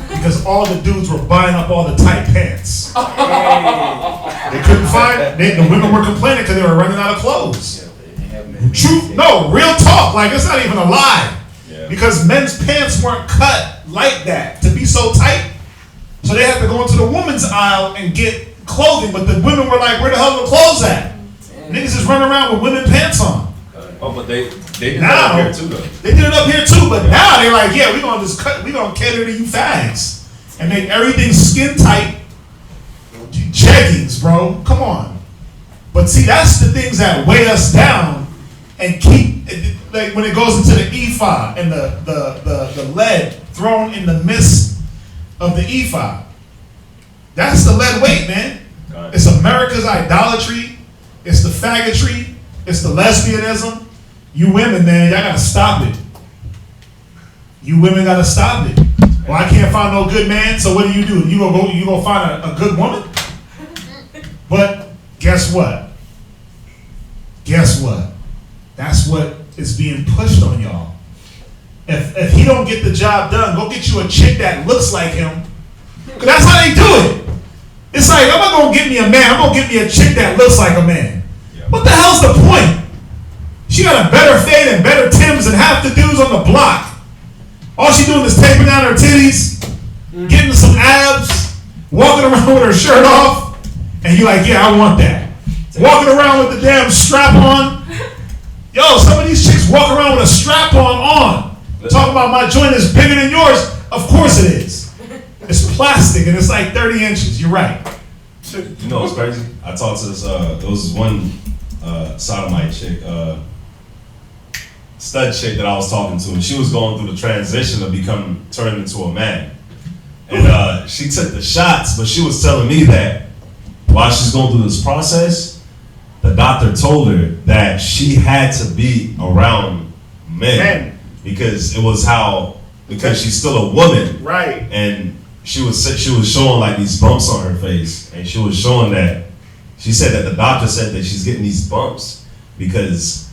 Because all the dudes were buying up all the tight pants. They couldn't find, the women were complaining because they were running out of clothes. True, no, real talk, like it's not even a lie. Because men's pants weren't cut like that to be so tight. So they had to go into the women's aisle and get clothing, but the women were like, where the hell are the clothes at? Niggas just running around with women pants on. Oh, but they did it up here too, though. They did it up here too, but now they're like, yeah, we're gonna cater to you fags and make everything skin tight. Jeggings, bro. Come on. But see, that's the things that weigh us down and keep, like when it goes into the ephod and the lead thrown in the midst of the ephod. That's the lead weight, man. It's America's idolatry. It's the faggotry. It's the lesbianism. You women, man, y'all gotta stop it. You women gotta stop it. Well, I can't find no good man, so what do? You gonna find a good woman? But guess what? Guess what? That's what is being pushed on y'all. If he don't get the job done, go get you a chick that looks like him. Cause that's how they do it. It's like, I'm not gonna get me a man, I'm gonna get me a chick that looks like a man. What the hell's the point? She got a better fade and better Timbs than half the dudes on the block. All she doing is taping down her titties, getting some abs, walking around with her shirt off, and you like, yeah, I want that. Walking around with the damn strap on. Yo, some of these chicks walk around with a strap on. Talking about my joint is bigger than yours. Of course it is. It's plastic and it's like 30 inches. You're right. You know what's crazy? I talked to this, there was one sodomite chick, stud chick that I was talking to, and she was going through the transition of turning into a man. And she took the shots, but she was telling me that while she's going through this process, the doctor told her that she had to be around men. Because it was because she's still a woman. Right. And she was showing like these bumps on her face, and she was showing that she said that the doctor said that she's getting these bumps because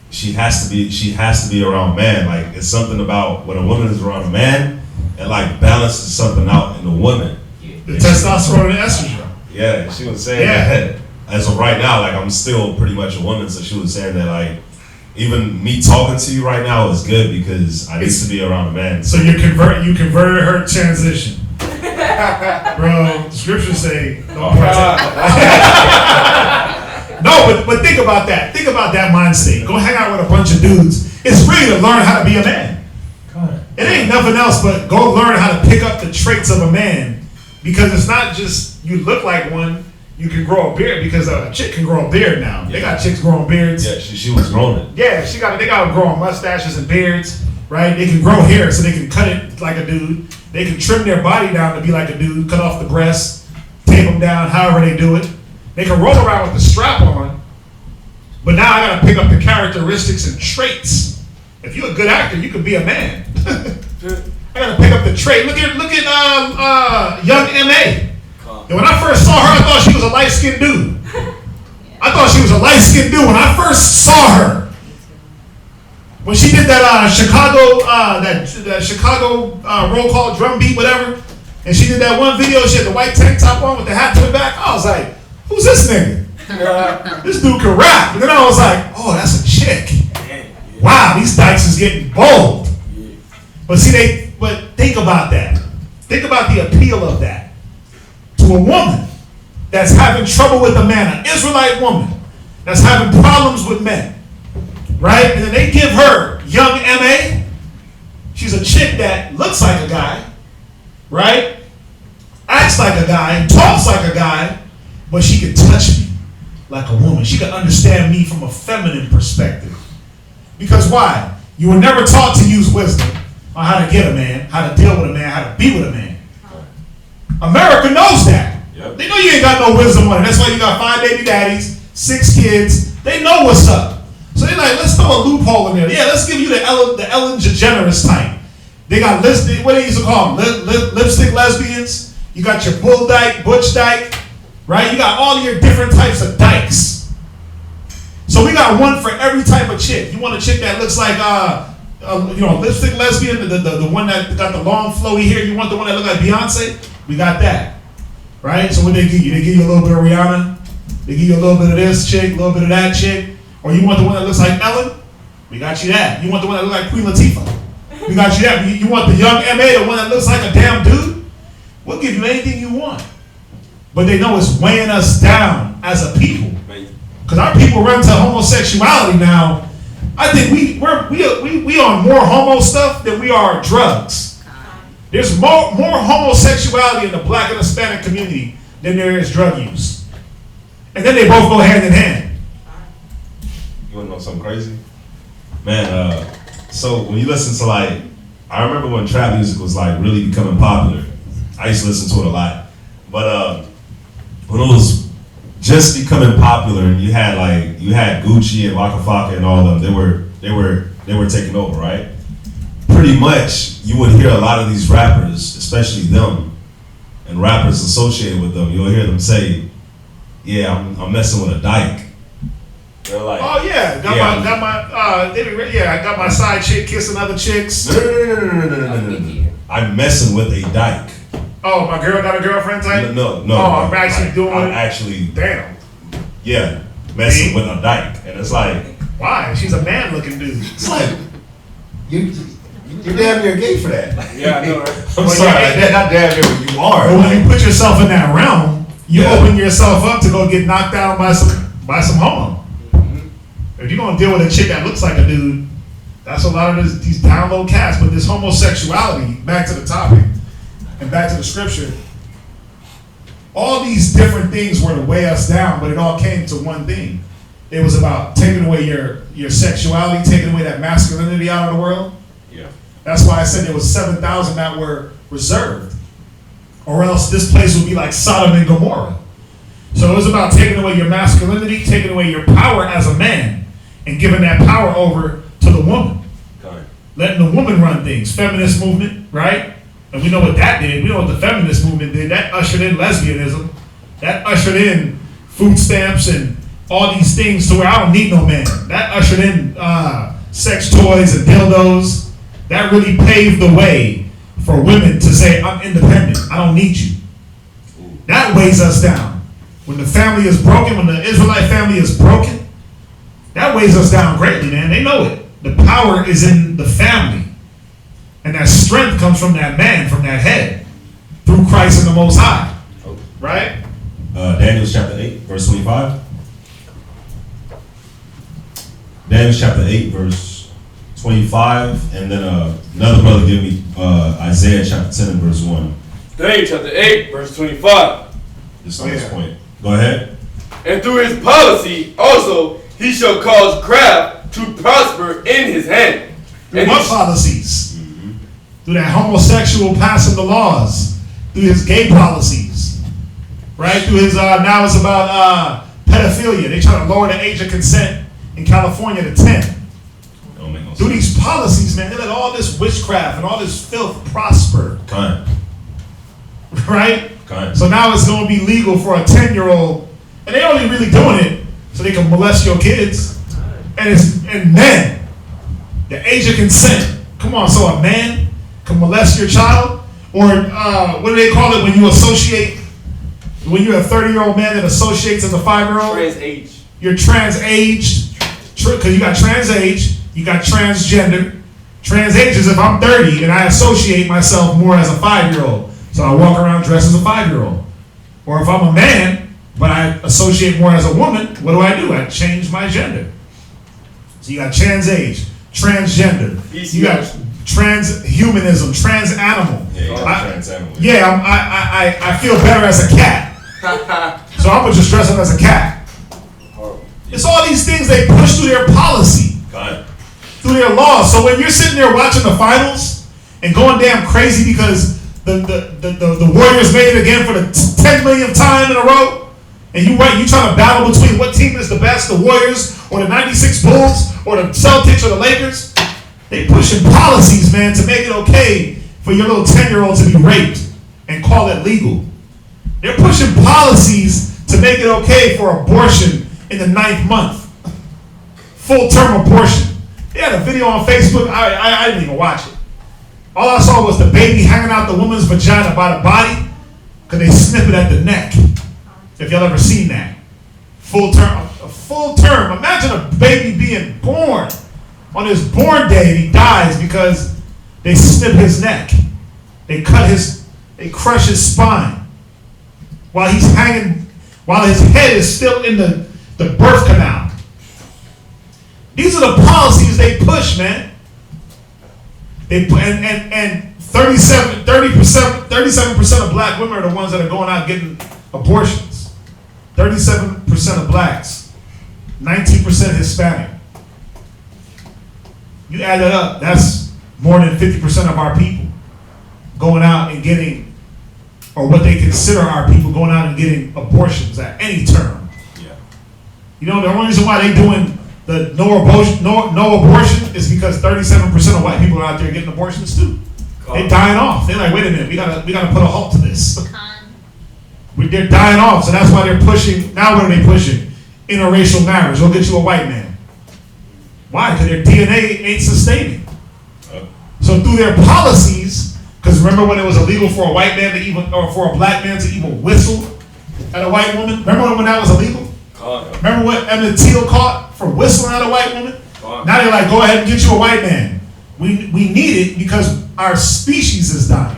she has to be around man. Like it's something about when a woman is around a man, it like balances something out in the woman. The testosterone and estrogen. Yeah, she was saying that as of right now, like I'm still pretty much a woman, so she was saying that like even me talking to you right now is good because I need to be around a man. So you converted her transition. Bro, the scriptures say don't No, but think about that. Think about that mind state. Go hang out with a bunch of dudes. It's really to learn how to be a man. It ain't nothing else but go learn how to pick up the traits of a man. Because it's not just you look like one, you can grow a beard because a chick can grow a beard now. They got chicks growing beards. Yeah, she was growing it. Yeah, they got growing mustaches and beards, right? They can grow hair so they can cut it like a dude. They can trim their body down to be like a dude, cut off the breasts, tape them down, however they do it. They can roll around with the strap on, but now I gotta pick up the characteristics and traits. If you're a good actor, you could be a man. I gotta pick up the trait. Look at young M.A. And when I first saw her, I thought she was a light-skinned dude. I thought she was a light-skinned dude when I first saw her. When she did that Chicago roll call drum beat, whatever, and she did that one video, she had the white tank top on with the hat to the back. I was like, who's this nigga? This dude can rap. And then I was like, oh, that's a chick. Wow, these dykes is getting bold. But think about that. Think about the appeal of that. To a woman that's having trouble with a man, an Israelite woman that's having problems with men, right? And then they give her young M.A. She's a chick that looks like a guy, right? Acts like a guy, talks like a guy, but she can touch me like a woman. She can understand me from a feminine perspective. Because why? You were never taught to use wisdom on how to get a man, how to deal with a man, how to be with a man. America knows that. Yep. They know you ain't got no wisdom on it. That's why you got 5 baby daddies, 6 kids. They know what's up. So they're like, let's throw a loophole in there. Yeah, let's give you the Ellen DeGeneres type. They got what they used to call them, lipstick lesbians. You got your bull dyke, butch dyke, right? You got all your different types of dykes. So we got one for every type of chick. You want a chick that looks like lipstick lesbian, the one that got the long flowy hair. You want the one that look like Beyonce? We got that, right? So what they give you? They give you a little bit of Rihanna. They give you a little bit of this chick, a little bit of that chick. Or you want the one that looks like Ellen? We got you that. You want the one that looks like Queen Latifah? We got you that. You want the young M.A., the one that looks like a damn dude? We'll give you anything you want. But they know it's weighing us down as a people. Because our people run to homosexuality now. I think we on more homo stuff than we are drugs. There's more homosexuality in the black and Hispanic community than there is drug use. And then they both go hand in hand. You wanna know something crazy? Man, so when you listen to I remember when trap music was really becoming popular. I used to listen to it a lot. But when it was just becoming popular and you had Gucci and Waka Flocka and all of them, they were taking over, right? Pretty much you would hear a lot of these rappers, especially them, and rappers associated with them, you'll hear them say, yeah, I'm messing with a dyke. They're like, oh yeah, I got my side chick kissing other chicks. No. I'm messing with a dyke. Oh, my girl got a girlfriend type? No. Oh, I'm actually doing I'm it? actually, damn. Yeah, messing with a dyke. And it's like, why? She's a man looking dude. It's like, you're damn near gay for that. Yeah, I know, right? I'm sorry, not damn near, but you are. But when you put yourself in that realm, you open yourself up to go get knocked down by some homo. If you're gonna deal with a chick that looks like a dude, that's a lot of these down low cats. But this homosexuality, back to the topic and back to the scripture, all these different things were to weigh us down, but it all came to one thing. It was about taking away your sexuality, taking away that masculinity out of the world. Yeah. That's why I said there was 7,000 that were reserved. Or else this place would be like Sodom and Gomorrah. So it was about taking away your masculinity, taking away your power as a man, and giving that power over to the woman. letting the woman run things. Feminist movement, right? And we know what that did. We know what the feminist movement did. That ushered in lesbianism. That ushered in food stamps and all these things to where I don't need no man. That ushered in sex toys and dildos. That really paved the way for women to say, I'm independent. I don't need you. That weighs us down. When the family is broken, when the Israelite family is broken, that weighs us down greatly, man. They know it. The power is in the family. And that strength comes from that man, from that head, through Christ and the Most High. Right? Daniel chapter 8, verse 25. Daniel chapter 8, verse 25. And then another brother give me Isaiah chapter 10 and verse 1. Daniel chapter 8, verse 25. Just on this point. Go ahead. And through his policy also he shall cause craft to prosper in his hand. Through what policies? Mm-hmm. Through that homosexual passing the laws. Through his gay policies. Right? Through his, now it's about pedophilia. They try to lower the age of consent in California to 10. Don't make no Through sense. these policies, man, they let all this witchcraft and all this filth prosper. Kind. Right? Kind. So now it's going to be legal for a 10-year-old, and they're only really doing it so they can molest your kids. And men, the age of consent. Come on, so a man can molest your child? Or what do they call it when you associate, when you're a 30-year-old man that associates as a 5-year-old? Trans age. You're trans-aged, because you got trans-age, you got transgender. Trans-age is if I'm 30 and I associate myself more as a 5-year-old. So I walk around dressed as a 5-year-old. Or if I'm a man, but I associate more as a woman, what do? I change my gender. So you got trans-age, transgender. You got transhumanism, trans-animal. Yeah, you got trans-animal. Yeah, I feel better as a cat. So I'm going to just dress up as a cat. It's all these things they push through their policy. Kind. Through their laws. So when you're sitting there watching the finals and going damn crazy because the Warriors made it again for the 10 millionth time in a row, and you trying to battle between what team is the best, the Warriors or the 96 Bulls or the Celtics or the Lakers, they pushing policies, man, to make it okay for your little 10-year-old to be raped and call it legal. They're pushing policies to make it okay for abortion in the 9th month. Full-term abortion. They had a video on Facebook. I didn't even watch it. All I saw was the baby hanging out the woman's vagina by the body because they snip it at the neck. If y'all ever seen that. Full term. Imagine a baby being born on his born day and he dies because they snip his neck. They crush his spine while he's hanging, while his head is still in the birth canal. These are the policies they push, man. They put, and 37% of black women are the ones that are going out getting abortions. 37% of blacks, 19% Hispanic. You add that up, that's more than 50% of our people going out and getting, or what they consider our people going out and getting abortions at any term. Yeah. You know, the only reason why they doing the no abortion is because 37% of white people are out there getting abortions too. They're dying off. They're like, wait a minute, we gotta put a halt to this. They're dying off, so that's why they're pushing. Now what are they pushing? Interracial marriage. Go get you a white man. Why? Because their DNA ain't sustaining. So through their policies, because remember when it was illegal for a white man to even, or for a black man to even whistle at a white woman? Remember when that was illegal? Remember what Emmett Till caught for whistling at a white woman? Now they're like, go ahead and get you a white man. We need it because our species is dying.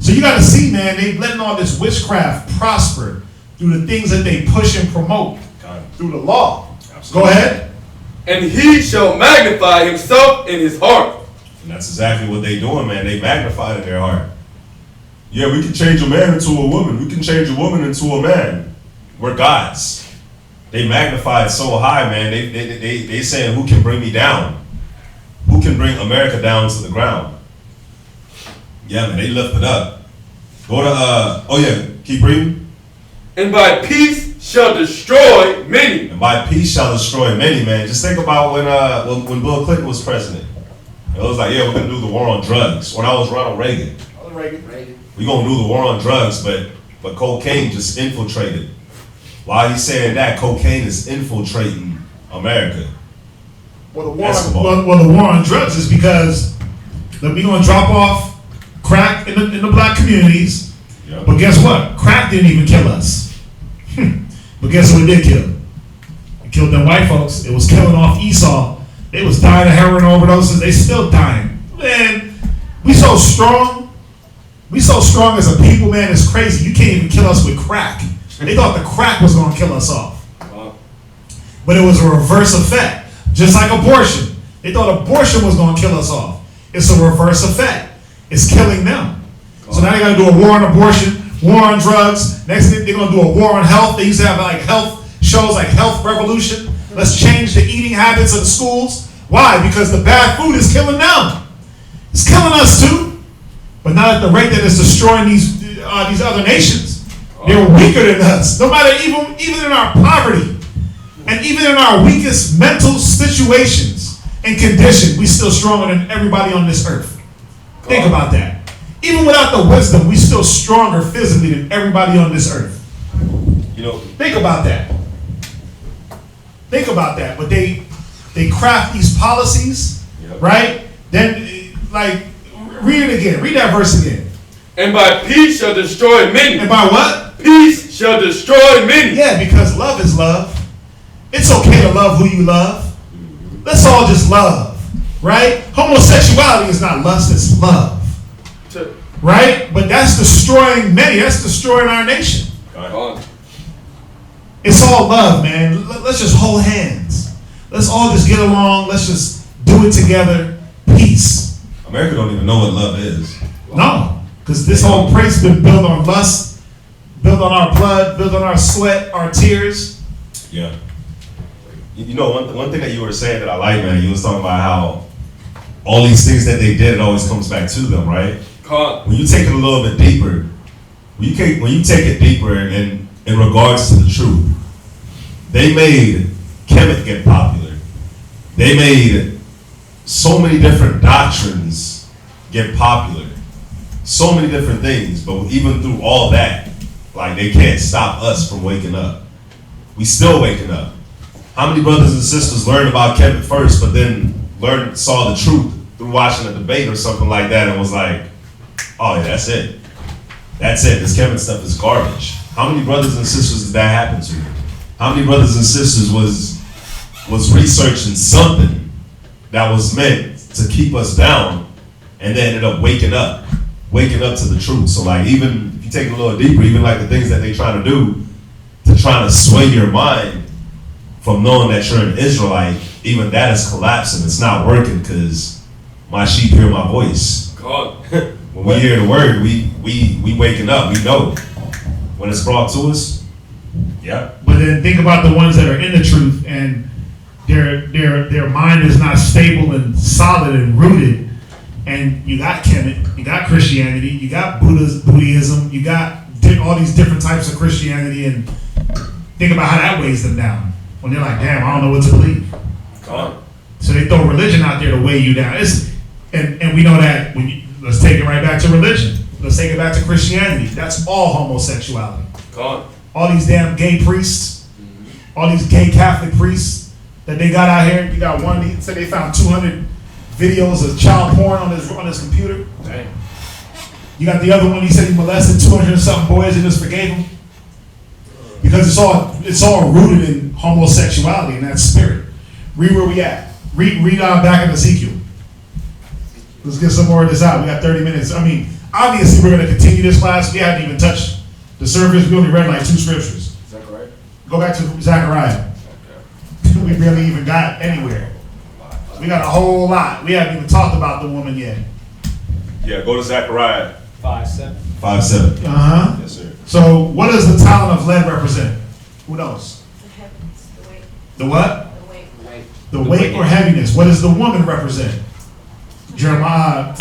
So you got to see, man, they letting all this witchcraft prosper through the things that they push and promote through the law. Absolutely. Go ahead. And he shall magnify himself in his heart. And that's exactly what they doing, man. They magnify it in their heart. Yeah, we can change a man into a woman. We can change a woman into a man. We're gods. They magnify it so high, man. They saying, who can bring me down? Who can bring America down to the ground? Yeah, man, they lift it up. Go to, keep reading. And by peace shall destroy many. And by peace shall destroy many, man. Just think about when Bill Clinton was president. It was like, yeah, we're gonna do the war on drugs. When I was Ronald Reagan. Reagan. We're gonna do the war on drugs, but cocaine just infiltrated. While he's saying that, cocaine is infiltrating America. Well, the war on drugs is because we're gonna drop off crack in the black communities. Yep. But guess what? Crack didn't even kill us. But guess who it did kill? It killed them white folks. It was killing off Esau. They was dying of heroin overdoses. They still dying. Man, we so strong. We so strong as a people, man. It's crazy. You can't even kill us with crack. They thought the crack was gonna kill us off. But it was a reverse effect. Just like abortion. They thought abortion was gonna kill us off. It's a reverse effect. It's killing them. So now they're gonna do a war on abortion, war on drugs. Next thing they're gonna do a war on health. They used to have like health shows like Health Revolution. Let's change the eating habits of the schools. Why? Because the bad food is killing them. It's killing us too. But not at the rate that it's destroying these other nations. They're weaker than us. No matter even in our poverty and even in our weakest mental situations and condition, we still stronger than everybody on this earth. Think about that. Even without the wisdom, we still stronger physically than everybody on this earth. Think about that. Think about that. But they craft these policies, right? Then, like, read it again. Read that verse again. And by peace shall destroy many. And by what? Peace shall destroy many. Yeah, because love is love. It's okay to love who you love. Let's all just love, right? Homosexuality is not lust, it's love. Right? But that's destroying many. That's destroying our nation. It's all love, man. Let's just hold hands. Let's all just get along. Let's just do it together. Peace. America don't even know what love is. No, because this whole place been built on lust, built on our blood, built on our sweat, our tears. Yeah. You know, one thing that you were saying that I like, man, you was talking about how all these things that they did, it always comes back to them, right? When you take it a little bit deeper, when you take it deeper in regards to the truth, they made Kemet get popular. They made so many different doctrines get popular. So many different things, but even through all that, like, they can't stop us from waking up. We still waking up. How many brothers and sisters learned about Kemet first, but then saw the truth through watching a debate or something like that and was like, oh yeah, that's it. That's it. This Kemet stuff is garbage. How many brothers and sisters did that happen to? How many brothers and sisters was researching something that was meant to keep us down and then ended up waking up to the truth? So like, even if you take it a little deeper, even like the things that they trying to do to try to sway your mind from knowing that you're an Israelite, even that is collapsing. It's not working because my sheep hear my voice. When we hear the word, we waking up. We know when it's brought to us. Yeah. But then think about the ones that are in the truth and their mind is not stable and solid and rooted. And you got Kemet, you got Christianity, you got Buddhism, you got all these different types of Christianity, and think about how that weighs them down. When they're like, damn, I don't know what to believe. So they throw religion out there to weigh you down. And we know that let's take it right back to religion. Let's take it back to Christianity. That's all homosexuality. All these damn gay priests, all these gay Catholic priests that they got out here. You got one, he said they found 200 videos of child porn on his computer. Dang. You got the other one, he said he molested 200 and something boys and just forgave them. Because it's all rooted in homosexuality and that spirit. Read where we at. Read back in Ezekiel. Let's get some more of this out. We got 30 minutes. I mean, obviously we're going to continue this class. We haven't even touched the surface. We only read like 2 scriptures. Zachariah? Go back to Zachariah. Okay. We barely even got anywhere. We got a whole lot. We haven't even talked about the woman yet. Yeah, go to Zachariah 5:7. 5:7. Uh-huh. Yes, sir. So what does the talent of lead represent? Who knows? The heavens, the weight. The what? The weight. The weight or heaviness. What does the woman represent? Jeremiah,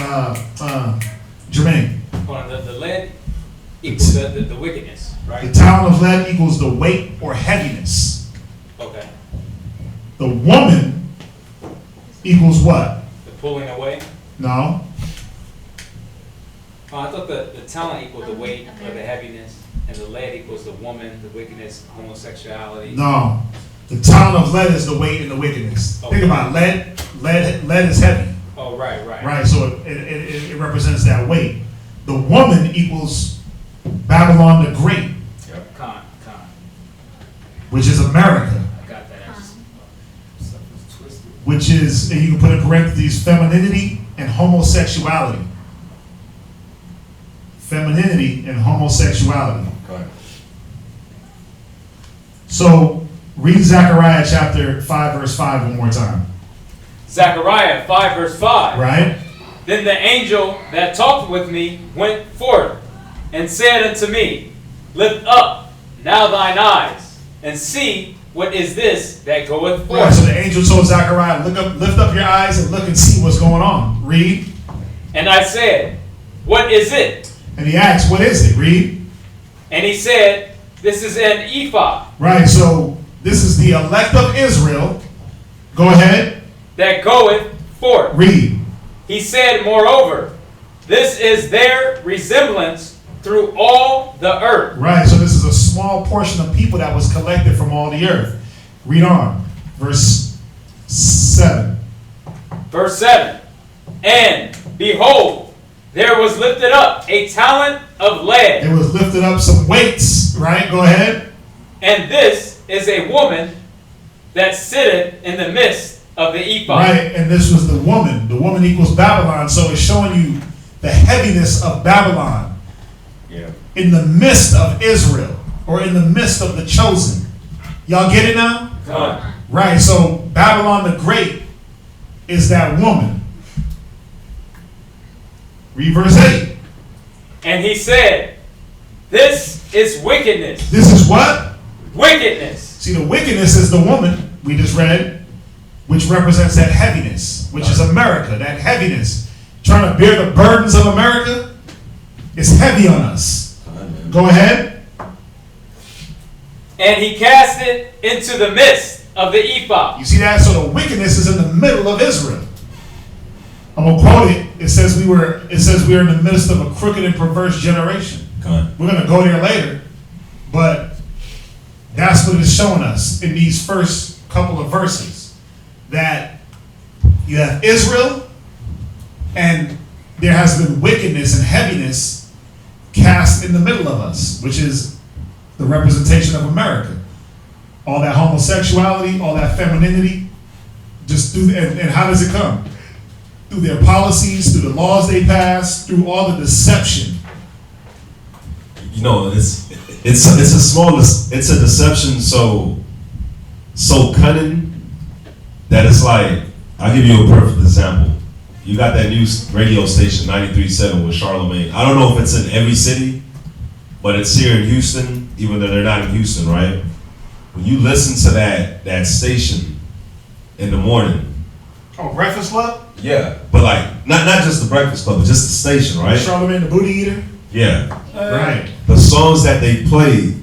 Jermaine. The lead equals the wickedness, right? The talent of lead equals the weight or heaviness. Okay. The woman equals what? The pulling away. No. Oh, I thought the talent equals the weight or the heaviness, and the lead equals the woman, the wickedness, homosexuality. No. The talent of lead is the weight and the wickedness. Oh. Think about it. Lead is heavy. Oh, right. Right, so it represents that weight. The woman equals Babylon the Great, Con. which is America, I got that. Stuff was twisted. which is, and you can put in parentheses, femininity and homosexuality. Femininity and homosexuality. So, read Zachariah chapter 5, verse 5 one more time. Zachariah 5 verse 5. Right? Then the angel that talked with me went forth and said unto me, Lift up now thine eyes, and see what is this that goeth forth. Right, so the angel told Zachariah, lift up your eyes and look and see what's going on. Read. And I said, What is it? And he asked, what is it? Read. And he said, This is an ephah. Right, so this is the elect of Israel. Go ahead. That goeth forth. Read. He said, Moreover, this is their resemblance through all the earth. Right, so this is a small portion of people that was collected from all the earth. Read on. Verse 7. Verse 7. And behold, there was lifted up a talent of lead. It was lifted up some weights, right? Go ahead. And this is a woman that sitteth in the midst of the ephah. Right, and this was the woman. The woman equals Babylon, so it's showing you the heaviness of Babylon. Yeah. In the midst of Israel, or in the midst of the chosen. Y'all get it now? Right, so Babylon the Great is that woman. Read verse 8. And he said, This is wickedness. This is what? Wickedness. See, the wickedness is the woman we just read, which represents that heaviness, which is America, that heaviness. Trying to bear the burdens of America is heavy on us. Go ahead. And he cast it into the midst of the ephah. You see that? So the wickedness is in the middle of Israel. I'm gonna quote it. It says we were in the midst of a crooked and perverse generation. We're gonna go there later, but that's what it's showing us in these first couple of verses. That you have Israel, and there has been wickedness and heaviness cast in the middle of us, which is the representation of America. All that homosexuality, all that femininity, just through, and how does it come? Through their policies, through the laws they pass, through all the deception. You know, it's a deception so cunning that it's like, I'll give you a perfect example. You got that new radio station 93.7 with Charlemagne. I don't know if it's in every city, but it's here in Houston, even though they're not in Houston, right? When you listen to that station in the morning. Oh, Breakfast Club? Yeah, but like, not just the Breakfast Club, but just the station, right? Charlemagne the Booty Eater? Yeah. Right. The songs that they play,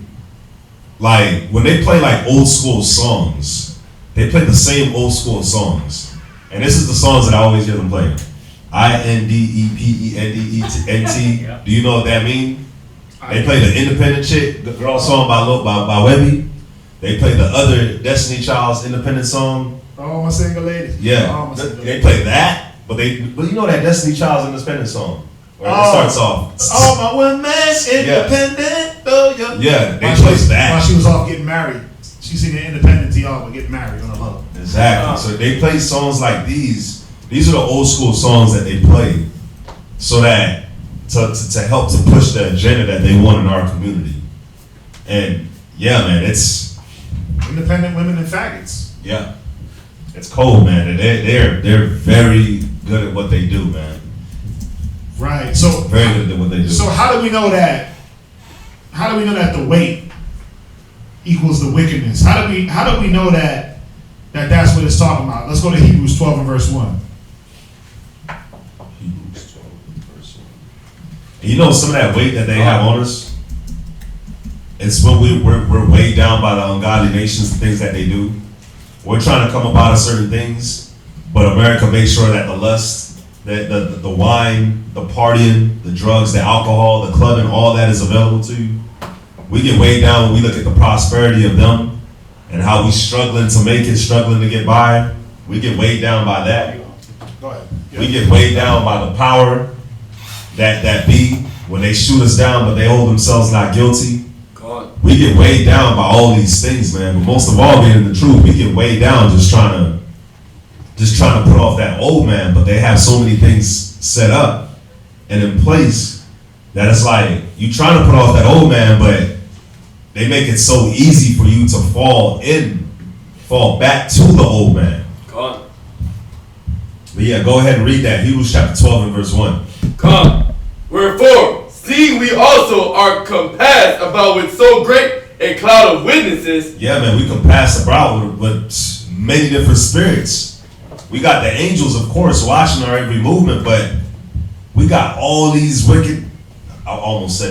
like, when they play like old school songs, they play the same old school songs. And this is the songs that I always hear them play. INDEPENDENT. Do you know what that means? They play the Independent Chick, the girl song by Webby. They play the other Destiny Child's independent song. Oh, my single lady. Yeah. They play that, but you know that Destiny Child's independent song? Where it starts off. Oh, my woman's independent. Oh, yeah, they play that. While she was off getting married. She's singing independent to y'all, but getting married on the low. Exactly. So they play songs like these. These are the old school songs that they play, so that to help to push the agenda that they want in our community. And yeah, man, it's independent women and faggots. Yeah, it's cold, man. And they're very good at what they do, man. Right. So very good at what they do. So how do we know that? How do we know that the weight equals the wickedness? How do we know that that's what it's talking about? Let's go to Hebrews 12 and verse 1. Hebrews 12 and verse 1. And you know some of that weight that they have on us? It's when we're weighed down by the ungodly nations, the things that they do. We're trying to come up out of certain things, but America makes sure that the lust the wine, the partying, the drugs, the alcohol, the clubbing, all that is available to you. We get weighed down when we look at the prosperity of them and how we struggling to make it, struggling to get by. We get weighed down by that. Go ahead. We get weighed down by the power that be when they shoot us down, but they hold themselves not guilty. God. We get weighed down by all these things, man. But most of all, being in the truth, we get weighed down just trying to put off that old man. But they have so many things set up and in place that it's like you trying to put off that old man, but they make it so easy for you to fall back to the old man. God. But yeah, go ahead and read that. Hebrews chapter 12 and verse 1. Come. Wherefore, seeing we also are compassed about with so great a cloud of witnesses. Yeah, man, we compass about with many different spirits. We got the angels, of course, watching our every movement, but we got all these wicked, I almost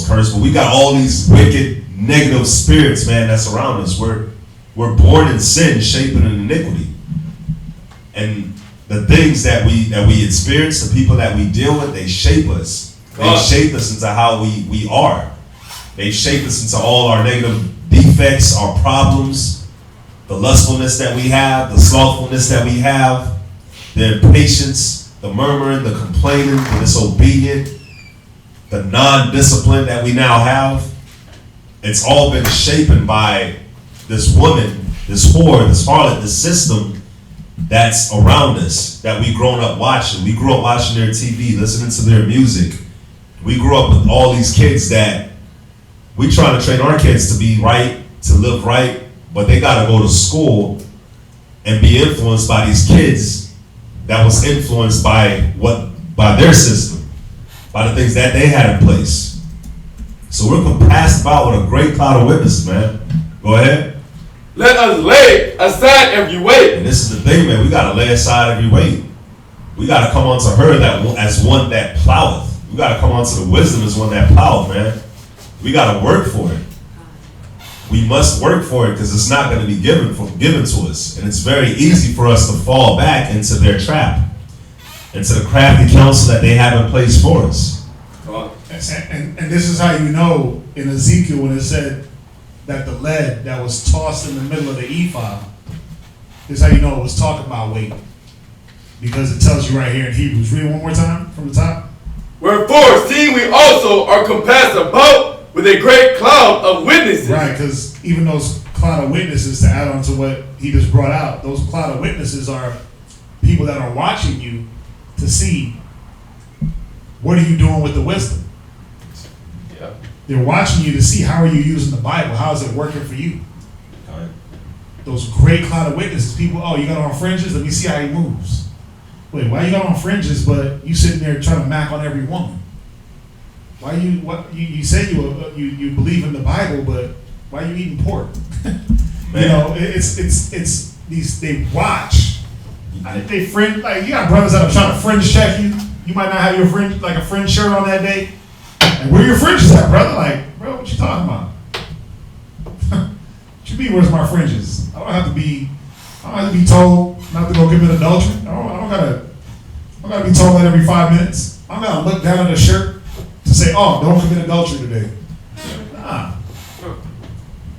cursed, but we got all these wicked, negative spirits, man, that's around us. We're born in sin, shaping in iniquity. And the things that we experience, the people that we deal with, they shape us. They shape us into how we are. They shape us into all our negative defects, our problems, the lustfulness that we have, the slothfulness that we have, the impatience, the murmuring, the complaining, the disobedient, the non-discipline that we now have. It's all been shaped by this woman, this whore, this harlot, this system that's around us, that we grown up watching. We grew up watching their TV, listening to their music. We grew up with all these kids that we trying to train our kids to be right, to live right, but they got to go to school and be influenced by these kids that was influenced by their system, by the things that they had in place. So we're compassed about with a great cloud of witnesses, man. Go ahead. Let us lay aside every weight. And this is the thing, man. We got to lay aside every weight. We got to come onto her as one that ploweth. We got to come onto the wisdom as one that ploweth, man. We got to work for it. We must work for it because it's not going to be given to us. And it's very easy for us to fall back into their trap, into the crafty counsel that they have in place for us. And this is how you know in Ezekiel when it said that the lead that was tossed in the middle of the ephod, this is how you know it was talking about weight. Because it tells you right here in Hebrews. Read it one more time from the top. Wherefore, seeing we also are compassed about with a great cloud of witnesses. Right, because even those cloud of witnesses, to add on to what he just brought out, those cloud of witnesses are people that are watching you to see what are you doing with the wisdom. Yeah. They're watching you to see how are you using the Bible, how is it working for you. Right. Those great cloud of witnesses, people, oh, you got on fringes, let me see how he moves. Wait, why you got on fringes, but you sitting there trying to mac on every woman? Why you say you believe in the Bible, but why you eating pork? You know, it's these, they watch. They friend, like you got brothers that are trying to fringe check you. You might not have your fringe, like a fringe shirt on that day. And where your fringes at, brother? Like, bro, what you talking about? What you mean, where's my fringes? I don't have to be told not to go commit adultery. I don't gotta be told that every 5 minutes. I don't gotta look down at a shirt to say, oh, don't commit adultery today. Nah.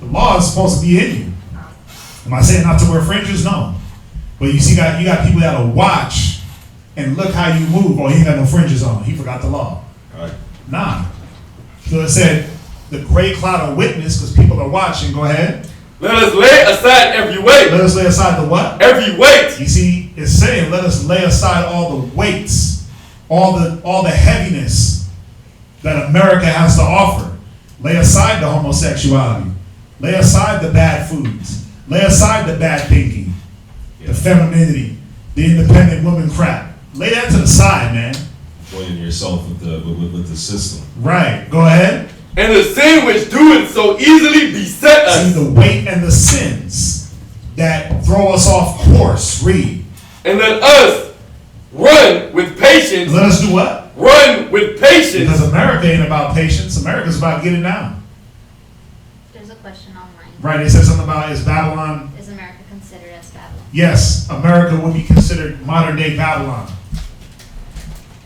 The law is supposed to be in you. Am I saying not to wear fringes? No. But you see, you got people that'll watch and look how you move. Oh, he ain't got no fringes on. He forgot the law. Right. Nah. So it said, the great cloud of witness, because people are watching. Go ahead. Let us lay aside every weight. Let us lay aside the what? Every weight. You see, it's saying, let us lay aside all the weights, all the heaviness that America has to offer. Lay aside the homosexuality. Lay aside the bad foods. Lay aside the bad thinking, the femininity, the independent woman crap. Lay that to the side, man. Joining yourself with the system. Right. Go ahead. And the sin which doeth so easily beset us. See the weight and the sins that throw us off course. Read. And let us run with patience. Let us do what? Run with patience. Because America ain't about patience. America's about getting down. There's a question online. Right. It says something about is Babylon. Is America considered as Babylon? Yes, America would be considered modern day Babylon.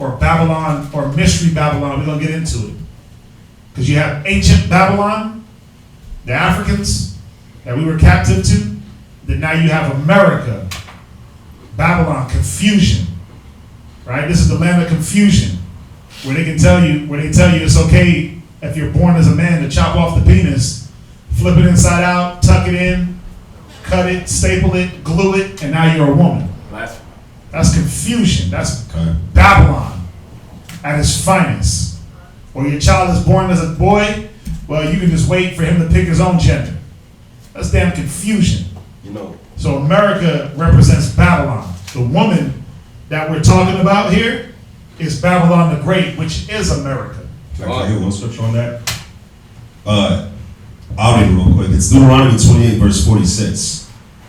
or Babylon, or Mystery Babylon. We're going to get into it. Because you have ancient Babylon, the Africans that we were captive to. Then now you have America, Babylon, confusion. Right? This is the land of confusion. Where they tell you it's okay if you're born as a man to chop off the penis, flip it inside out, tuck it in, cut it, staple it, glue it, and now you're a woman. That's confusion. That's Babylon at its finest. Or your child is born as a boy, well, you can just wait for him to pick his own gender. That's damn confusion. So America represents Babylon. The woman that we're talking about here is Babylon the Great, which is America. Can I hear one scripture on that? I'll read it real quick. It's Deuteronomy 28, verse 46.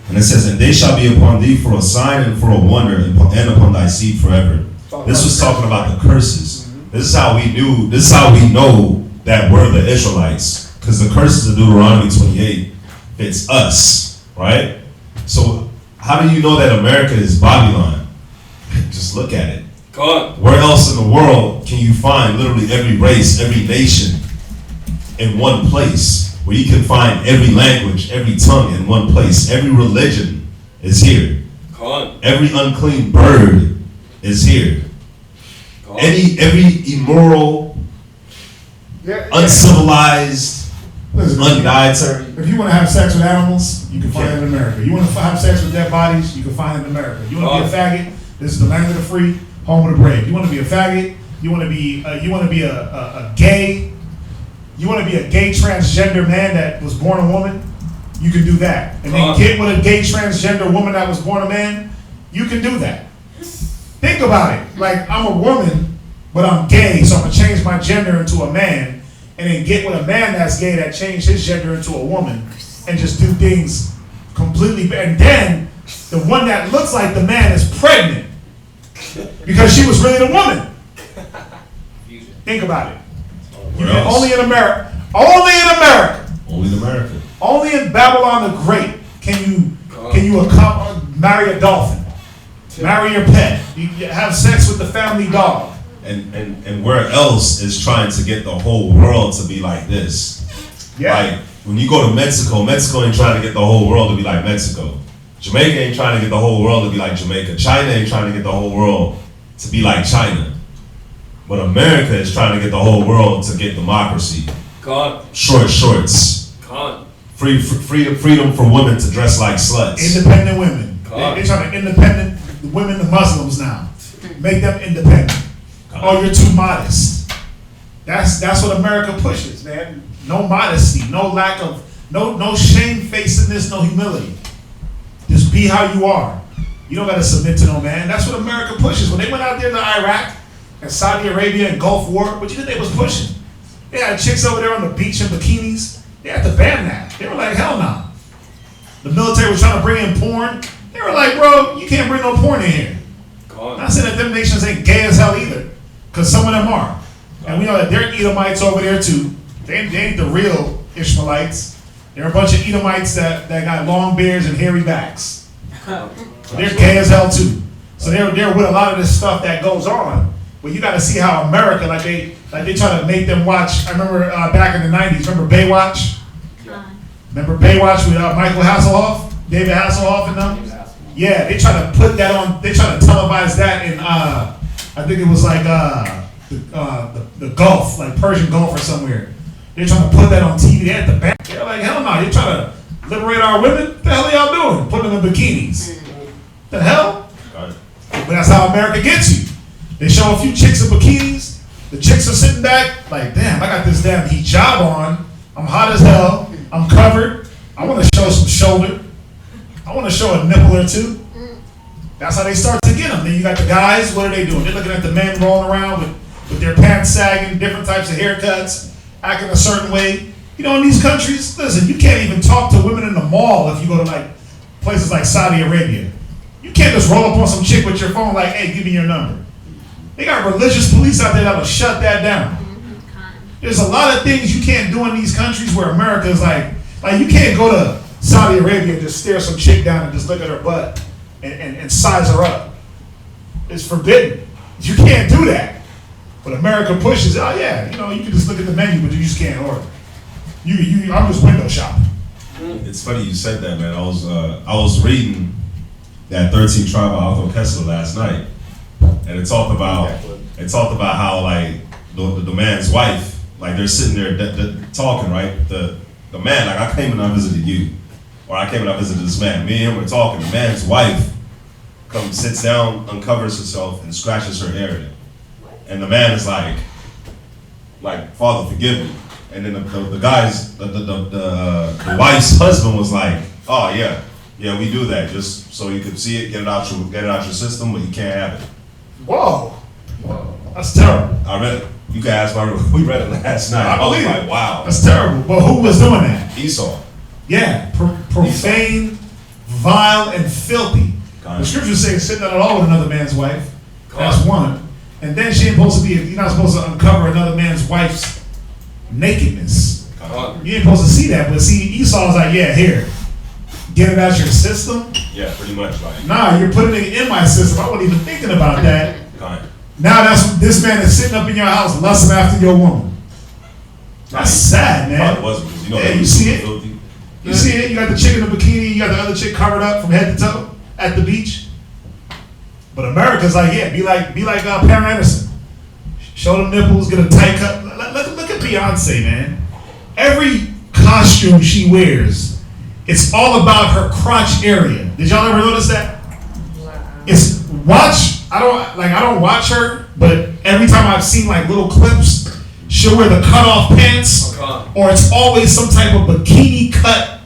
And it says, "And they shall be upon thee for a sign and for a wonder, and upon thy seed forever." This was talking about the curses. This is how we know that we're the Israelites. Because the curses of Deuteronomy 28, it's us, right? So how do you know that America is Babylon? Just look at it. Where else in the world can you find literally every race, every nation in one place? Where you can find every language, every tongue in one place. Every religion is here. Every unclean bird is here. Every immoral, uncivilized, undietary. If you want to have sex with animals, you can find it in America. You want to have sex with dead bodies, you can find it in America. You want to be a faggot, this is the land of the free, home of the brave. You want to be a faggot, you want to be a gay, you want to be a gay transgender man that was born a woman, you can do that. And then get with a gay transgender woman that was born a man, you can do that. Think about it. Like, I'm a woman, but I'm gay, so I'm going to change my gender into a man, and then get with a man that's gay that changed his gender into a woman, and just do things completely. And then, the one that looks like the man is pregnant, because she was really the woman. Think about it. Only in America. Only in America. Only in America. Only in Babylon the Great can you marry a dolphin. Marry your pet. You have sex with the family dog. And where else is trying to get the whole world to be like this? Yeah. Like when you go to Mexico, Mexico ain't trying to get the whole world to be like Mexico. Jamaica ain't trying to get the whole world to be like Jamaica. China ain't trying to get the whole world to be like China. But America is trying to get the whole world to get democracy. Short shorts. Freedom for women to dress like sluts. Independent women. They're trying to independent women to Muslims now. Make them independent. Oh, you're too modest. That's what America pushes, man. No modesty, no lack of, no shamefacedness, no humility. Just be how you are. You don't gotta submit to no man. That's what America pushes. When they went out there to Iraq and Saudi Arabia and Gulf War, what you think they was pushing? They had chicks over there on the beach in bikinis. They had to ban that. They were like, hell no. The military was trying to bring in porn. They were like, bro, you can't bring no porn in here. Not saying that them nations ain't gay as hell either, because some of them are. And we know that they're Edomites over there too. They ain't the real Ishmaelites. They're a bunch of Edomites that got long beards and hairy backs. They're gay as hell too. So they're with a lot of this stuff that goes on. But you got to see how America, like they try to make them watch. I remember back in the 90s, remember Baywatch? Remember Baywatch with Michael Hasselhoff, David Hasselhoff and them? Yeah, they try to put that on, they try to televise that in, I think it was like the Gulf, like Persian Gulf or somewhere. They're trying to put that on TV. They at the back. They're like, hell no, you're trying to liberate our women? What the hell are y'all doing? Putting them in bikinis. The hell? But that's how America gets you. They show a few chicks in bikinis. The chicks are sitting back like, damn, I got this damn hijab on. I'm hot as hell. I'm covered. I want to show some shoulder. I want to show a nipple or two. That's how they start to get them. Then you got the guys, what are they doing? They're looking at the men rolling around with their pants sagging, different types of haircuts, acting a certain way. You know, in these countries, listen, you can't even talk to women in the mall if you go to like places like Saudi Arabia. You can't just roll up on some chick with your phone like, hey, give me your number. They got religious police out there that'll shut that down. There's a lot of things you can't do in these countries where America is like you can't go to Saudi Arabia and just stare some chick down and just look at her butt and size her up. It's forbidden. You can't do that. But America pushes, oh yeah, you know, you can just look at the menu, but you just can't order. I'm just window shopping. It's funny you said that, man. I was reading that 13 Tribe by Arthur Kessler last night, and it talked about how like the man's wife, like they're sitting there talking, right? The man, like I came and I visited you, or I came and I visited this man. Me and him were talking. The man's wife comes, sits down, uncovers herself, and scratches her area, and the man is like, Father, forgive me. And then the guy's, the wife's husband was like, oh yeah, we do that just so you can see it, get it out your system, but you can't have it. Whoa, that's terrible. I read it. You guys, we read it last night. I believe was like, it. wow, that's terrible. But who was doing that? Esau. Yeah, profane, vile, and filthy. The scriptures say sitting at all with another man's wife. That's one. And then she ain't supposed to be. You're not supposed to uncover another man's wife's nakedness. You ain't supposed to see that, but see, Esau's like, yeah, here, get it out your system. Yeah, pretty much, right. Nah, you're putting it in my system. I wasn't even thinking about that. Now this man is sitting up in your house lusting after your woman. That's sad, man. It was because you see it. You see it. You got the chick in the bikini. You got the other chick covered up from head to toe at the beach. But America's like, yeah, be like Pam Anderson. Show them nipples, get a tight cut. Look at Beyonce, man. Every costume she wears, it's all about her crotch area. Did y'all ever notice that? I don't watch her, but every time I've seen like little clips, she'll wear the cutoff pants, or it's always some type of bikini cut.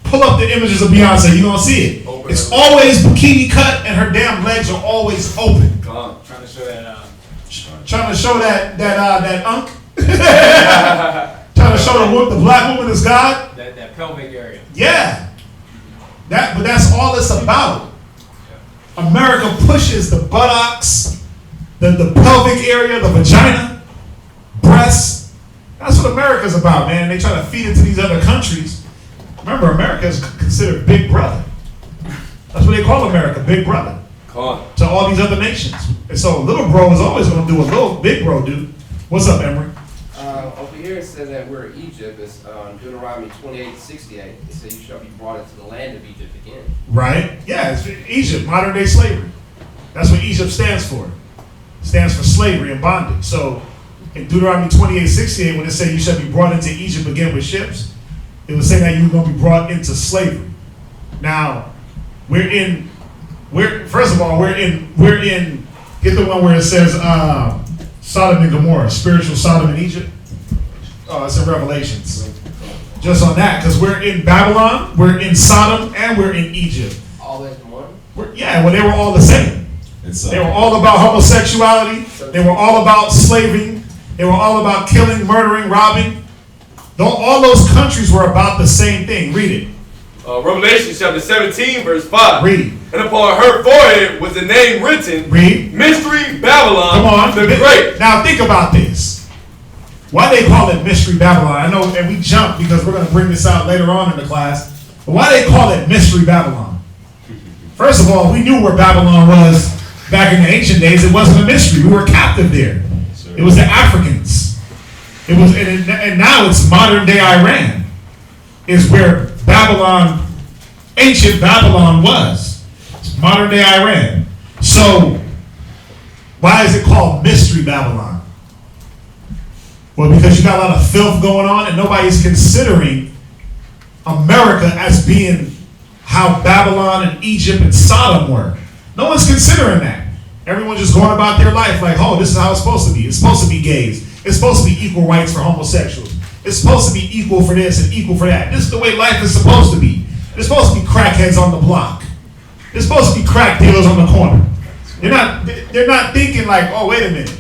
Pull up the images of Beyonce, you're gonna see it. It's always bikini cut, and her damn legs are always open. Trying to show that. Trying to show that unk. Trying to show the black woman is God. That pelvic area. Yeah. But that's all it's about. America pushes the buttocks, the pelvic area, the vagina, breasts. That's what America's about, man. They try to feed it to these other countries. Remember, America is considered Big Brother. That's what they call America, Big Brother. To all these other nations. And so little bro is always going to do what little big bro do. What's up, Emery? Over here it says that we're Egypt. It's Deuteronomy 28:68. It says you shall be brought into the land of Egypt again. Right? Yeah, it's Egypt, modern day slavery. That's what Egypt stands for. It stands for slavery and bondage. So in Deuteronomy 28:68, when it says you shall be brought into Egypt again with ships, it was saying that you were going to be brought into slavery. Now, first of all, we're in, get the one where it says Sodom and Gomorrah, spiritual Sodom and Egypt. Oh, it's in Revelations. Just on that, because we're in Babylon, we're in Sodom, and we're in Egypt. All in one? They were all the same. They were all about homosexuality. They were all about slaving. They were all about killing, murdering, robbing. All those countries were about the same thing. Read it. Revelation chapter 17, verse 5. Read. And upon her forehead was the name written. Read. Mystery Babylon. Come on. The Great. Now think about this. Why they call it Mystery Babylon? I know, and we jump because we're going to bring this out later on in the class. But why they call it Mystery Babylon? First of all, we knew where Babylon was back in the ancient days. It wasn't a mystery. We were captive there. It was the Africans. It was, and now it's modern day Iran. Is where Babylon, ancient Babylon was. It's modern day Iran. So, why is it called Mystery Babylon? Well, because you got a lot of filth going on and nobody's considering America as being how Babylon and Egypt and Sodom were. No one's considering that. Everyone's just going about their life like, oh, this is how it's supposed to be. It's supposed to be gays. It's supposed to be equal rights for homosexuals. It's supposed to be equal for this and equal for that. This is the way life is supposed to be. There's supposed to be crackheads on the block. There's supposed to be crack dealers on the corner. They're not thinking like, oh, wait a minute.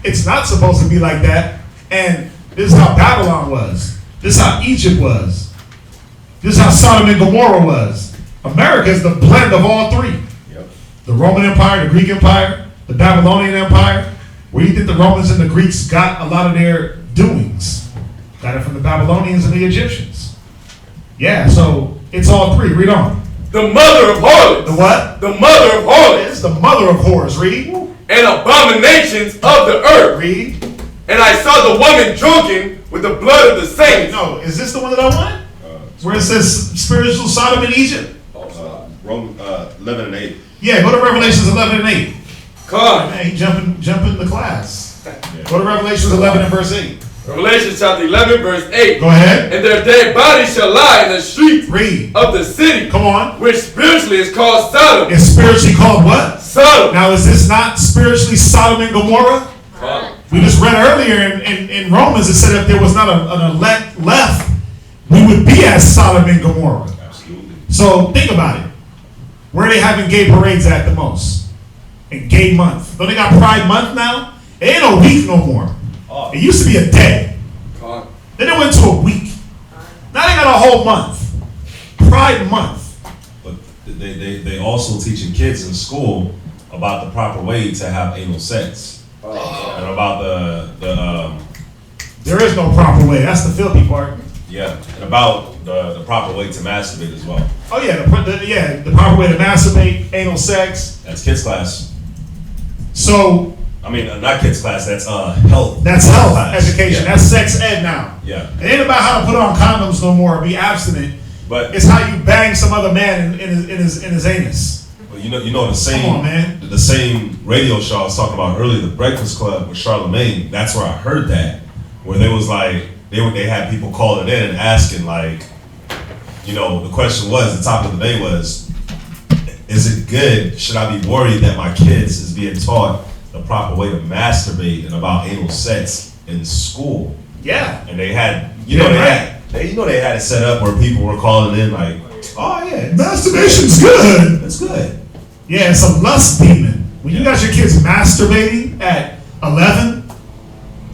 It's not supposed to be like that. And this is how Babylon was. This is how Egypt was. This is how Sodom and Gomorrah was. America is the blend of all three. Yep. The Roman Empire, the Greek Empire, the Babylonian Empire. Where do you think the Romans and the Greeks got a lot of their doings? Got it from the Babylonians and the Egyptians. Yeah, so it's all three. Read on. The mother of harlots. The what? The mother of harlots. It's the mother of whores. Read. And abominations of the earth. Read. And I saw the woman drunken with the blood of the saints. No, is this the one that I wanted? Where it says spiritual Sodom in Egypt? Rome 11 and 8. Yeah, go to Revelations 11 and 8. God. Man, he jumping the class. Go to Revelations 11 and verse 8. Revelation chapter 11 verse 8. Go ahead. And their dead bodies shall lie in the streets Read. of the city. Come on. Which spiritually is called Sodom. It's spiritually called what? Sodom. Now, is this not spiritually Sodom and Gomorrah? We just read earlier in Romans, it said if there was not an elect left, we would be as Sodom and Gomorrah. Absolutely. So think about it. Where are they having gay parades at the most? In gay month. Don't they got Pride Month now? It ain't a week no more. It used to be a day. Then it went to a week. Now they got a whole month. Pride Month. But they also teaching kids in school about the proper way to have anal sex. And about the there is no proper way. That's the filthy part. Yeah, and about the proper way to masturbate as well. Oh yeah, the proper way to masturbate, anal sex. That's kids class. So I mean, not kids class. That's health. That's health class. education. Yeah. That's sex ed now. Yeah. It ain't about how to put on condoms no more or be abstinent. But it's how you bang some other man in his anus. But you know the same. Come on, man. The same radio show I was talking about earlier, The Breakfast Club with Charlamagne. That's where I heard that, where they was like they had people calling in and asking like, the question was, the topic of the day was, is it good? Should I be worried that my kids is being taught the proper way to masturbate and about anal sex in school? Yeah. And they had, they had it set up where people were calling in like, oh yeah, masturbation's good. It's good. Yeah, it's a lust demon. When you got your kids masturbating at 11,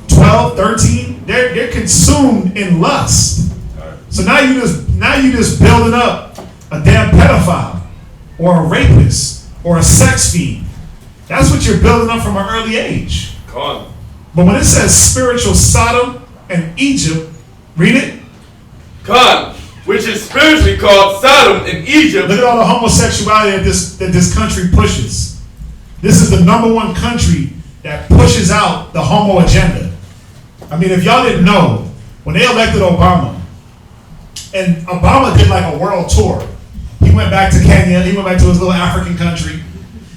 12, 13, they're consumed in lust. So now you just building up a damn pedophile or a rapist or a sex fiend. That's what you're building up from an early age. God. But when it says spiritual Sodom and Egypt, read it. God, which is spiritually called Sodom in Egypt. Look at all the homosexuality that this country pushes. This is the #1 country that pushes out the homo agenda. I mean, if y'all didn't know, when they elected Obama, and Obama did like a world tour. He went back to Kenya, he went back to his little African country.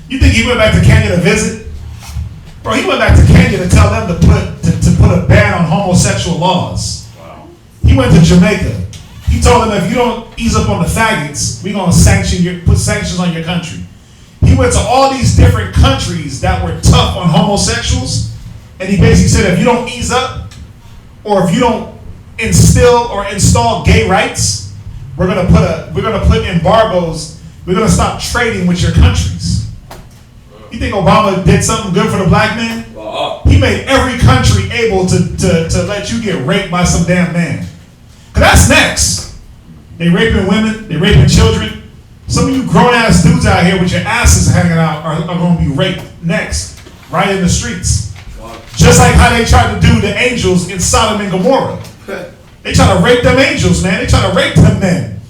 You think he went back to Kenya to visit? Bro, he went back to Kenya to tell them to put a ban on homosexual laws. Wow. He went to Jamaica. He told them if you don't ease up on the faggots, we're gonna put sanctions on your country. He went to all these different countries that were tough on homosexuals, and he basically said if you don't ease up, or if you don't instill or install gay rights, we're gonna put embargoes. We're gonna stop trading with your countries. You think Obama did something good for the black man? He made every country able to let you get raped by some damn man. Cause that's next. They raping women, they raping children. Some of you grown ass dudes out here with your asses hanging out are gonna be raped next, right in the streets. Just like how they tried to do the angels in Sodom and Gomorrah. They try to rape them angels, man. They try to rape them men.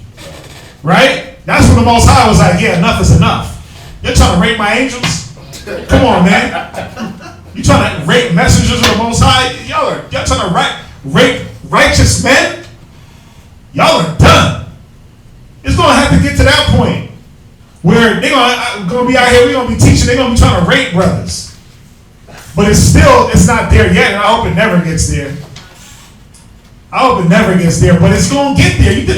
Right? That's when the Most High was like, yeah, enough is enough. You're trying to rape my angels? Come on, man. You trying to rape messengers of the Most High? Y'all trying to rape righteous men? Y'all are done. It's going to have to get to that point where they're going to be out here, we're going to be teaching, they're going to be trying to rape brothers. But it's not there yet, and I hope it never gets there. But it's going to get there. You think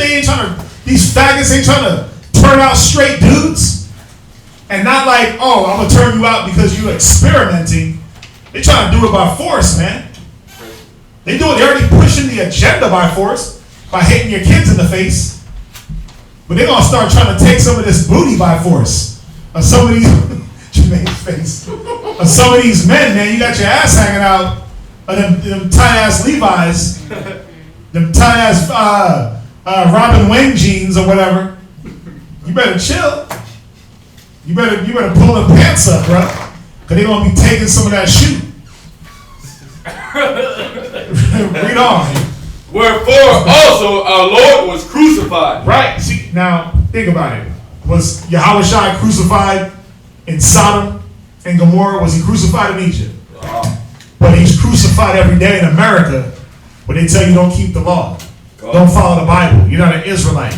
these faggots ain't trying to turn out straight dudes? And not like, oh, I'm going to turn you out because you're experimenting. They're trying to do it by force, man. They're already pushing the agenda by force by hitting your kids in the face. But they're going to start trying to take some of this booty by force. Or some of these, Jermaine's face. Or some of these men, man, you got your ass hanging out of them tight ass Levi's. Them tight ass Robin Wayne jeans or whatever. You better chill. You better pull the pants up, bro. Cause they're gonna be taking some of that shoe. Read on. Wherefore also our Lord was crucified. Right. See, now think about it. Was Yahushua crucified in Sodom and Gomorrah? Was he crucified in Egypt? But he's crucified every day in America where they tell you don't keep the law. Don't follow the Bible. You're not an Israelite.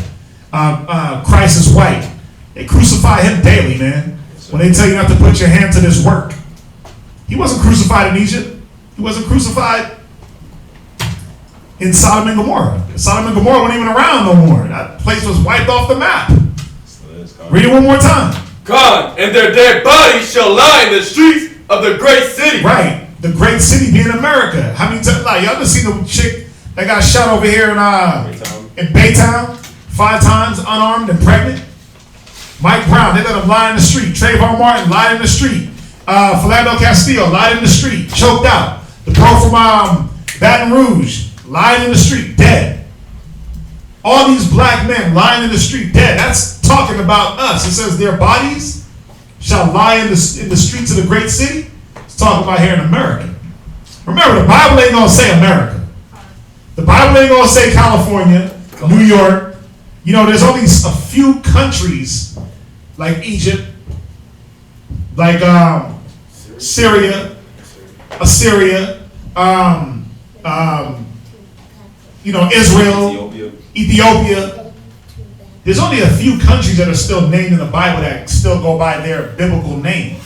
Christ is white. They crucify him daily, man. When they tell you not to put your hand to this work. He wasn't crucified in Egypt. He wasn't crucified in Sodom and Gomorrah. Sodom and Gomorrah weren't even around no more. That place was wiped off the map. Read it one more time. God, and their dead bodies shall lie in the streets of the great city. Right. The great city being America. How many times? Like, y'all ever seen the chick that got shot over here in Baytown 5 times, unarmed and pregnant? Mike Brown, they let him lie in the street. Trayvon Martin lied in the street. Philando Castillo lied in the street, choked out. The pro from Baton Rouge lied in the street, dead. All these black men lying in the street, dead. That's talking about us. It says their bodies shall lie in the streets of the great city. It's talking about here in America. Remember, the Bible ain't gonna say America. The Bible ain't gonna say California, New York. You know, there's only a few countries like Egypt, like Syria, Assyria, Israel, Ethiopia. There's only a few countries that are still named in the Bible that still go by their biblical name.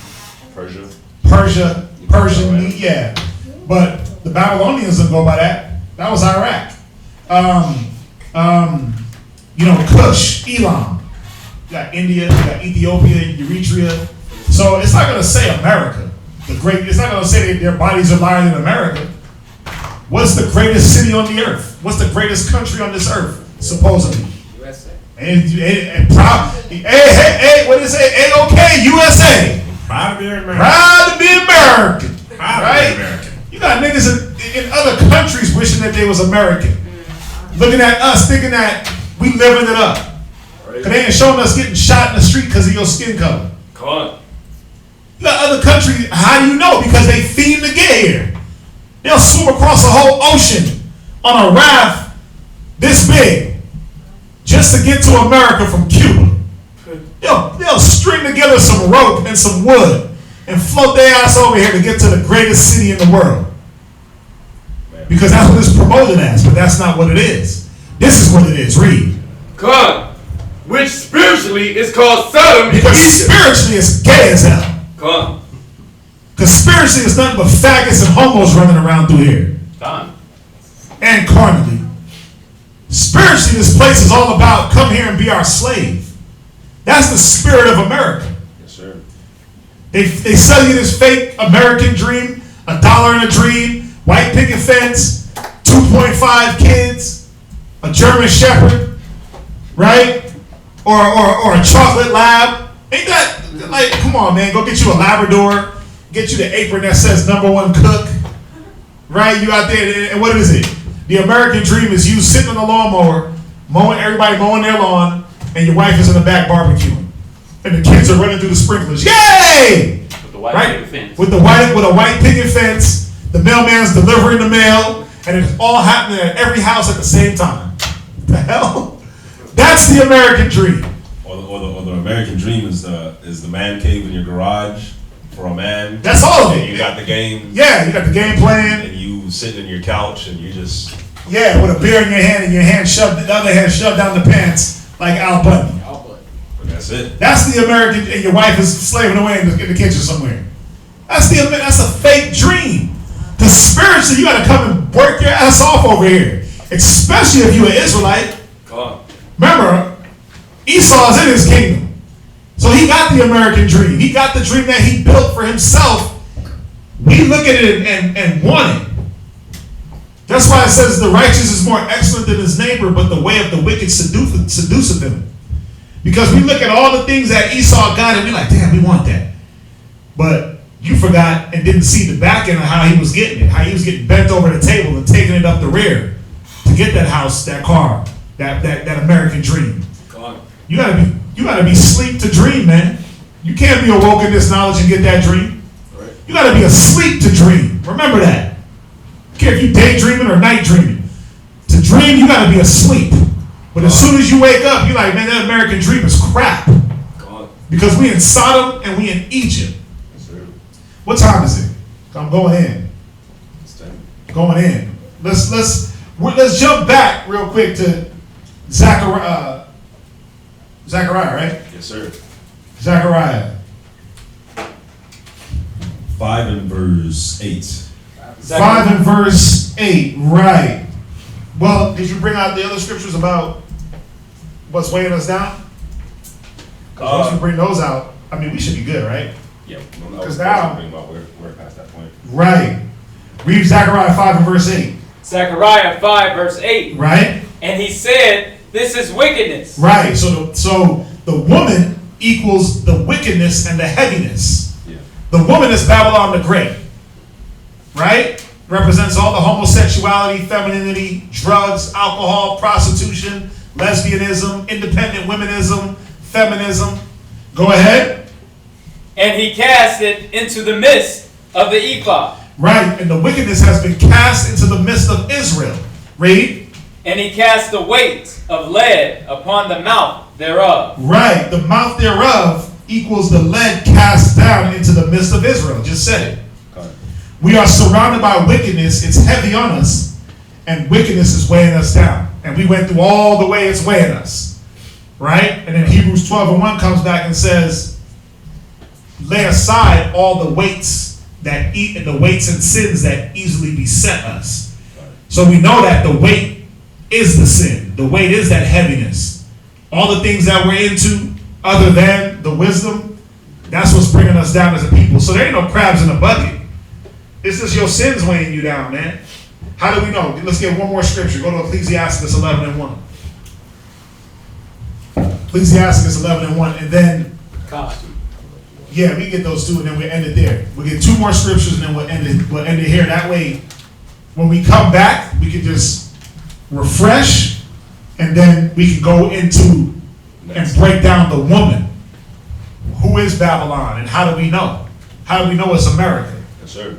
Persia, Persian, yeah. But the Babylonians don't go by that. That was Iraq. Kush, Elam. You got India, you got Ethiopia, Eritrea. So it's not going to say America. It's not going to say that their bodies are lying in America. What's the greatest city on the earth? What's the greatest country on this earth, supposedly? USA. What did it say? A-OK, USA. Proud to be American. Proud to be American. Proud right? to be American. You got niggas in other countries wishing that they was American. Looking at us, thinking that we living it up. Because they ain't showing us getting shot in the street because of your skin color. Come on. You got other countries, how do you know? Because they fiend to get here. They'll swim across a whole ocean on a raft this big just to get to America from Cuba. They'll string together some rope and some wood and float their ass over here to get to the greatest city in the world. Because that's what it's promoted as, but that's not what it is. This is what it is. Read. God, which spiritually is called Sodom. Because spiritually it's gay as hell. God. Because spiritually it's nothing but faggots and homos running around through here. Done. And carnally. Spiritually this place is all about come here and be our slave. That's the spirit of America. Yes, sir. They sell you this fake American dream, $1 in a dream, white picket fence, 2.5 kids, a German Shepherd, right? Or a chocolate lab. Ain't that, like, come on, man, go get you a Labrador, get you the apron that says #1 cook, right? You out there, and what is it? The American dream is you sitting on the lawnmower, everybody mowing their lawn, and your wife is in the back barbecuing. And the kids are running through the sprinklers. Yay! With the white picket fence. With a white picket fence, the mailman's delivering the mail, and it's all happening at every house at the same time. What the hell? That's the American dream. Or the American dream is the man cave in your garage for a man. That's all of it. You got the game. Yeah, you got the game playing. And you sitting in your couch and you just. Yeah, with a beer in your hand and the other hand shoved down the pants like Al Bundy. But that's it. That's the American, and your wife is slaving away in the kitchen somewhere. That's a fake dream. Because spiritually, you got to come and work your ass off over here. Especially if you're an Israelite. Remember, Esau is in his kingdom. So he got the American dream. He got the dream that he built for himself. We look at it and want it. That's why it says the righteous is more excellent than his neighbor, but the way of the wicked seduceth him. Because we look at all the things that Esau got and we're like, damn, we want that. But you forgot and didn't see the back end of how he was getting it. How he was getting bent over the table and taking it up the rear to get that house, that car, that American dream. You gotta be asleep to dream, man. You can't be awoke in this knowledge and get that dream. You gotta be asleep to dream. Remember that. I don't care if you daydreaming or night dreaming. To dream, you gotta be asleep. But as soon as you wake up, you're like, man, that American dream is crap. Because we in Sodom and we in Egypt. What time is it? I'm going in. Going in. Let's jump back real quick to Zachariah, right? Yes, sir. Zachariah. 5 and verse 8. 5 and verse 8, right. Well, did you bring out the other scriptures about what's weighing us down? Because once we bring those out, I mean, we should be good, right? Yeah. Because now, we're past that point. right. Read Zechariah 5 and verse 8. Zechariah 5 verse 8. Right. And he said, this is wickedness. Right. So the woman equals the wickedness and the heaviness. Yeah. The woman is Babylon the Great. Right? Represents all the homosexuality, femininity, drugs, alcohol, prostitution, lesbianism, independent womenism, feminism. Go ahead. And he cast it into the midst of the ephod. Right, and the wickedness has been cast into the midst of Israel. Read. And he cast the weight of lead upon the mouth thereof. Right, the mouth thereof equals the lead cast down into the midst of Israel. Just said it. We are surrounded by wickedness. It's heavy on us, and wickedness is weighing us down. And we went through all the way it's weighing us. Right? And then Hebrews 12 and 1 comes back and says, lay aside all the weights that eat and the weights and sins that easily beset us. So we know that the weight is the sin. The weight is that heaviness. All the things that we're into, other than the wisdom, that's what's bringing us down as a people. So there ain't no crabs in the bucket. It's just your sins weighing you down, man. How do we know? Let's get one more scripture. Go to Ecclesiastes 11 and 1. Ecclesiastes 11 and 1. And then, yeah, we get those two and then we end it there. We'll get two more scriptures and then we'll end it here. That way, when we come back, we can just refresh and then we can go into and break down the woman. Who is Babylon and how do we know? How do we know it's America? Yes, sir.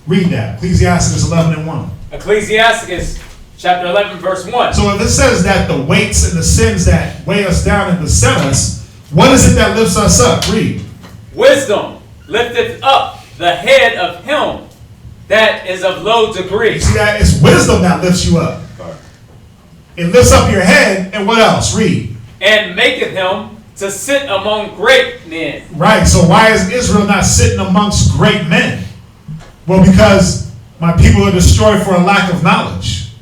Read that. Ecclesiastes 11 and 1. Ecclesiastes chapter 11 verse 1. So if it says that the weights and the sins that weigh us down and beset us, what is it that lifts us up? Read. Wisdom lifteth up the head of him that is of low degree. You see that? It's wisdom that lifts you up. It lifts up your head, and what else? Read. And maketh him to sit among great men. Right, so why is Israel not sitting amongst great men? Well, because my people are destroyed for a lack of knowledge.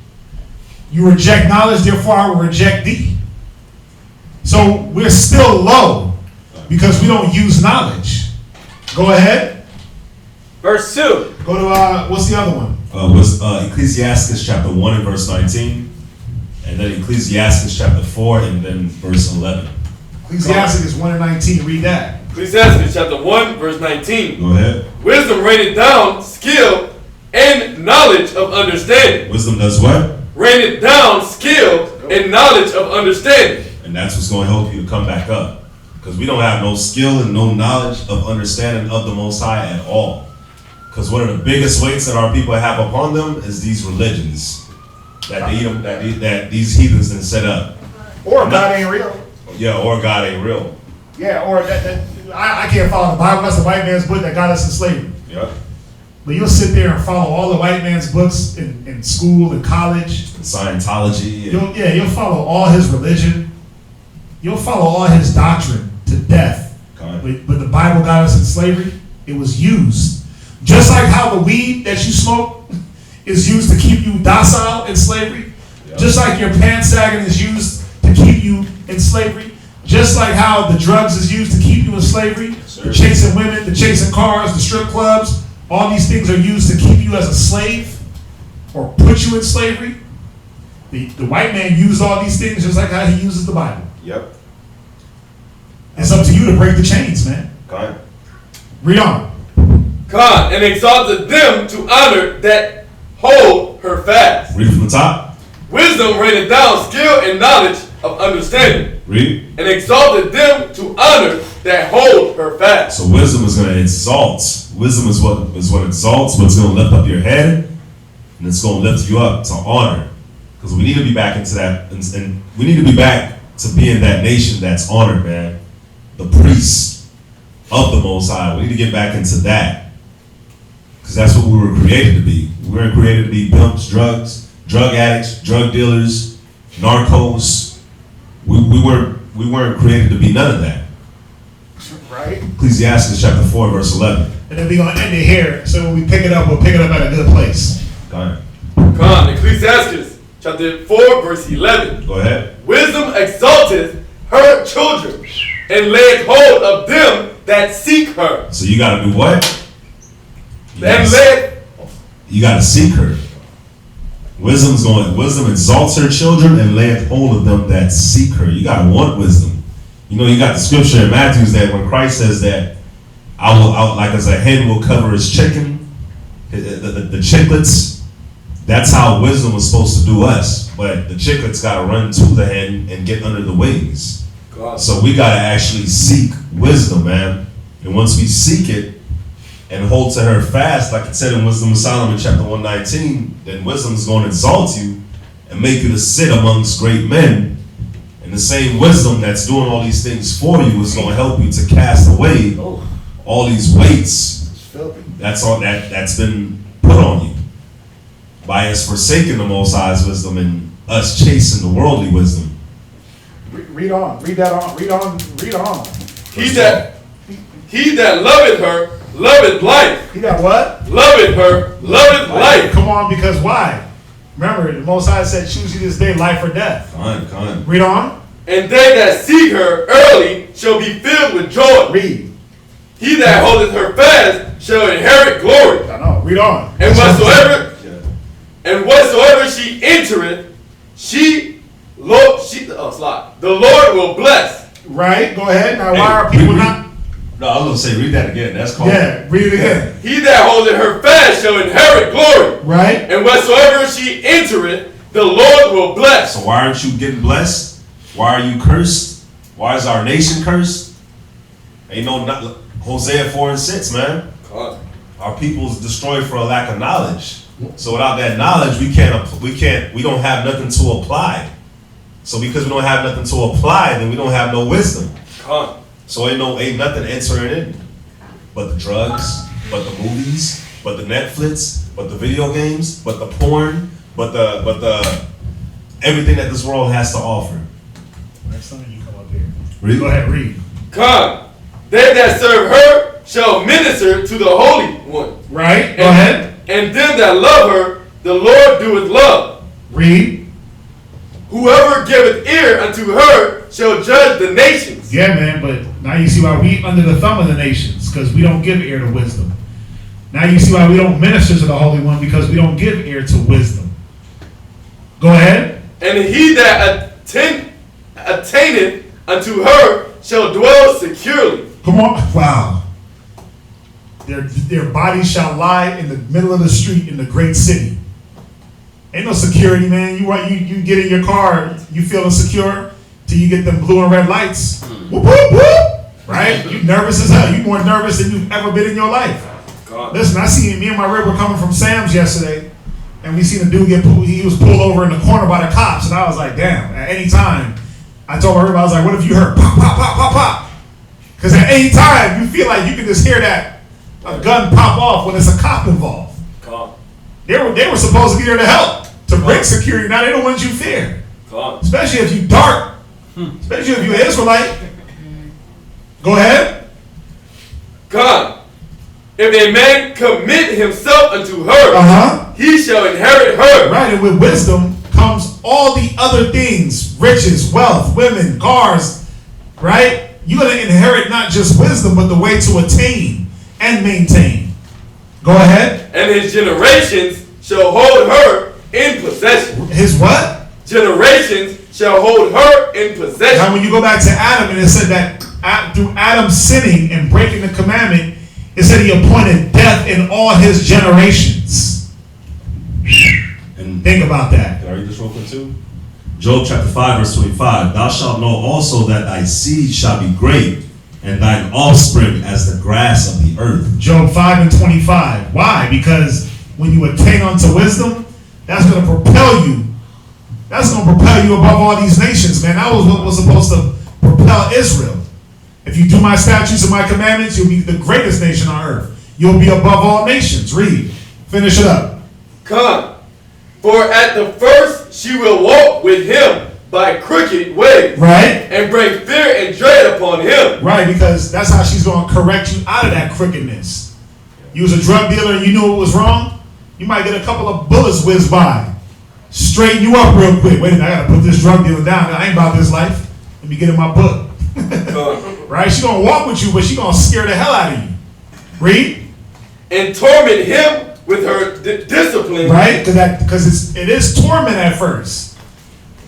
You reject knowledge, therefore I will reject thee. So we're still low because we don't use knowledge. Go ahead. Verse 2. Go to, what's the other one? Ecclesiastes chapter 1 and verse 19. And then Ecclesiastes chapter 4 and then verse 11. Ecclesiastes 1 and 19. Read that. Ecclesiastes chapter 1 verse 19. Go ahead. Wisdom raineth down skill and knowledge of understanding. Wisdom does what? Raineth down skill and knowledge of understanding. And that's what's going to help you to come back up. Because we don't have no skill and no knowledge of understanding of the Most High at all. Because one of the biggest weights that our people have upon them is these religions that these heathens then set up. Or God ain't real. Yeah, or God ain't real. Yeah, or I can't follow the Bible. That's the white man's book that got us in slavery. Yep. But you'll sit there and follow all the white man's books in school and college. And Scientology. And You'll follow all his religion. You'll follow all his doctrine to death. But the Bible got us in slavery. It was used. Just like how the weed that you smoke is used to keep you docile in slavery. Yep. Just like your pants sagging is used to keep you in slavery. Just like how the drugs is used to keep you in slavery. Yes, the chasing women, the chasing cars, the strip clubs. All these things are used to keep you as a slave or put you in slavery. The white man used all these things just like how he uses the Bible. Yep. It's up to you to break the chains, man. God. Read on. God, and exalted them to honor that hold her fast. Read from the top. Wisdom raineth down skill and knowledge of understanding. Read. And exalted them to honor that hold her fast. So wisdom is going to exalt. Wisdom is what exalts, what's going to lift up your head, and it's going to lift you up to honor. Because we need to be back into that, and we need to be back to being that nation that's honored, man. the priests of the Most High. We need to get back into that. Because that's what we were created to be. We weren't created to be pimps, drug addicts, drug dealers, narcos. We weren't created to be none of that. Right? Ecclesiastes chapter 4, verse 11. And then we're going to end it here. So when we pick it up, we'll pick it up at a good place. Go ahead. Come on, Ecclesiastes chapter 4, verse 11. Go ahead. Wisdom exalteth her children, and layeth hold of them that seek her. So you got to do what? You got to seek her. Wisdom exalts her children and layeth hold of them that seek her. You got to want wisdom. You know, you got the scripture in Matthew that when Christ says that I will like as a hen will cover his chicken, the chicklets, that's how wisdom was supposed to do us. But the chicklets got to run to the hen and get under the wings. God. So we got to actually seek wisdom, man. And once we seek it and hold to her fast, like it said in Wisdom of Solomon chapter 119, then wisdom is going to exalt you and make you to sit amongst great men. And the same wisdom that's doing all these things for you is going to help you to cast away all these weights that's been put on you by us forsaking the Most High's wisdom and us chasing the worldly wisdom. Read on. Read that on. Read on. Read on. He that loveth her, loveth life. He that what? Loveth her, loveth life. Come on, because why? Remember, the Most High said, choose you this day, life or death. Come. Read on. And they that seek her early shall be filled with joy. Read. He that holdeth her fast shall inherit glory. I know. Read on. And whatsoever she entereth, the Lord will bless. Right. Go ahead. Now, why are people not? No, I was going to say, read that again. That's called. Yeah, read it again. He that holdeth her fast shall inherit glory. Right. And whatsoever she entereth, the Lord will bless. So why aren't you getting blessed? Why are you cursed? Why is our nation cursed? Ain't no Hosea 4 and 6, man. God. Our people is destroyed for a lack of knowledge. So without that knowledge, we don't have nothing to apply. So because we don't have nothing to apply, then we don't have no wisdom. God. So ain't nothing entering in, but the drugs, but the movies, but the Netflix, but the video games, but the porn, but the everything that this world has to offer. Next time you come up here. Read. Go ahead, read. Come, they that serve her shall minister to the Holy One. Right. Go ahead. And them that love her, the Lord doeth love. Read. Whoever giveth ear unto her shall judge the nations. Yeah, man, but now you see why we under the thumb of the nations, because we don't give ear to wisdom. Now you see why we don't minister to the Holy One, because we don't give ear to wisdom. Go ahead. And he that attaineth unto her shall dwell securely. Come on. Wow. Their bodies shall lie in the middle of the street in the great city. Ain't no security, man. You get in your car, you feel insecure till you get them blue and red lights. Whoop, whoop, whoop. Right? You nervous as hell. You more nervous than you've ever been in your life. God. Listen, me and my rib were coming from Sam's yesterday, and we seen a dude he was pulled over in the corner by the cops, and I was like, damn, at any time, I told my rib, I was like, what if you heard pop, pop, pop, pop, pop? Because at any time, you feel like you can just hear that a gun pop off when it's a cop involved. God. They were supposed to be there to help, to bring security. Now they're the ones you fear. God. Especially if you dark. Especially if you're an Israelite. Go ahead. God. If a man commit himself unto her, he shall inherit her. Right, and with wisdom comes all the other things. Riches, wealth, women, cars. Right? You're going to inherit not just wisdom, but the way to attain and maintain. Go ahead. And his generations shall hold her in possession. His what? Generations shall hold her in possession. Now when you go back to Adam, and it said that through Adam sinning and breaking the commandment, it said he appointed death in all his generations. And think about that. Can I read this real quick too? Job chapter 5 verse 25. Thou shalt know also that thy seed shall be great, and thine offspring as the grass of the earth. Job 5 and 25. Why? Because when you attain unto wisdom, that's going to propel you. That's going to propel you above all these nations, man. That was what was supposed to propel Israel. If If you do my statutes and my commandments, you'll be the greatest nation on earth. You'll be above all nations. Read. Finish it up. Come. For at the first she will walk with him by crooked ways. Right. And bring fear and dread upon him. Right, because that's how she's going to correct you out of that crookedness. You was a drug dealer and you knew it was wrong, you might get a couple of bullets whizzed by. Straighten you up real quick. Wait a minute, I got to put this drug dealer down. I ain't about this life. Let me get in my book. Right? She's going to walk with you, but she's going to scare the hell out of you. Read. And torment him with her discipline. Right? Because it is torment at first.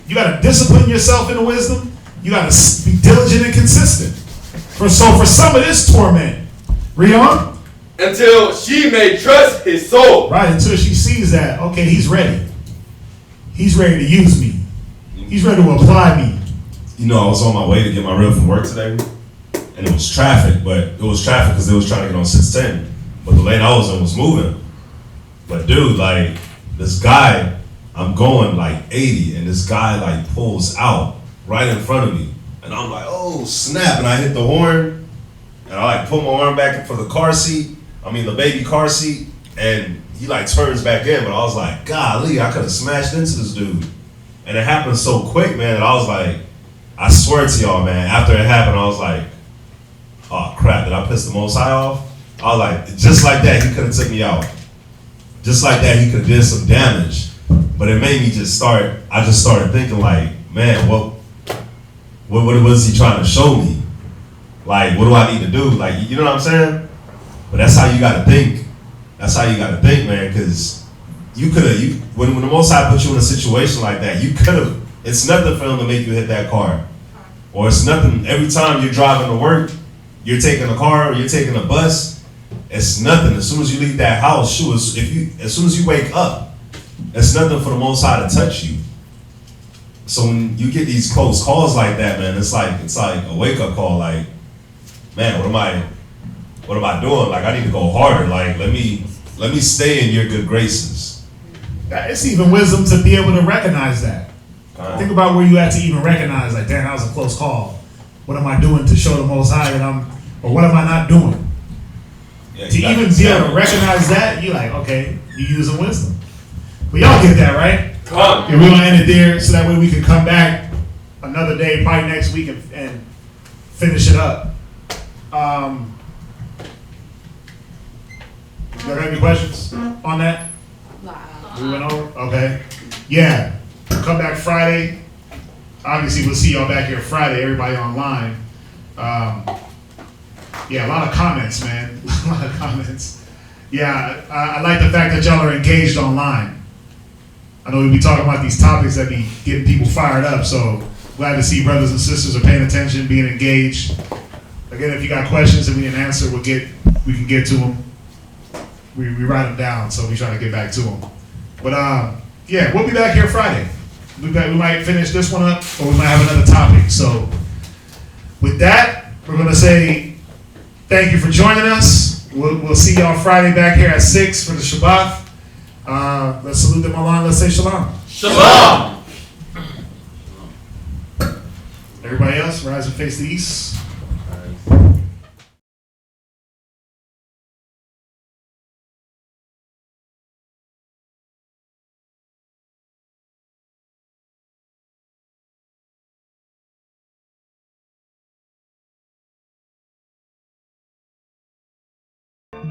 You got to discipline yourself into wisdom. You got to be diligent and consistent. For some it is torment. Read on. Until she may trust his soul. Right, until she sees that, okay, he's ready. He's ready to use me. He's ready to apply me. You know, I was on my way to get my reel from work today, and it was traffic, but it was traffic because they was trying to get on 610. But the lane I was in was moving. But dude, like, this guy, I'm going like 80, and this guy like pulls out right in front of me. And I'm like, oh, snap, and I hit the horn, and I like put my arm back for the the baby car seat, and he like turns back in, but I was like, golly, I could have smashed into this dude. And it happened so quick, man, that I was like, I swear to y'all, man, after it happened, I was like, oh crap, did I piss the Most High off? I was like, just like that, he could have took me out. Just like that, he could have did some damage. But it made me I just started thinking like, man, what was he trying to show me? Like, what do I need to do? Like, you know what I'm saying? But that's how you gotta think. That's how you gotta think, man, because when the Most High put you in a situation like that, you could have, it's nothing for him to make you hit that car. Or it's nothing, every time you're driving to work, you're taking a car or you're taking a bus, it's nothing. As soon as you leave that house, as soon as you wake up, it's nothing for the Most High to touch you. So when you get these close calls like that, man, it's like a wake-up call, like, man, what am I doing? Like, I need to go harder. Like, let me stay in your good graces. It's even wisdom to be able to recognize that. Think about where you at to even recognize, like, damn, that was a close call. What am I doing to show the Most High or what am I not doing? Yeah, to even be able to recognize that, you're like, okay, you're using wisdom. But y'all get that, right? And we're gonna end it there so that way we can come back another day, probably next week, and finish it up. You got any questions on that? We went over? Okay. Yeah. Come back Friday. Obviously, we'll see y'all back here Friday, everybody online. Yeah, a lot of comments, man. A lot of comments. Yeah, I like the fact that y'all are engaged online. I know we'll be talking about these topics that be getting people fired up, so glad to see brothers and sisters are paying attention, being engaged. Again, if you got questions that we didn't answer, we can get to them. We write them down, so we try to get back to them. But yeah, we'll be back here Friday. We might finish this one up, or we might have another topic. So with that, we're gonna say thank you for joining us. We'll see y'all Friday back here at 6 for the Shabbat. Let's salute them along. Let's say shalom. Shalom. Everybody else, rise and face the east.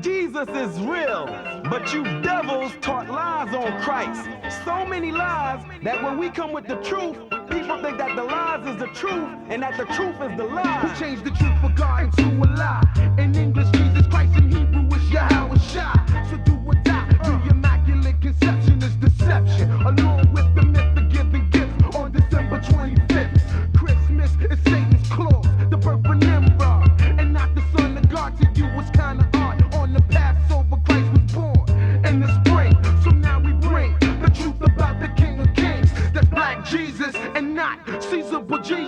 Jesus is real, but you devils taught lies on Christ. So many lies that when we come with the truth, people think that the lies is the truth and that the truth is the lie. Who changed the truth for God into a lie? In English, Jesus Christ, in Hebrew, is Yahweh. So do or die. The immaculate conception is deception, along with the myth of giving gifts on December 25th. Christmas is Satan's clause, the birth of Nimrod, and not the son of God. To you was kind of odd. On the Passover, Christ was born in the spring. So now we bring the truth about the King of Kings. That's Black Jesus and not Caesar, but Jesus.